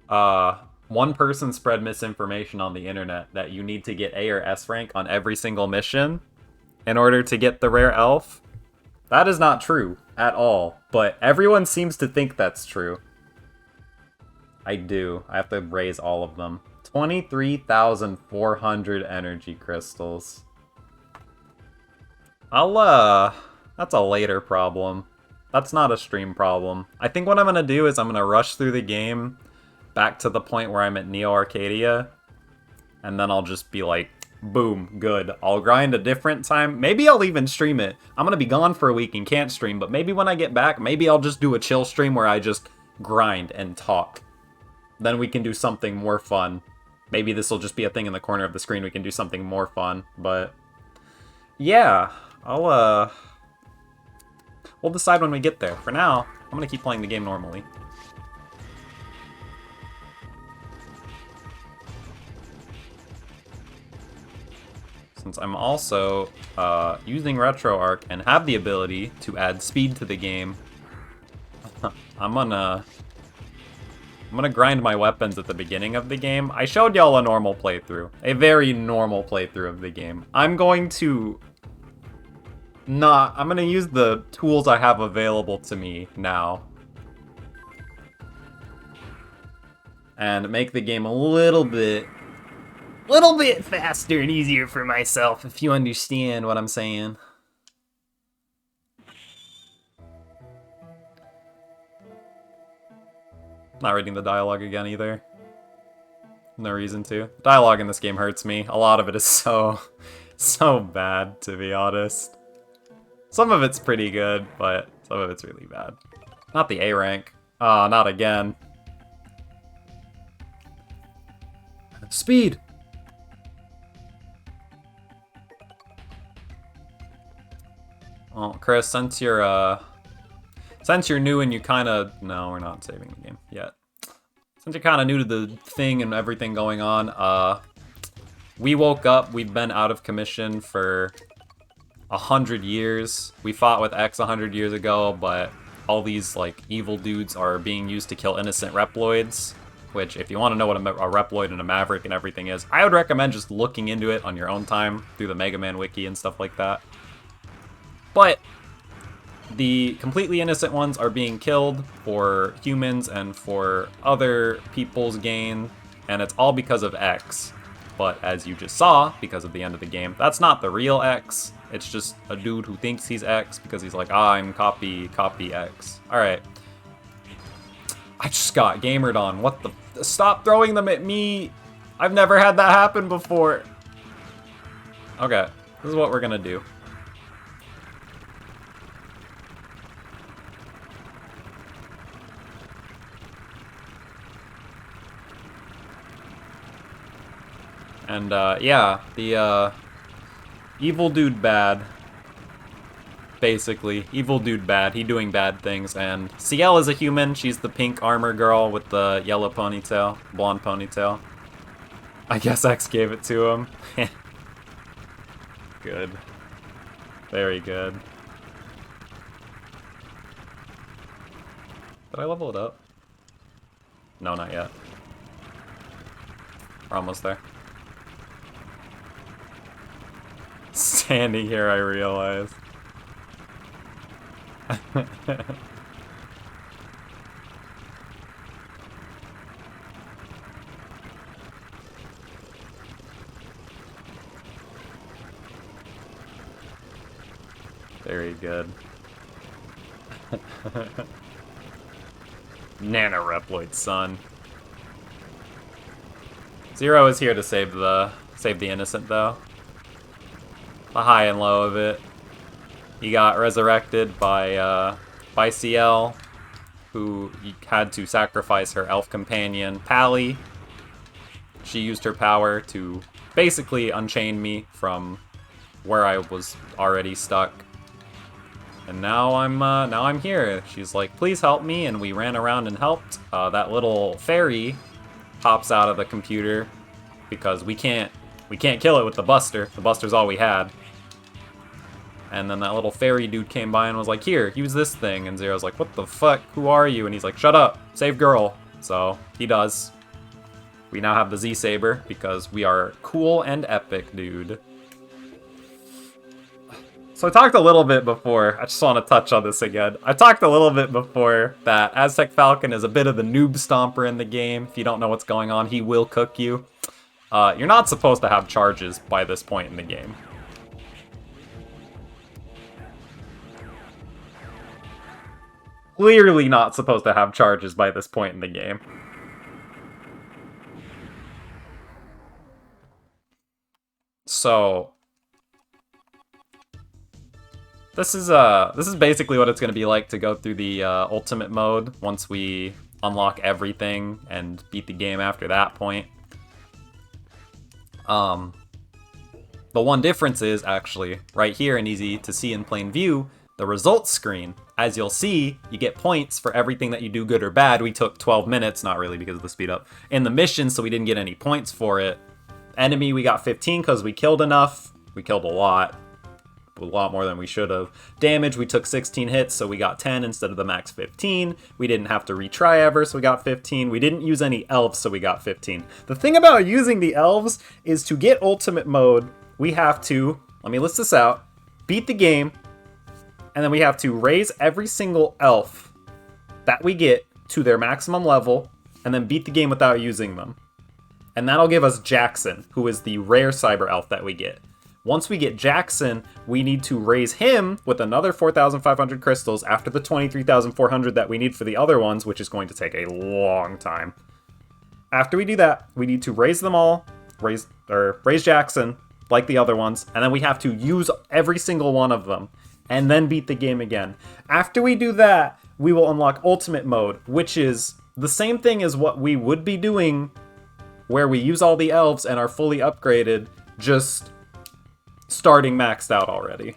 one person spread misinformation on the internet that you need to get A or S rank on every single mission in order to get the rare elf. That is not true at all, but everyone seems to think that's true. I do. I have to raise all of them. 23,400 energy crystals. That's a later problem. That's not a stream problem. I think what I'm gonna do is I'm gonna rush through the game back to the point where I'm at Neo Arcadia, and then I'll just be like, boom, good. I'll grind a different time. Maybe I'll even stream it. I'm gonna be gone for a week and can't stream, but maybe when I get back, maybe I'll just do a chill stream where I just grind and talk. Then we can do something more fun. Maybe this will just be a thing in the corner of the screen. We can do something more fun, but yeah, we'll decide when we get there. For now, I'm gonna keep playing the game normally. Since I'm also using RetroArch and have the ability to add speed to the game, I'm gonna grind my weapons at the beginning of the game. I showed y'all a normal playthrough, a very normal playthrough of the game. I'm gonna use the tools I have available to me now and make the game a little bit faster and easier for myself, if you understand what I'm saying. Not reading the dialogue again either. No reason to. Dialogue in this game hurts me. A lot of it is so bad, to be honest. Some of it's pretty good, but some of it's really bad. Not the A rank. Ah, not again. Speed! Well, Chris, since you're new and you kinda... No, we're not saving the game yet. Since you're kinda new to the thing and everything going on, we woke up, we've been out of commission for 100 years. We fought with X 100 years ago, but all these, like, evil dudes are being used to kill innocent Reploids, which, if you want to know what a Reploid and a Maverick and everything is, I would recommend just looking into it on your own time through the Mega Man Wiki and stuff like that. But the completely innocent ones are being killed for humans and for other people's gain, and it's all because of X. But as you just saw, because of the end of the game, that's not the real X. It's just a dude who thinks he's X because he's like, I'm copy X. Alright. I just got gamered on. What the... Stop throwing them at me! I've never had that happen before. Okay, this is what we're gonna do. And, yeah, the, evil dude bad. Basically. Evil dude bad. He doing bad things. And CL is a human. She's the pink armor girl with the yellow ponytail. Blonde ponytail. I guess X gave it to him. Good. Very good. Did I level it up? No, not yet. We're almost there. Standing here, I realize. Very good. Nanoreploid son. Zero is here to save the innocent though. The high and low of it. He got resurrected by CL, who had to sacrifice her elf companion, Pally. She used her power to basically unchain me from where I was already stuck. And now I'm here. She's like, please help me, and we ran around and helped. That little fairy pops out of the computer because we can't kill it with the Buster. The Buster's all we had. And then that little fairy dude came by and was like, here, use this thing. And Zero's like, what the fuck? Who are you? And he's like, shut up. Save girl. So he does. We now have the Z-Saber because we are cool and epic, dude. So I talked a little bit before. I just want to touch on this again. I talked a little bit before that Aztec Falcon is a bit of the noob stomper in the game. If you don't know what's going on, he will cook you. You're not supposed to have charges by this point in the game. Clearly not supposed to have charges by this point in the game. So this is basically what it's going to be like to go through the ultimate mode once we unlock everything and beat the game after that point. The one difference is actually right here and easy to see in plain view, the results screen. As you'll see, you get points for everything that you do good or bad. We took 12 minutes, not really because of the speed up, in the mission, so we didn't get any points for it. Enemy, we got 15 because we killed enough. We killed a lot more than we should have. Damage, we took 16 hits, so we got 10 instead of the max 15. We didn't have to retry ever, so we got 15. We didn't use any elves, so we got 15. The thing about using the elves is to get ultimate mode, we have to, let me list this out, beat the game, and then we have to raise every single elf that we get to their maximum level, and then beat the game without using them. And that'll give us Jackson, who is the rare cyber elf that we get. Once we get Jackson, we need to raise him with another 4,500 crystals after the 23,400 that we need for the other ones, which is going to take a long time. After we do that, we need to raise them all, raise Jackson, like the other ones, and then we have to use every single one of them, and then beat the game again. After we do that, we will unlock Ultimate Mode, which is the same thing as what we would be doing where we use all the elves and are fully upgraded, just starting maxed out already.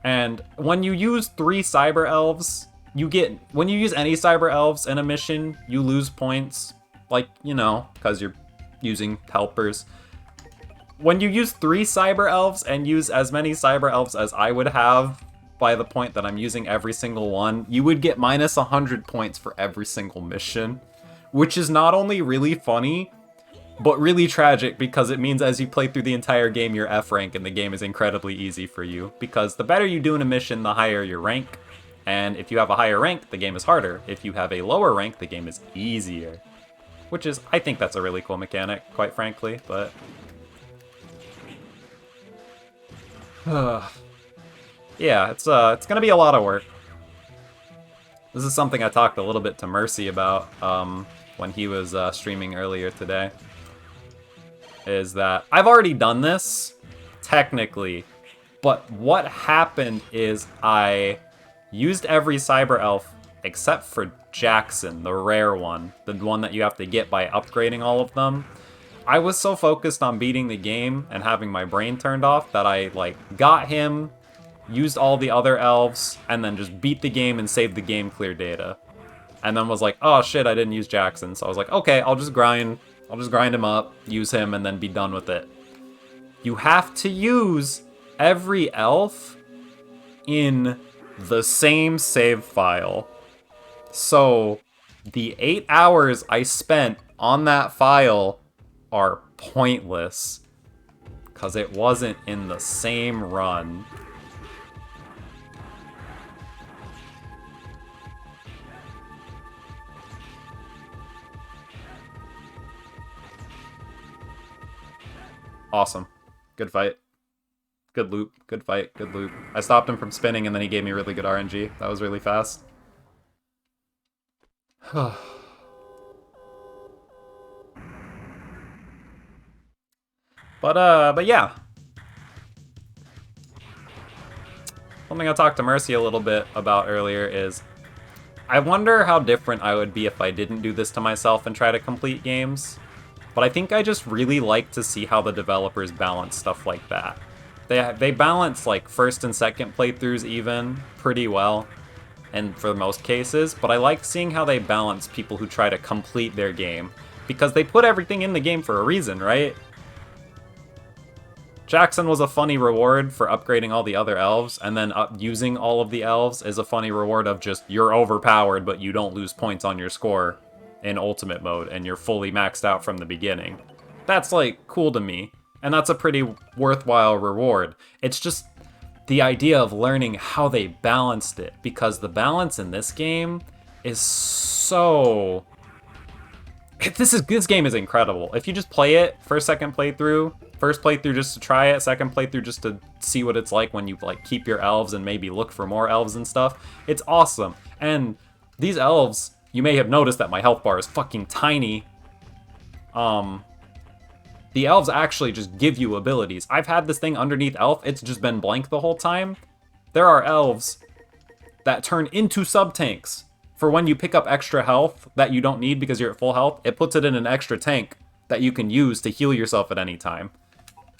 And when you use 3 cyber elves, when you use any cyber elves in a mission, you lose points, like, you know, because you're using helpers. When you use 3 cyber elves and use as many cyber elves as I would have by the point that I'm using every single one, you would get minus 100 points for every single mission, which is not only really funny, but really tragic because it means as you play through the entire game, you're F rank and the game is incredibly easy for you. Because the better you do in a mission, the higher your rank. And if you have a higher rank, the game is harder. If you have a lower rank, the game is easier. Which is, I think that's a really cool mechanic, quite frankly, but... yeah, it's gonna be a lot of work. This is something I talked a little bit to Mercy about when he was streaming earlier today. Is that I've already done this, technically, but what happened is I used every Cyber Elf except for Jackson, the rare one, the one that you have to get by upgrading all of them. I was so focused on beating the game and having my brain turned off that I, like, got him, used all the other elves, and then just beat the game and saved the game clear data. And then was like, oh shit, I didn't use Jackson. So I was like, okay, I'll just grind him up, use him, and then be done with it. You have to use every elf in the same save file. So the 8 hours I spent on that file are pointless because it wasn't in the same run. Awesome. Good fight. Good loop. Good fight. Good loop. I stopped him from spinning and then he gave me really good RNG. That was really fast. But yeah. Something I talked to Mercy a little bit about earlier is I wonder how different I would be if I didn't do this to myself and try to complete games. But I think I just really like to see how the developers balance stuff like that. They balance like first and second playthroughs even pretty well, and for most cases, but I like seeing how they balance people who try to complete their game, because they put everything in the game for a reason, right? Jackson was a funny reward for upgrading all the other elves, and then using all of the elves is a funny reward of just, you're overpowered, but you don't lose points on your score in ultimate mode, and you're fully maxed out from the beginning. That's, like, cool to me, and that's a pretty worthwhile reward. It's just the idea of learning how they balanced it, because the balance in this game is so... This game is incredible. If you just play it, first playthrough just to try it, second playthrough just to see what it's like when you, like, keep your elves and maybe look for more elves and stuff, it's awesome. And these elves... You may have noticed that my health bar is fucking tiny. The elves actually just give you abilities. I've had this thing underneath elf, it's just been blank the whole time. There are elves that turn into sub-tanks. For when you pick up extra health that you don't need because you're at full health, it puts it in an extra tank that you can use to heal yourself at any time.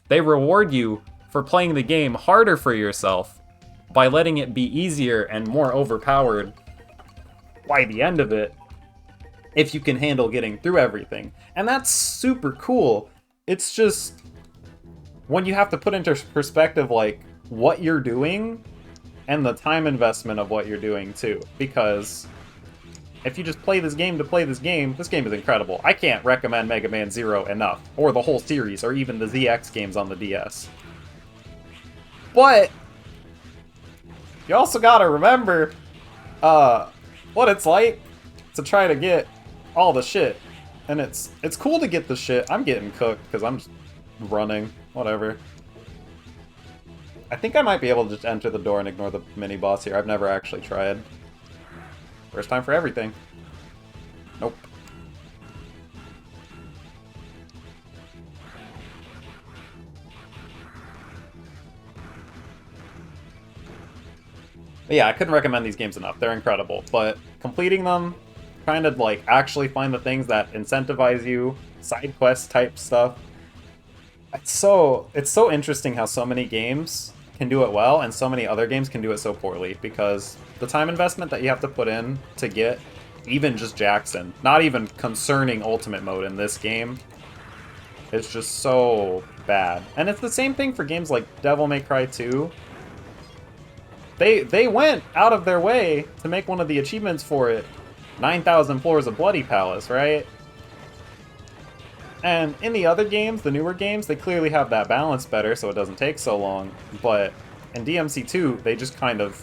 They reward you for playing the game harder for yourself by letting it be easier and more overpowered by the end of it, if you can handle getting through everything. And that's super cool. It's just, when you have to put into perspective, like, what you're doing, and the time investment of what you're doing, too. Because, if you just play this game to play this game is incredible. I can't recommend Mega Man Zero enough, or the whole series, or even the ZX games on the DS. But, you also gotta remember, what it's like to try to get all the shit. And it's cool to get the shit. I'm getting cooked because I'm just running. Whatever. I think I might be able to just enter the door and ignore the mini-boss here. I've never actually tried. First time for everything. Nope. But yeah, I couldn't recommend these games enough. They're incredible. But completing them, trying to, like, actually find the things that incentivize you, side quest type stuff. It's so interesting how so many games can do it well and so many other games can do it so poorly, because the time investment that you have to put in to get even just Jackson, not even concerning ultimate mode in this game, is just so bad. And it's the same thing for games like Devil May Cry 2. They went out of their way to make one of the achievements for it 9,000 floors of Bloody Palace, right? And in the other games, the newer games, they clearly have that balance better, so it doesn't take so long. But in DMC2, they just kind of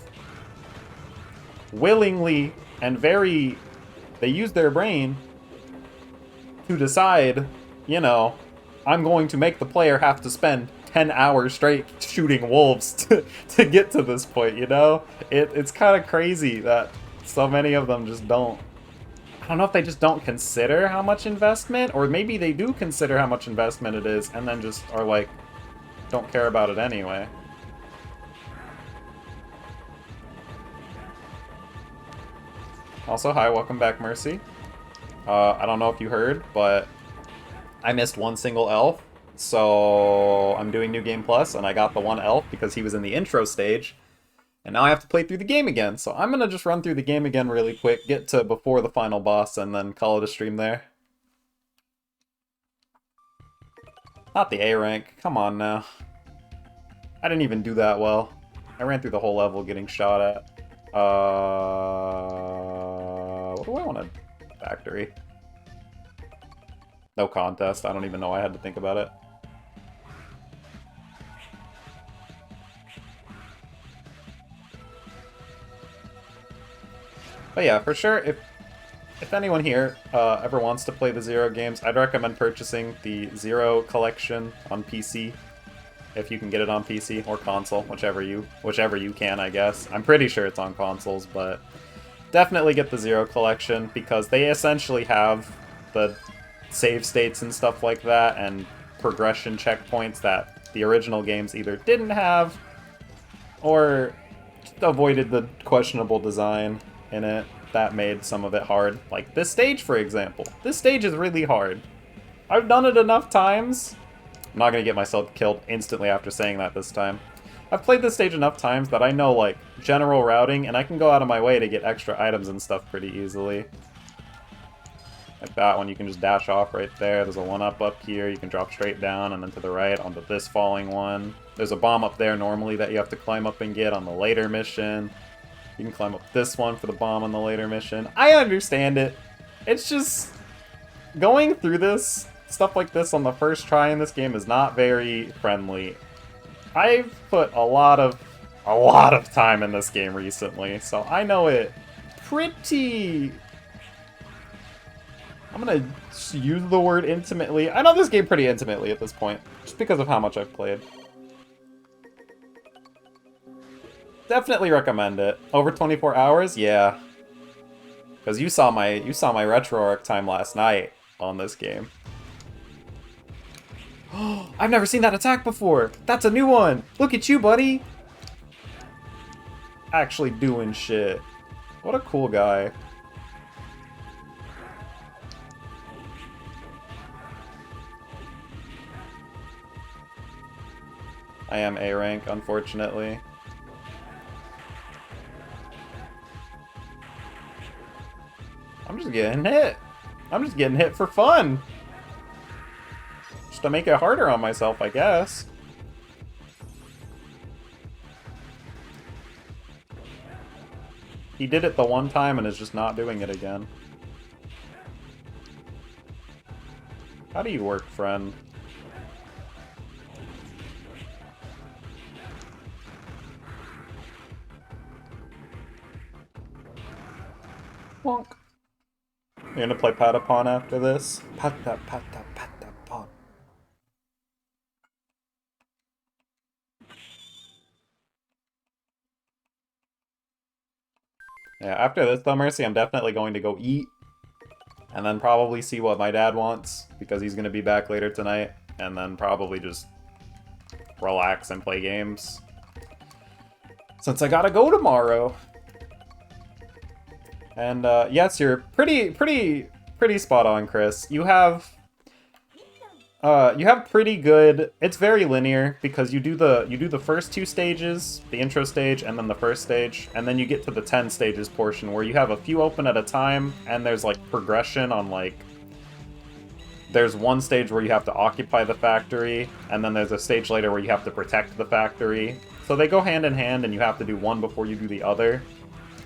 willingly and they use their brain to decide, you know, I'm going to make the player have to spend 10 hours straight shooting wolves to get to this point, you know? It's kind of crazy that so many of them just don't. I don't know if they just don't consider how much investment, or maybe they do consider how much investment it is, and then just are like, don't care about it anyway. Also, hi, welcome back, Mercy. I don't know if you heard, but I missed one single elf, so I'm doing New Game Plus, and I got the one elf because he was in the intro stage. And now I have to play through the game again, so I'm gonna just run through the game again really quick, get to before the final boss, and then call it a stream there. Not the A rank, come on now. I didn't even do that well. I ran through the whole level getting shot at. What do I want to factory? No contest, I don't even know I had to think about it. But yeah, for sure, if anyone here ever wants to play the Zero games, I'd recommend purchasing the Zero collection on PC, if you can get it on PC or console, whichever you can, I guess. I'm pretty sure it's on consoles, but definitely get the Zero collection because they essentially have the save states and stuff like that and progression checkpoints that the original games either didn't have or just avoided the questionable design in it that made some of it hard. Like this stage, for example. This stage is really hard. I've done it enough times. I'm not gonna get myself killed instantly after saying that this time. I've played this stage enough times that I know, like, general routing, and I can go out of my way to get extra items and stuff pretty easily. Like that one, you can just dash off right there. There's a 1-up up here. You can drop straight down and then to the right onto this falling one. There's a bomb up there normally that you have to climb up and get on the later mission. You can climb up this one for the bomb on the later mission. I understand it. It's just going through this, stuff like this on the first try in this game is not very friendly. I've put a lot of time in this game recently, so I know it pretty... I'm gonna use the word intimately. I know this game pretty intimately at this point, just because of how much I've played. Definitely recommend it. Over 24 hours? Yeah. Because you saw my RetroArch time last night on this game. I've never seen that attack before! That's a new one! Look at you, buddy! Actually doing shit. What a cool guy. I am A rank, unfortunately. I'm just getting hit. I'm just getting hit for fun. Just to make it harder on myself, I guess. He did it the one time and is just not doing it again. How do you work, friend? Wonk. You're gonna play Patapon after this? Patapon. Yeah, after this though, Mercy, I'm definitely going to go eat. And then probably see what my dad wants, because he's gonna be back later tonight. And then probably just relax and play games. Since I gotta go tomorrow. And yes, you're pretty spot on, Chris. You have pretty good. It's very linear because you do the first two stages, the intro stage, and then the first stage, and then you get to the 10 stages portion where you have a few open at a time, and there's like progression on like. There's one stage where you have to occupy the factory, and then there's a stage later where you have to protect the factory. So they go hand in hand, and you have to do one before you do the other.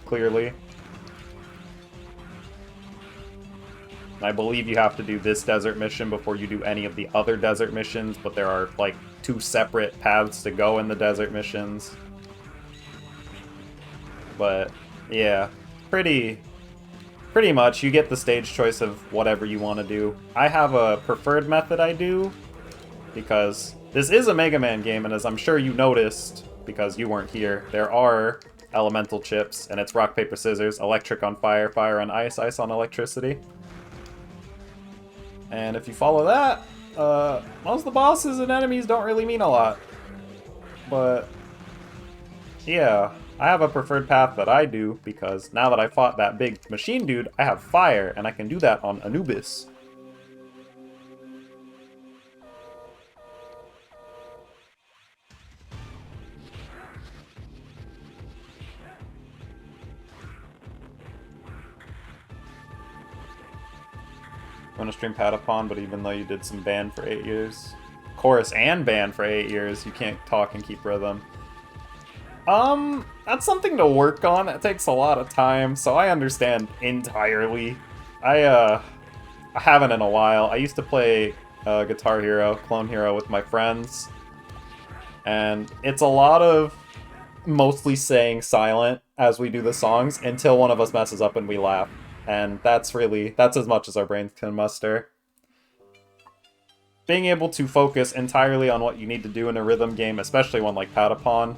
Clearly. I believe you have to do this desert mission before you do any of the other desert missions, but there are, like, 2 separate paths to go in the desert missions. But, yeah, pretty much you get the stage choice of whatever you want to do. I have a preferred method I do, because this is a Mega Man game, and as I'm sure you noticed, because you weren't here, there are elemental chips, and it's rock, paper, scissors, electric on fire, fire on ice, ice on electricity. And if you follow that, most of the bosses and enemies don't really mean a lot. But, yeah, I have a preferred path that I do, because now that I fought that big machine dude, I have fire, and I can do that on Anubis. I'm gonna stream Patapon, but even though you did some band for 8 years, chorus and band for 8 years, you can't talk and keep rhythm. That's something to work on. It takes a lot of time, so I understand entirely. I haven't in a while. I used to play Guitar Hero, Clone Hero with my friends, and it's a lot of mostly staying silent as we do the songs until one of us messes up and we laugh. And that's as much as our brains can muster. Being able to focus entirely on what you need to do in a rhythm game, especially one like Patapon,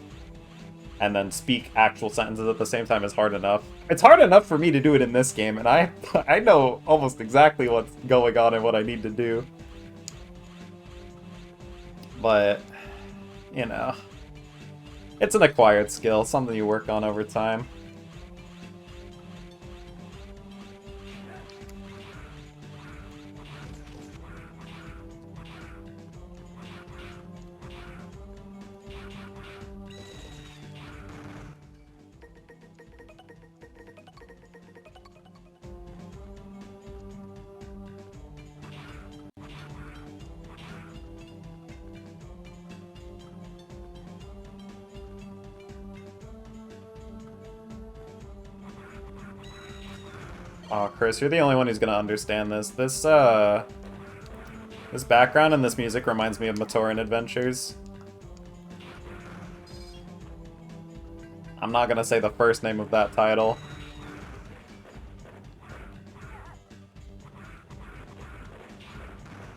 and then speak actual sentences at the same time is hard enough. It's hard enough for me to do it in this game, and I know almost exactly what's going on and what I need to do. But, you know, it's an acquired skill, something you work on over time. Oh, Chris, you're the only one who's gonna understand this. This background and this music reminds me of Matoran Adventures. I'm not gonna say the first name of that title.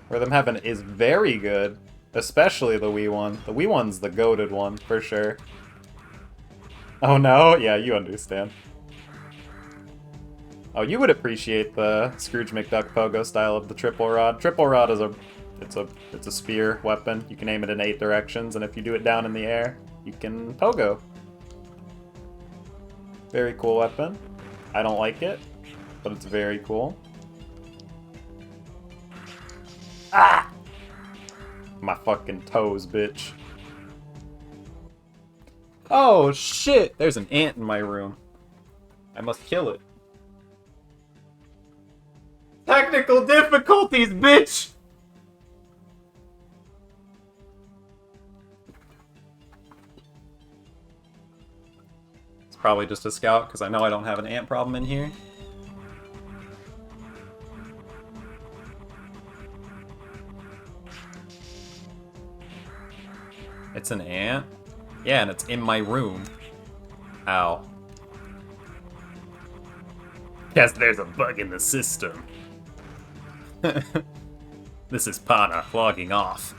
Rhythm Heaven is very good, especially the Wii one. The Wii one's the goated one, for sure. Oh no? Yeah, you understand. Oh, you would appreciate the Scrooge McDuck pogo style of the triple rod. Triple rod is it's a spear weapon. You can aim it in 8 directions, and if you do it down in the air, you can pogo. Very cool weapon. I don't like it, but it's very cool. Ah! My fucking toes, bitch. Oh shit! There's an ant in my room. I must kill it. Technical difficulties, bitch! It's probably just a scout, because I know I don't have an ant problem in here. It's an ant? Yeah, and it's in my room. Ow. Guess there's a bug in the system. This is Pana logging off.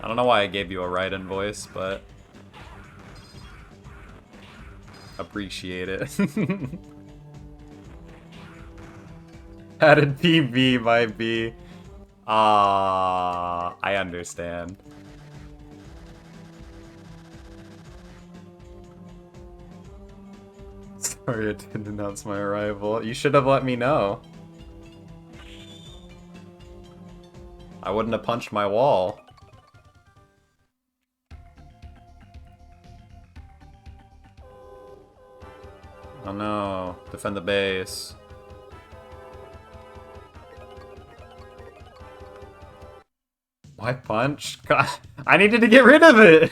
I don't know why I gave you a write-in voice, but appreciate it. Added PB might be. I understand. Sorry I didn't announce my arrival. You should have let me know. I wouldn't have punched my wall. Oh no. Defend the base. Why punch? God, I needed to get rid of it!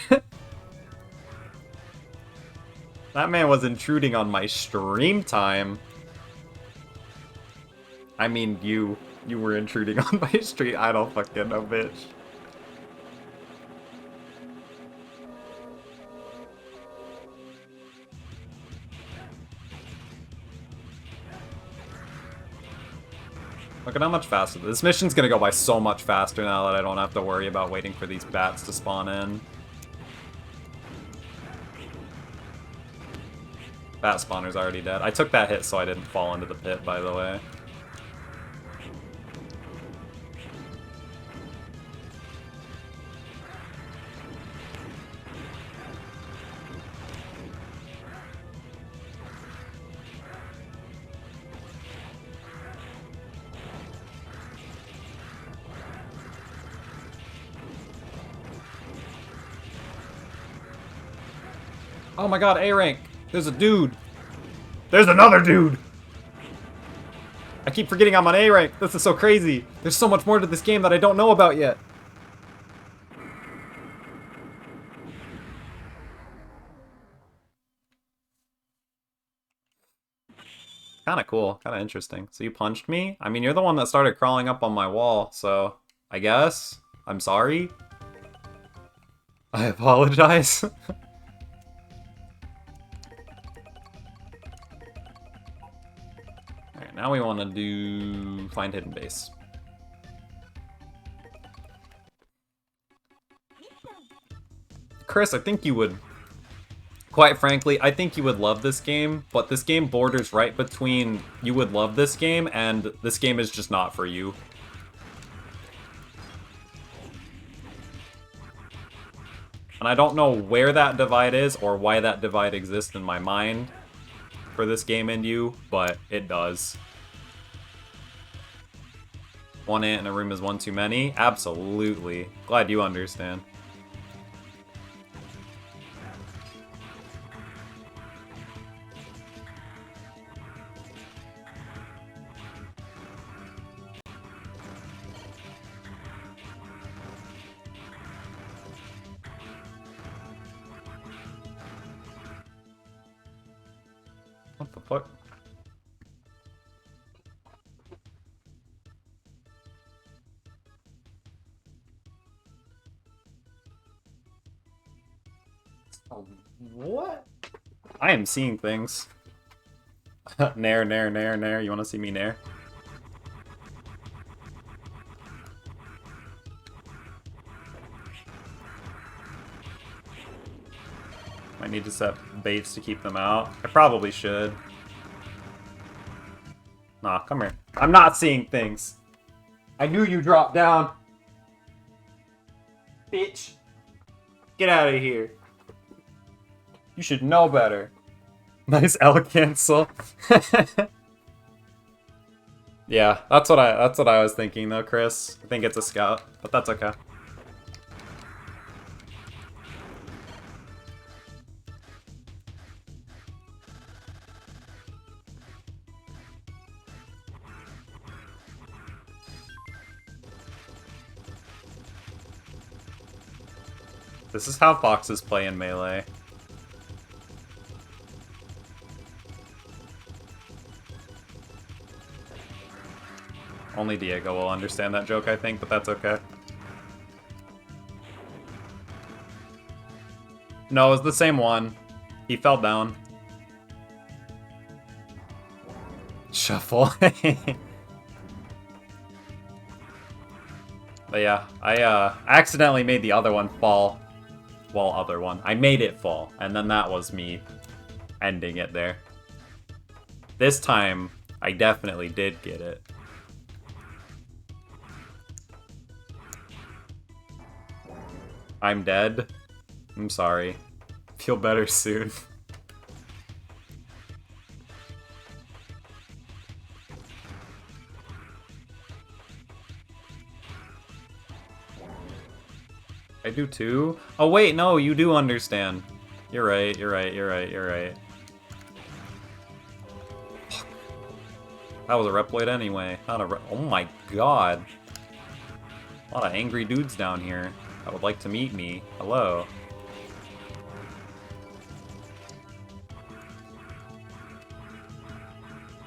That man was intruding on my stream time. I mean, you were intruding on my stream. I don't fucking know, bitch. Look at how much faster. This mission's gonna go by so much faster now that I don't have to worry about waiting for these bats to spawn in. Bat spawner's already dead. I took that hit so I didn't fall into the pit, by the way. Oh my god, A rank! There's a dude! There's another dude! I keep forgetting I'm on A rank. This is so crazy. There's so much more to this game that I don't know about yet. Kinda cool. Kinda interesting. So you punched me? I mean, you're the one that started crawling up on my wall, so I guess. I'm sorry. I apologize. Alright, now we want to do find hidden base. Chris, I think you would, quite frankly, I think you would love this game, but this game borders right between you would love this game and this game is just not for you. And I don't know where that divide is or why that divide exists in my mind for this game and you, but it does. One ant in a room is one too many? Absolutely. Glad you understand. What the fuck? Oh, what? I am seeing things. Nair, nair, nair, nair. You want to see me nair? Might need to set baits to keep them out. I probably should. Nah, come here. I'm not seeing things. I knew you dropped down. Bitch. Get out of here. You should know better. Nice L cancel. Yeah, that's what I was thinking though, Chris. I think it's a scout, but that's okay. This is how foxes play in Melee. Only Diego will understand that joke, I think, but that's okay. No, it was the same one. He fell down. Shuffle. But yeah, I accidentally made the other one fall. Well, other one. I made it fall, and then that was me ending it there. This time, I definitely did get it. I'm dead. I'm sorry. Feel better soon. I do too? Oh wait, no, you do understand. You're right, you're right, you're right, you're right. That was a Reploid anyway. Not a oh my god. A lot of angry dudes down here that would like to meet me. Hello.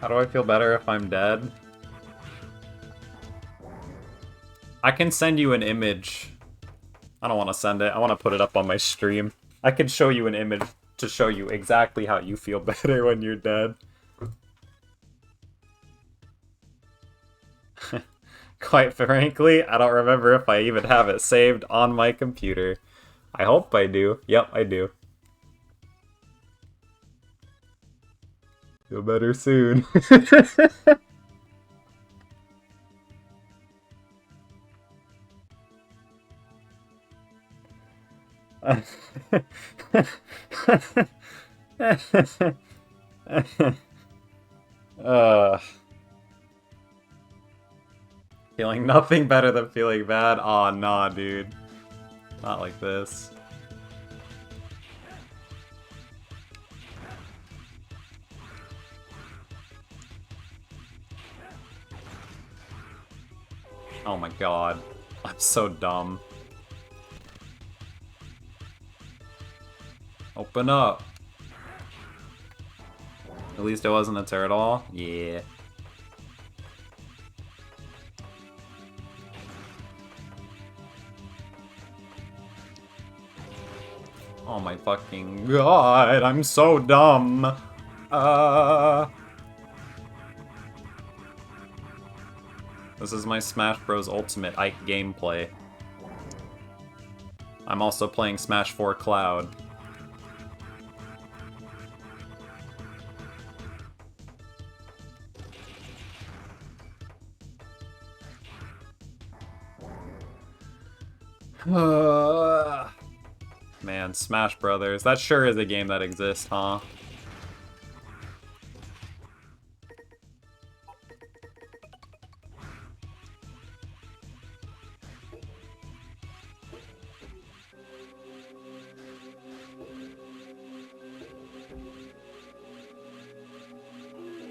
How do I feel better if I'm dead? I can send you an image. I don't want to send it. I want to put it up on my stream. I can show you an image to show you exactly how you feel better when you're dead. Quite frankly, I don't remember if I even have it saved on my computer. I hope I do. Yep, I do. Feel better soon. Feeling nothing better than feeling bad? Aw, nah, dude. Not like this. Oh my god. I'm so dumb. Open up. At least it wasn't a turtle. Yeah. Oh my fucking god, I'm so dumb. This is my Smash Bros. Ultimate Ike gameplay. I'm also playing Smash 4 Cloud. Man, Smash Brothers. That sure is a game that exists, huh?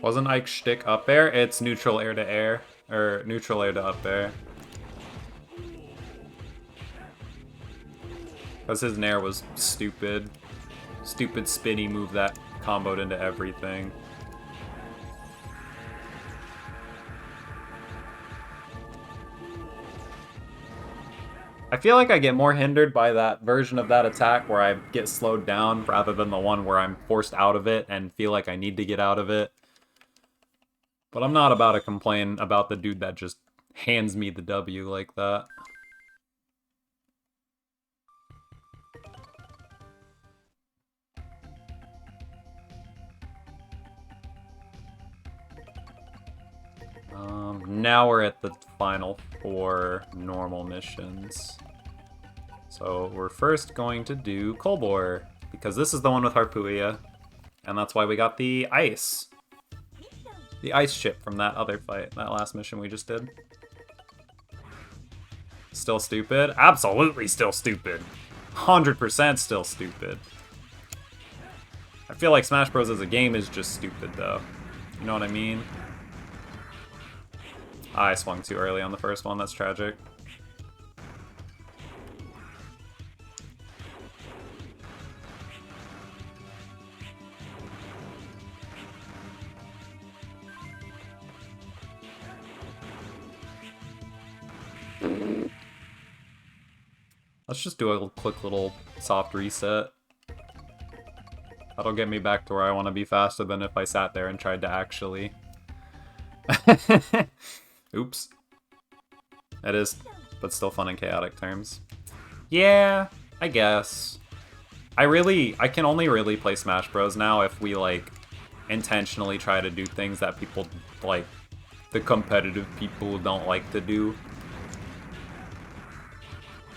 Wasn't Ike's shtick up air? It's neutral air to air. Or neutral air to up air. Because his nair was stupid. Stupid spinny move that comboed into everything. I feel like I get more hindered by that version of that attack where I get slowed down rather than the one where I'm forced out of it and feel like I need to get out of it. But I'm not about to complain about the dude that just hands me the W like that. Now we're at the final 4 normal missions. So we're first going to do Kolbor, because this is the one with Harpuya, and that's why we got the ice. The ice chip from that other fight, that last mission we just did. Still stupid? Absolutely still stupid. 100% still stupid. I feel like Smash Bros. As a game is just stupid, though. You know what I mean? I swung too early on the first one, that's tragic. Let's just do a quick little soft reset. That'll get me back to where I want to be faster than if I sat there and tried to actually... Oops. It is, but still fun in chaotic terms. Yeah, I guess. I can only really play Smash Bros. Now if we, like, intentionally try to do things that people, like, the competitive people don't like to do.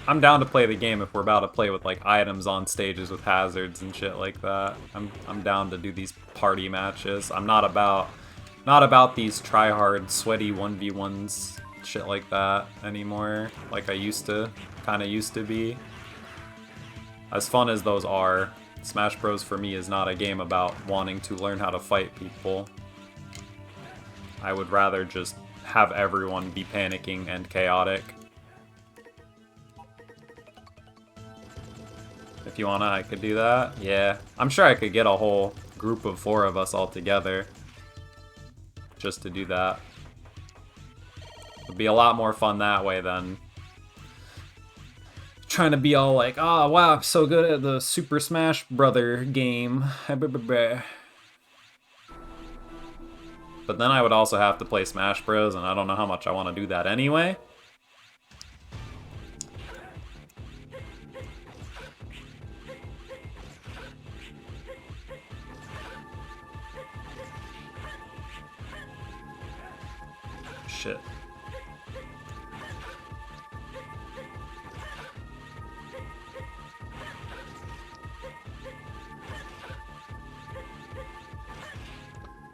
I'm down to play the game if we're about to play with, like, items on stages with hazards and shit like that. I'm down to do these party matches. I'm not about these try-hard, sweaty 1v1s, shit like that anymore, like I kinda used to be. As fun as those are, Smash Bros. For me is not a game about wanting to learn how to fight people. I would rather just have everyone be panicking and chaotic. If you wanna, I could do that. Yeah, I'm sure I could get a whole group of 4 of us all together. just to do that. It'd be a lot more fun that way than trying to be all like, oh wow, I'm so good at the Super Smash Brother game. But then I would also have to play Smash Bros, and I don't know how much I want to do that anyway. Shit.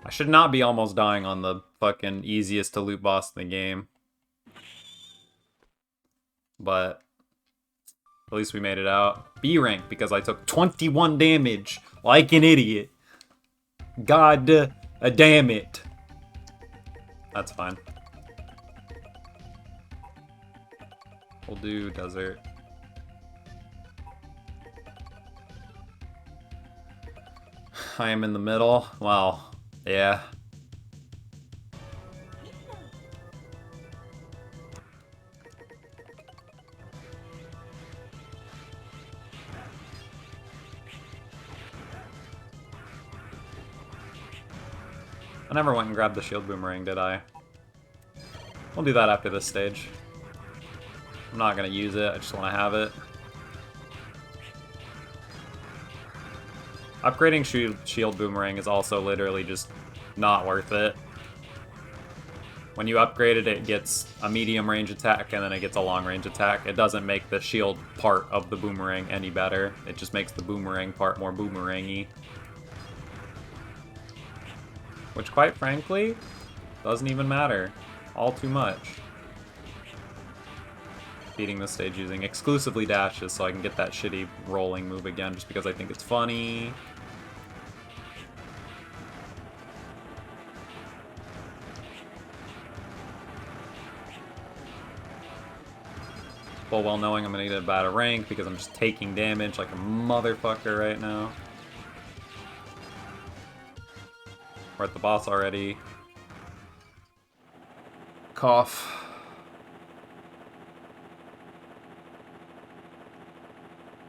I should not be almost dying on the fucking easiest to loot boss in the game. But at least we made it out. B rank because I took 21 damage like an idiot. God damn it. That's fine. We'll do desert. I am in the middle. Well, yeah. I never went and grabbed the shield boomerang, did I? We'll do that after this stage. I'm not gonna use it, I just want to have it. Upgrading shield boomerang is also literally just not worth it. When you upgrade it, it gets a medium range attack and then it gets a long range attack. It doesn't make the shield part of the boomerang any better. It just makes the boomerang part more boomerangy. Which, quite frankly, doesn't even matter all too much. Beating this stage using exclusively dashes so I can get that shitty rolling move again just because I think it's funny. Full well knowing I'm gonna get a bad rank because I'm just taking damage like a motherfucker right now. We're at the boss already. Cough.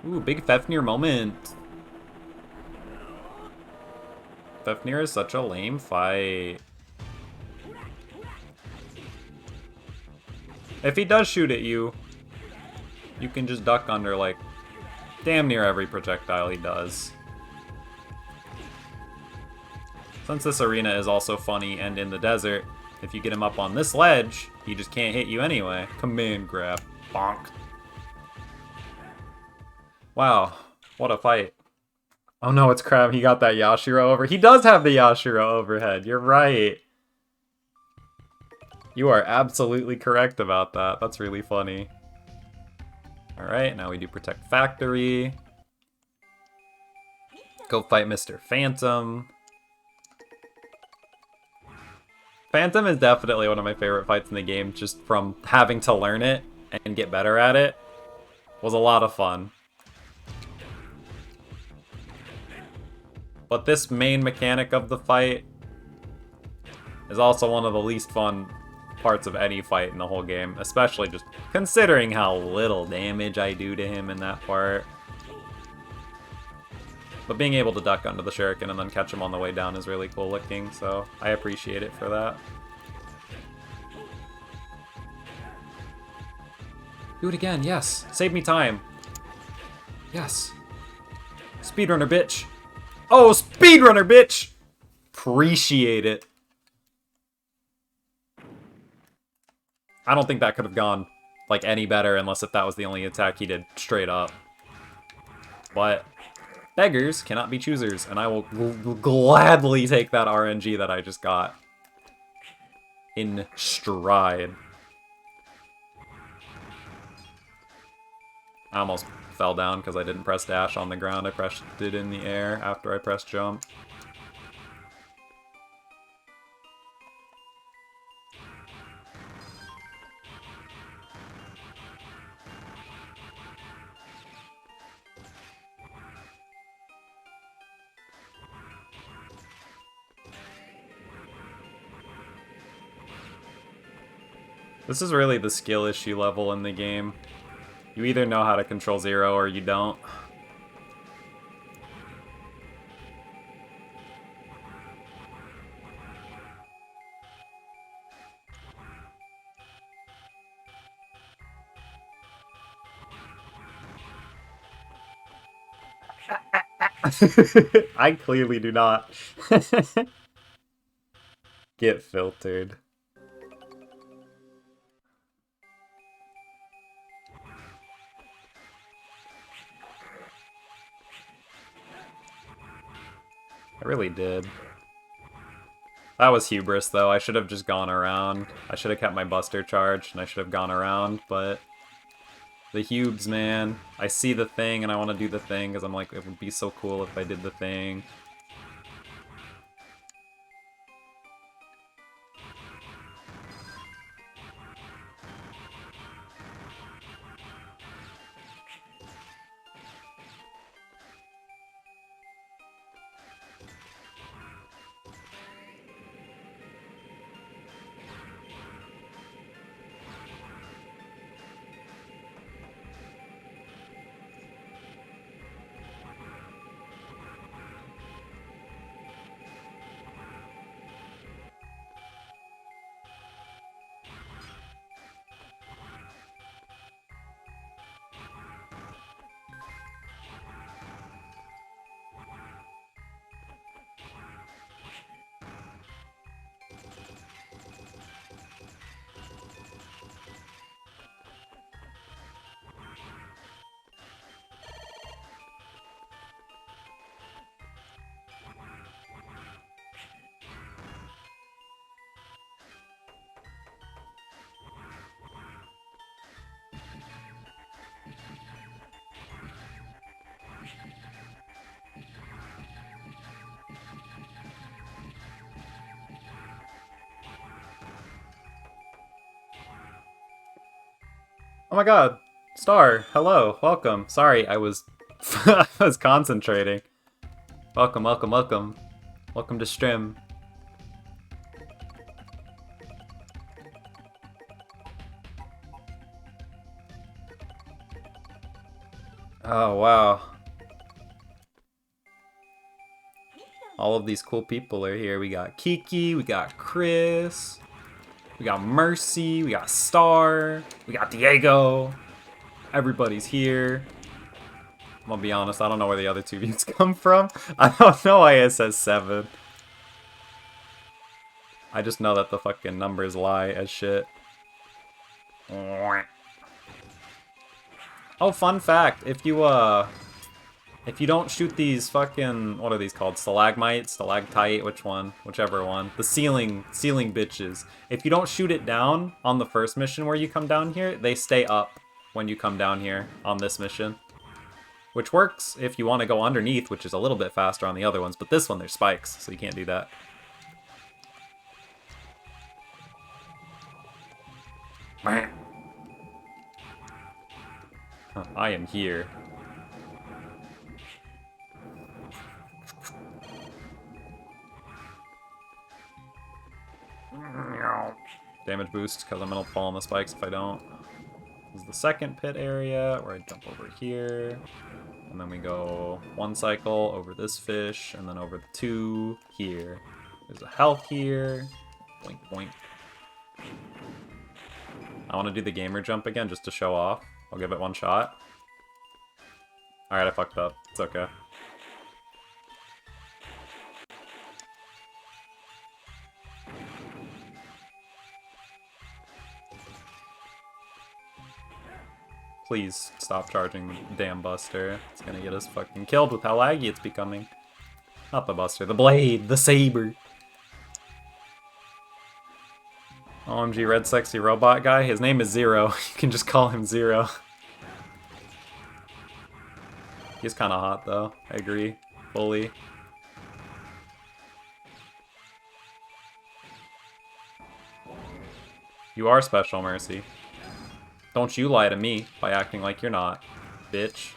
Ooh, big Fafnir moment. Fafnir is such a lame fight. If he does shoot at you, you can just duck under like damn near every projectile he does. Since this arena is also funny and in the desert, if you get him up on this ledge, he just can't hit you anyway. Command grab. Bonk. Wow, what a fight. Oh no, it's Crab. He got that Yashiro over. He does have the Yashiro overhead. You're right. You are absolutely correct about that. That's really funny. Alright, now we do Protect Factory. Go fight Mr. Phantom. Phantom is definitely one of my favorite fights in the game, just from having to learn it and get better at it. Was a lot of fun. But this main mechanic of the fight is also one of the least fun parts of any fight in the whole game, especially just considering how little damage I do to him in that part. But being able to duck under the shuriken and then catch him on the way down is really cool looking, so I appreciate it for that. Do it again, yes! Save me time! Yes! Speedrunner, bitch! Oh, speedrunner, bitch! Appreciate it. I don't think that could have gone, like, any better unless if that was the only attack he did straight up. But beggars cannot be choosers, and I will gladly take that RNG that I just got in stride. I almost fell down because I didn't press dash on the ground. I pressed it in the air after I pressed jump. This is really the skill issue level in the game. You either know how to control Zero or you don't. I clearly do not. Get filtered. I really did. That was hubris, though. I should have just gone around. I should have kept my Buster charged, and I should have gone around, but... The Hubes, man. I see the thing, and I want to do the thing, because I'm like, it would be so cool if I did the thing. Oh my god. Star, hello, welcome. Sorry, I was... I was concentrating. Welcome, welcome, welcome. Welcome to stream. Oh, wow. All of these cool people are here. We got Kiki, we got Chris, we got Mercy, we got Star, we got Diego. Everybody's here. I'm gonna be honest, I don't know where the other two views come from. I don't know ISS 7. I just know that the fucking numbers lie as shit. Oh, fun fact, if you don't shoot these fucking, what are these called? Stalagmite, stalactite, which one? Whichever one. The ceiling bitches. If you don't shoot it down on the first mission where you come down here, they stay up when you come down here on this mission. Which works if you want to go underneath, which is a little bit faster on the other ones, but this one there's spikes, so you can't do that. I am here. Damage boost, because I'm going to fall on the spikes if I don't. This is the second pit area, where I jump over here. And then we go one cycle over this fish, and then over the two here. There's a health here. Boink, boink. I want to do the gamer jump again, just to show off. I'll give it one shot. Alright, I fucked up. It's okay. Please stop charging the damn Buster. It's gonna get us fucking killed with how laggy it's becoming. Not the Buster, the blade, the saber. OMG red sexy robot guy. His name is Zero. You can just call him Zero. He's kinda hot though. I agree. Fully. You are special, Mercy. Don't you lie to me by acting like you're not, bitch.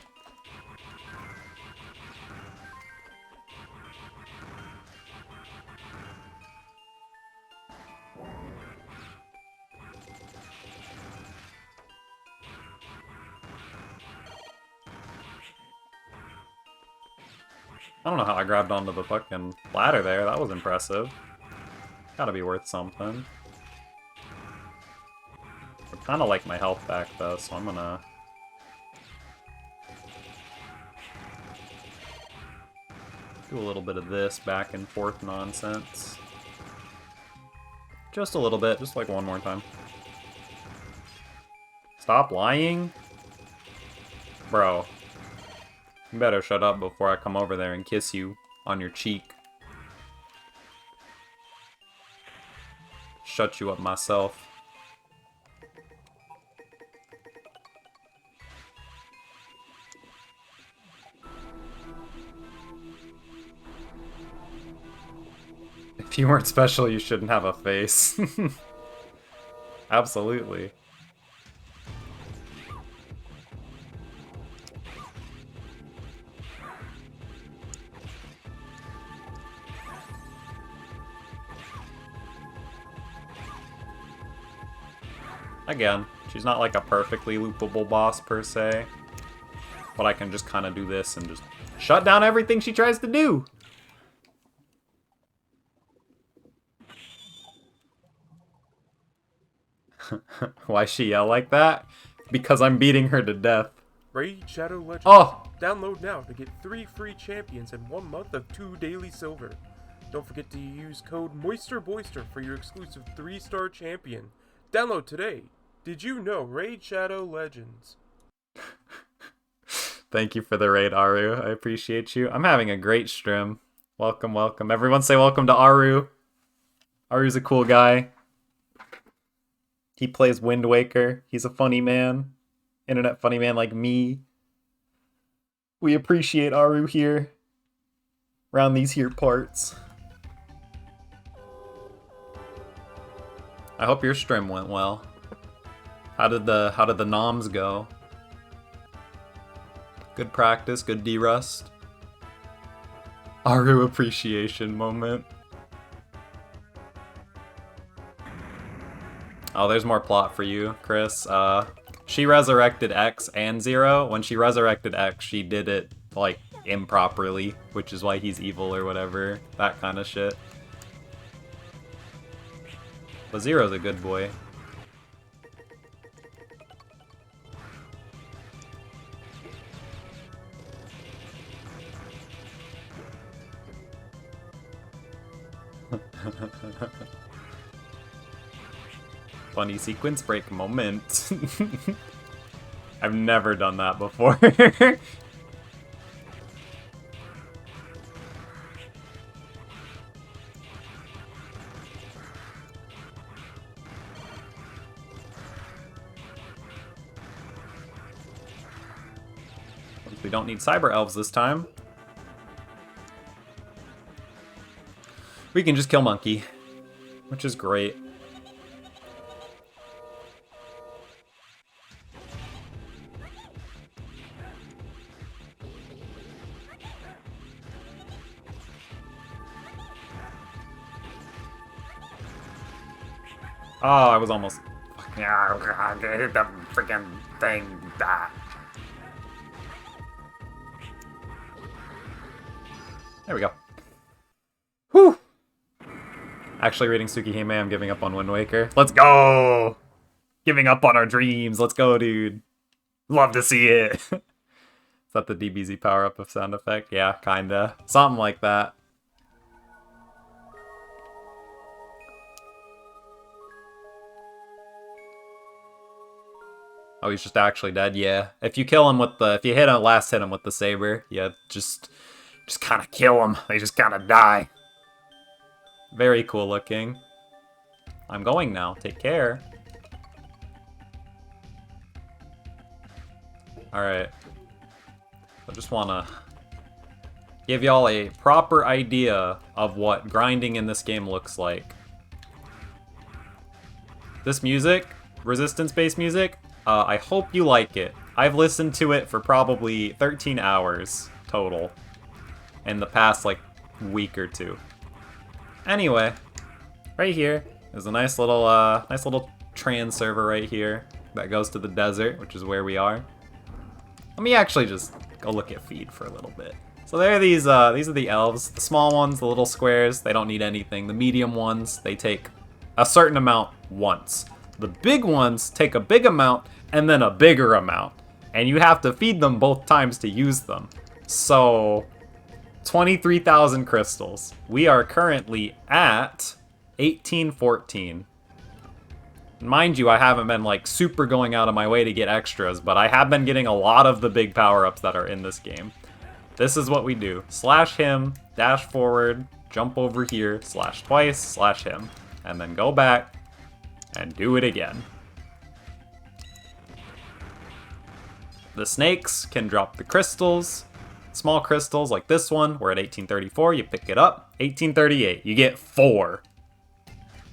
I don't know how I grabbed onto the fucking ladder there. That was impressive. Gotta be worth something. I kinda like my health back though, so I'm gonna... do a little bit of this back and forth nonsense. Just a little bit, just like one more time. Stop lying? Bro. You better shut up before I come over there and kiss you on your cheek. Shut you up myself. If you weren't special, you shouldn't have a face. Absolutely. Again, she's not like a perfectly loopable boss per se, but I can just kind of do this and just shut down everything she tries to do. Why she yell like that? Because I'm beating her to death. Raid Shadow Legends. Oh! Download now to get 3 free champions and 1 month of 2 daily silver. Don't forget to use code MoisterBoister for your exclusive 3-star champion. Download today. Did you know Raid Shadow Legends? Thank you for the raid, Aru. I appreciate you. I'm having a great stream. Welcome, welcome. Everyone say welcome to Aru. Aru's a cool guy. He plays Wind Waker. He's a funny man. Internet funny man like me. We appreciate Aru here. Around these here parts. I hope your stream went well. How did the noms go? Good practice, good D-Rust. Aru appreciation moment. Oh, there's more plot for you, Chris. She resurrected X and Zero. When she resurrected X, she did it, like, improperly, which is why he's evil or whatever. That kind of shit. But Zero's a good boy. Funny sequence break moment. I've never done that before. We don't need cyber elves this time. We can just kill Monkey, which is great. Oh, I was almost... Yeah, I hit the freaking thing. There we go. Whew! Actually reading Tsukihime, I'm giving up on Wind Waker. Let's go! Giving up on our dreams. Let's go, dude. Love to see it. Is that the DBZ power-up of sound effect? Yeah, kinda. Something like that. Oh, he's just actually dead? Yeah. If you kill him with the... If you hit him with the saber, yeah, just kind of kill them. They just kind of die. Very cool looking. I'm going now. Take care. Alright. I just want to give y'all a proper idea of what grinding in this game looks like. This music, resistance-based music, I hope you like it. I've listened to it for probably 13 hours total in the past, like, week or two. Anyway, right here is a nice little trans server right here that goes to the desert, which is where we are. Let me actually just go look at feed for a little bit. So there are these are the elves. The small ones, the little squares, they don't need anything. The medium ones, they take a certain amount once. The big ones take a big amount and then a bigger amount. And you have to feed them both times to use them. So 23,000 crystals. We are currently at 1814. Mind you, I haven't been like super going out of my way to get extras, but I have been getting a lot of the big power-ups that are in this game. This is what we do. Slash him, dash forward, jump over here, slash twice, slash him, and then go back and do it again. The snakes can drop the crystals. Small crystals like this one, we're at 1834, you pick it up. 1838, you get 4.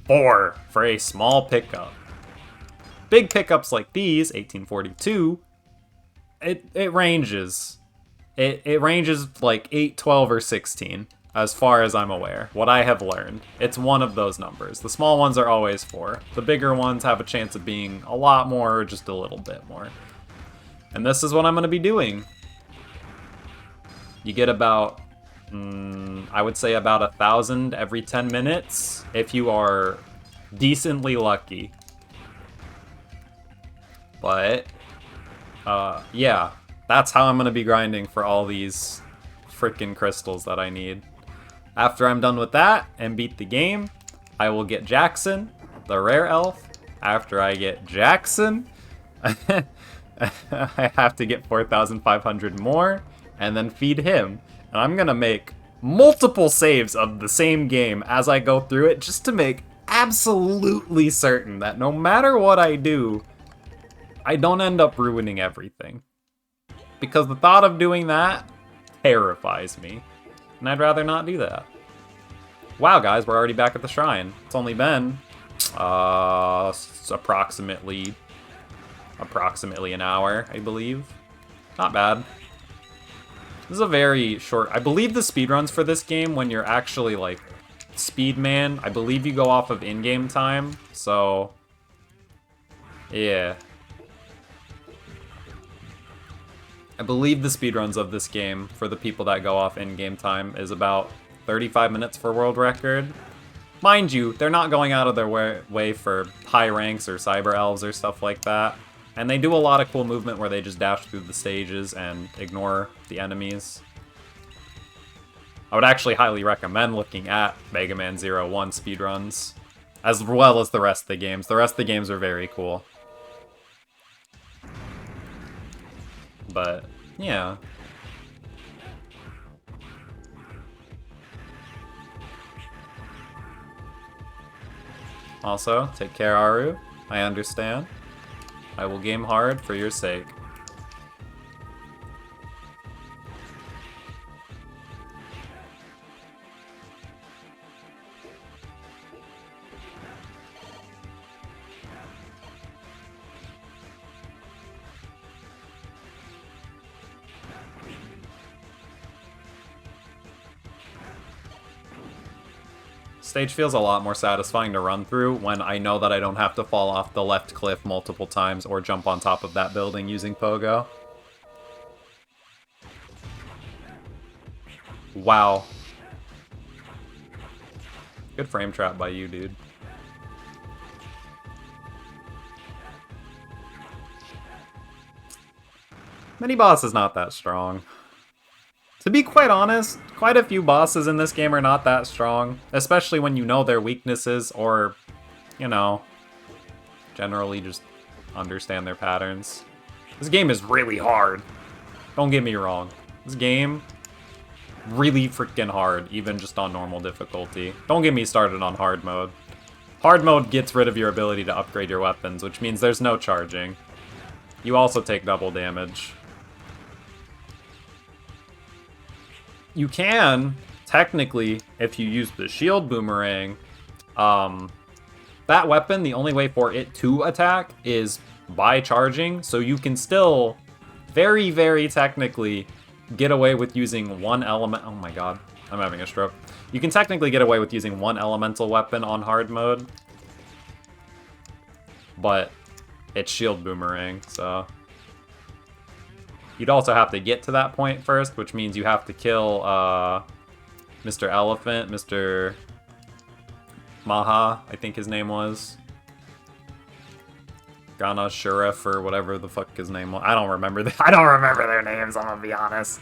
4 for a small pickup. Big pickups like these, 1842, it ranges. It ranges like 8, 12, or 16, as far as I'm aware. What I have learned. It's one of those numbers. The small ones are always 4. The bigger ones have a chance of being a lot more or just a little bit more. And this is what I'm going to be doing. You get about, I would say about 1,000 every 10 minutes if you are decently lucky. But, yeah, that's how I'm going to be grinding for all these freaking crystals that I need. After I'm done with that and beat the game, I will get Jackson, the rare elf. After I get Jackson, I have to get 4,500 more. And then feed him. And I'm gonna make multiple saves of the same game as I go through it, just to make absolutely certain that no matter what I do, I don't end up ruining everything. Because the thought of doing that terrifies me. And I'd rather not do that. Wow, guys, we're already back at the shrine. It's only been approximately an hour, I believe. Not bad. This is a very short... I believe the speedruns for this game, when you're actually, like, Speedman, I believe you go off of in-game time, so... yeah. I believe the speedruns of this game, for the people that go off in-game time, is about 35 minutes for world record. Mind you, they're not going out of their way for high ranks or cyber elves or stuff like that. And they do a lot of cool movement where they just dash through the stages and ignore the enemies. I would actually highly recommend looking at Mega Man Zero 1 speedruns, as well as the rest of the games. The rest of the games are very cool. But, yeah. Also, take care, Aru. I understand. I will game hard for your sake. Stage feels a lot more satisfying to run through when I know that I don't have to fall off the left cliff multiple times or jump on top of that building using Pogo. Wow. Good frame trap by you, dude. Mini-boss is not that strong. To be quite honest, quite a few bosses in this game are not that strong, especially when you know their weaknesses or, you know, generally just understand their patterns. This game is really hard. Don't get me wrong. This game, really freaking hard, even just on normal difficulty. Don't get me started on hard mode. Hard mode gets rid of your ability to upgrade your weapons, which means there's no charging. You also take double damage. You can, technically, if you use the shield boomerang, that weapon, the only way for it to attack is by charging, so you can still, very, very technically, get away with using one element. Oh my god, I'm having a stroke. You can technically get away with using one elemental weapon on hard mode, but it's shield boomerang, so... You'd also have to get to that point first, which means you have to kill Mr. Elephant, Mr. Maha, I think his name was. Ghana Sheriff or whatever the fuck his name was. I don't remember their names, I'm gonna be honest.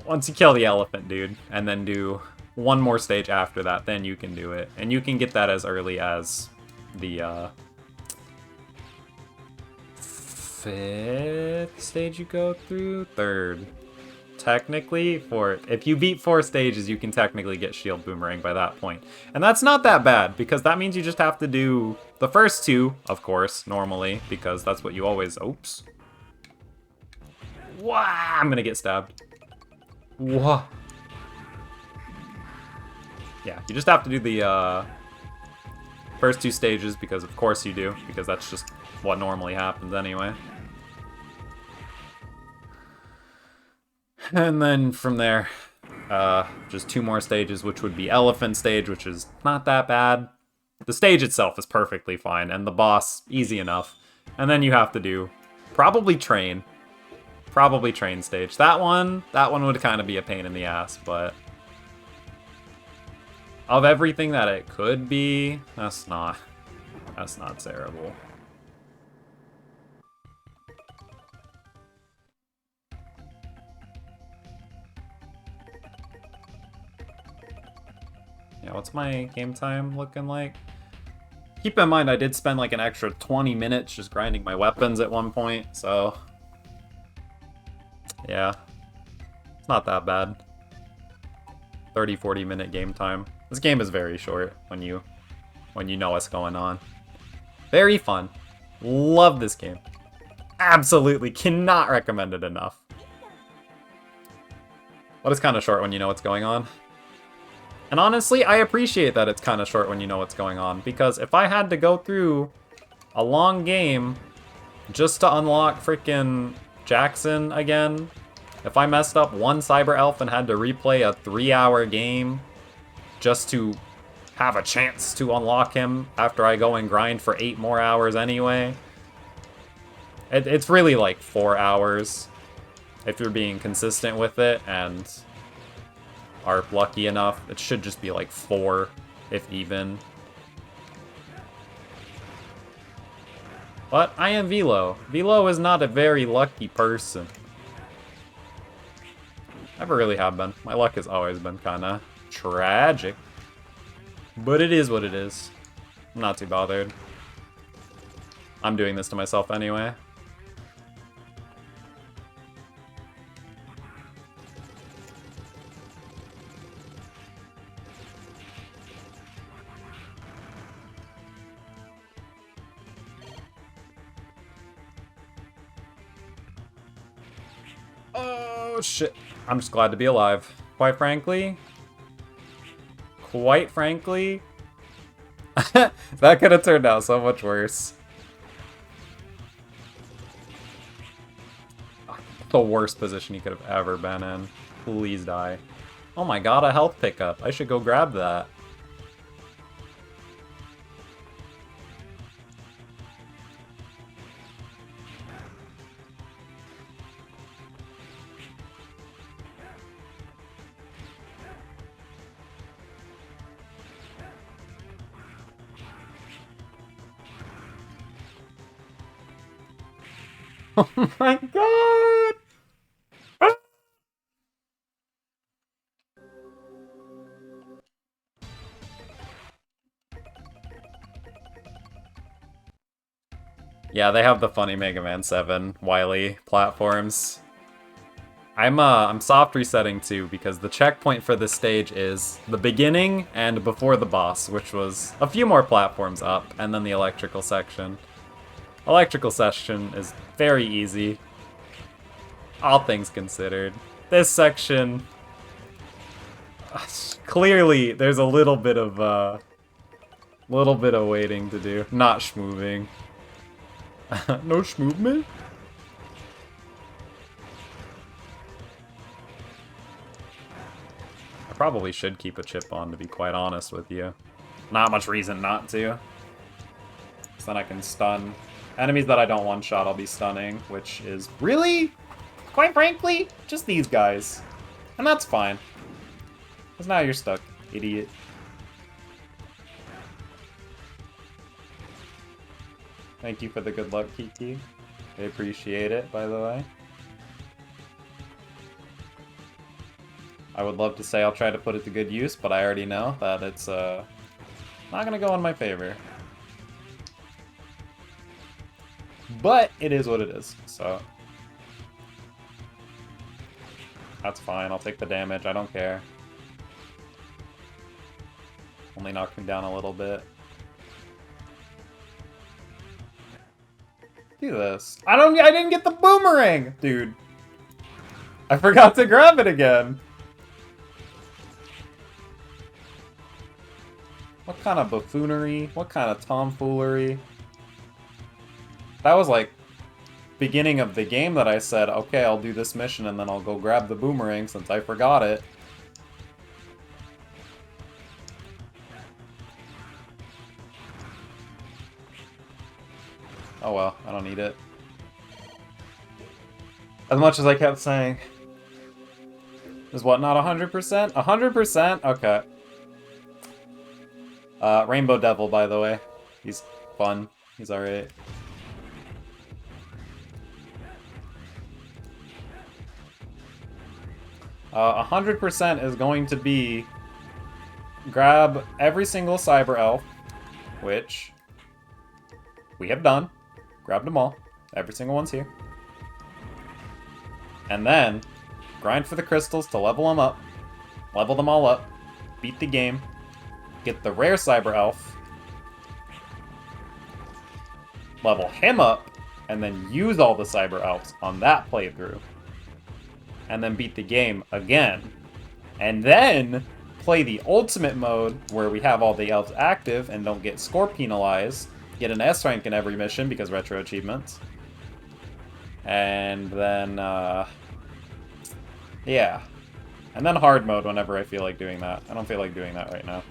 Once you kill the elephant dude, and then do one more stage after that, then you can do it. And you can get that as early as the 5th stage you go through? 3rd. Technically, if you beat 4 stages, you can technically get Shield Boomerang by that point. And that's not that bad, because that means you just have to do the first 2, of course, normally, because that's what you always... Oops. Wow, I'm gonna get stabbed. Whoa. Yeah, you just have to do the first 2 stages, because of course you do, because that's just what normally happens anyway. And then from there, just 2 more stages, which would be Elephant Stage, which is not that bad. The stage itself is perfectly fine, and the boss, easy enough. And then you have to do probably Train Stage. That one would kind of be a pain in the ass, but of everything that it could be, that's not terrible. Yeah, what's my game time looking like? Keep in mind, I did spend like an extra 20 minutes just grinding my weapons at one point, so... yeah. It's not that bad. 30-40 minute game time. This game is very short when you know what's going on. Very fun. Love this game. Absolutely cannot recommend it enough. But it's kind of short when you know what's going on. And honestly, I appreciate that it's kind of short when you know what's going on, because if I had to go through a long game just to unlock freaking Jackson again, if I messed up one Cyber Elf and had to replay a 3-hour game just to have a chance to unlock him after I go and grind for 8 more hours anyway, it's really like 4 hours if you're being consistent with it, and are lucky enough. It should just be like 4, if even. But I am Velo. Velo is not a very lucky person. Never really have been. My luck has always been kinda tragic. But it is what it is. I'm not too bothered. I'm doing this to myself anyway. Oh, shit. I'm just glad to be alive. Quite frankly, that could have turned out so much worse. The worst position he could have ever been in. Please die. Oh my god, a health pickup. I should go grab that. Oh my god! Yeah, they have the funny Mega Man 7 Wily platforms. I'm soft resetting too, because the checkpoint for this stage is the beginning and before the boss, which was a few more platforms up, and then the electrical section. Electrical section is very easy, all things considered. This section, clearly there's a little bit of waiting to do. Not schmoving. No schmovement? I probably should keep a chip on, to be quite honest with you. Not much reason not to. 'Cause then I can stun Enemies that I don't one-shot, I'll be stunning, which is really, quite frankly, just these guys. And that's fine. Because now you're stuck, idiot. Thank you for the good luck, Kiki. I appreciate it, by the way. I would love to say I'll try to put it to good use, but I already know that it's not gonna go in my favor. But it is what it is, so that's fine. I'll take the damage. I don't care. Only knocked me down a little bit. Do this. I didn't get the boomerang, dude. I forgot to grab it again. What kind of buffoonery? What kind of tomfoolery? That was like beginning of the game that I said, okay, I'll do this mission and then I'll go grab the boomerang since I forgot it. Oh well, I don't need it. As much as I kept saying. Is what, not 100%? 100%? Okay. Rainbow Devil, by the way. He's fun. He's alright. Uh, 100% is going to be grab every single Cyber Elf, which we have done. Grabbed them all. Every single one's here. And then grind for the crystals to level them up. Level them all up. Beat the game. Get the rare Cyber Elf. Level him up. And then use all the Cyber Elves on that playthrough. And then beat the game again. And then play the ultimate mode where we have all the elves active and don't get score penalized. Get an S rank in every mission because retro achievements. And then, yeah. And then hard mode whenever I feel like doing that. I don't feel like doing that right now.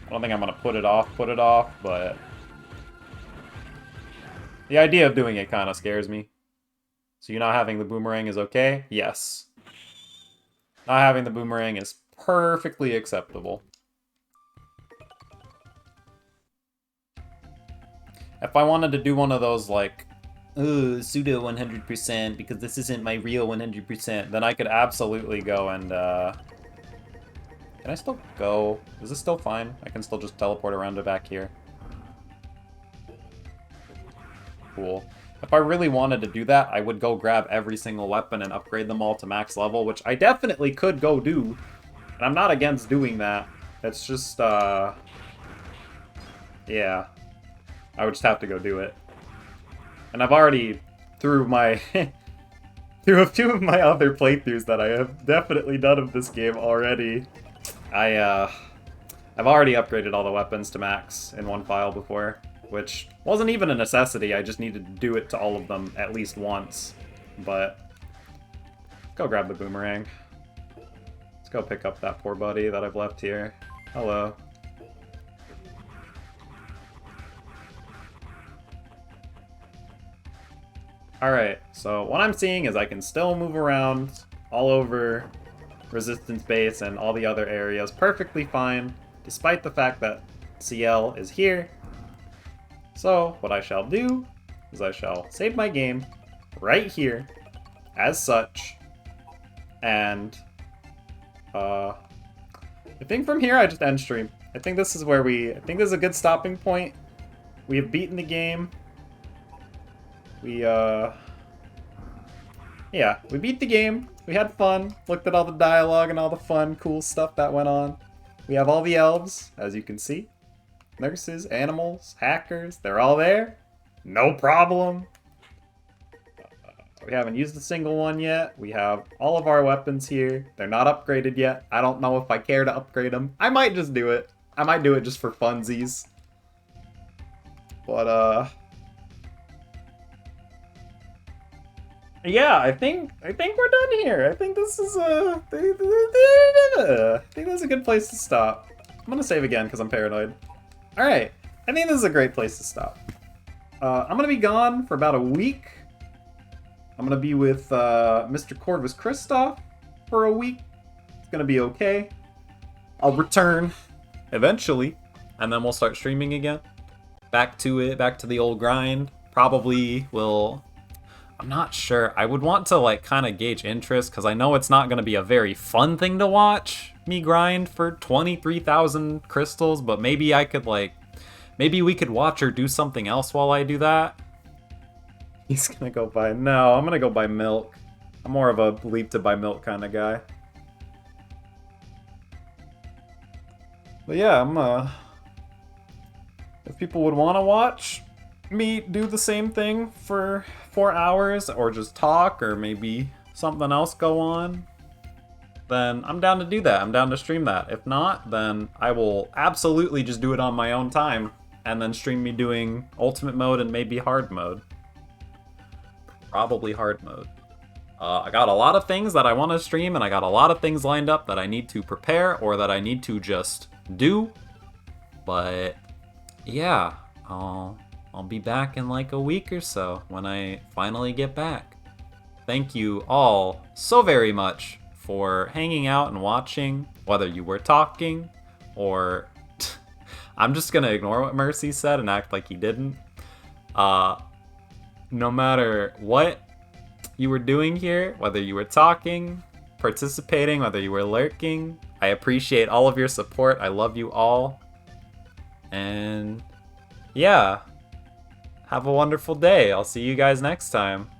I don't think I'm gonna put it off, but the idea of doing it kind of scares me. So you not having the boomerang is okay? Yes. Not having the boomerang is perfectly acceptable. If I wanted to do one of those, like, pseudo 100% because this isn't my real 100%, then I could absolutely go and, can I still go? Is this still fine? I can still just teleport around to back here. Cool. If I really wanted to do that, I would go grab every single weapon and upgrade them all to max level, which I definitely could go do. And I'm not against doing that. It's just, yeah. I would just have to go do it. And I've already, through my, through a few of my other playthroughs that I have definitely done of this game already, I've already upgraded all the weapons to max in one file before, which wasn't even a necessity, I just needed to do it to all of them at least once. But, go grab the boomerang. Let's go pick up that poor buddy that I've left here. Hello. Alright, so what I'm seeing is I can still move around all over Resistance Base and all the other areas perfectly fine, despite the fact that CL is here. So, what I shall do is I shall save my game right here, as such, and I think from here I just end stream. I think this is where I think this is a good stopping point. We have beaten the game. Yeah, we beat the game. We had fun. Looked at all the dialogue and all the fun, cool stuff that went on. We have all the elves, as you can see. Nurses, animals, hackers, they're all there. No problem. We haven't used a single one yet. We have all of our weapons here. They're not upgraded yet. I don't know if I care to upgrade them. I might just do it. I might do it just for funsies. But, yeah, I think we're done here. I think this is I think that's a good place to stop. I'm gonna save again because I'm paranoid. Alright, I think this is a great place to stop. I'm gonna be gone for about a week. I'm gonna be with Mr. Corvus Christoph for a week. It's gonna be okay. I'll return eventually, and then we'll start streaming again. Back to it, back to the old grind. Probably will... I'm not sure. I would want to like kind of gauge interest, because I know it's not gonna be a very fun thing to watch me grind for 23,000 crystals, but maybe I could like... Maybe we could watch or do something else while I do that. He's gonna go buy... No, I'm gonna go buy milk. I'm more of a leap to buy milk kind of guy. But yeah, I'm if people would want to watch me do the same thing for 4 hours, or just talk, or maybe something else go on, then I'm down to do that. I'm down to stream that. If not, then I will absolutely just do it on my own time, and then stream me doing ultimate mode and maybe hard mode. Probably hard mode. I got a lot of things that I want to stream, and I got a lot of things lined up that I need to prepare, or that I need to just do. But yeah, I'll be back in like a week or so when I finally get back. Thank you all so very much for hanging out and watching, whether you were talking or... I'm just gonna ignore what Mercy said and act like he didn't. No matter what you were doing here, whether you were talking, participating, whether you were lurking, I appreciate all of your support. I love you all. And yeah, have a wonderful day. I'll see you guys next time.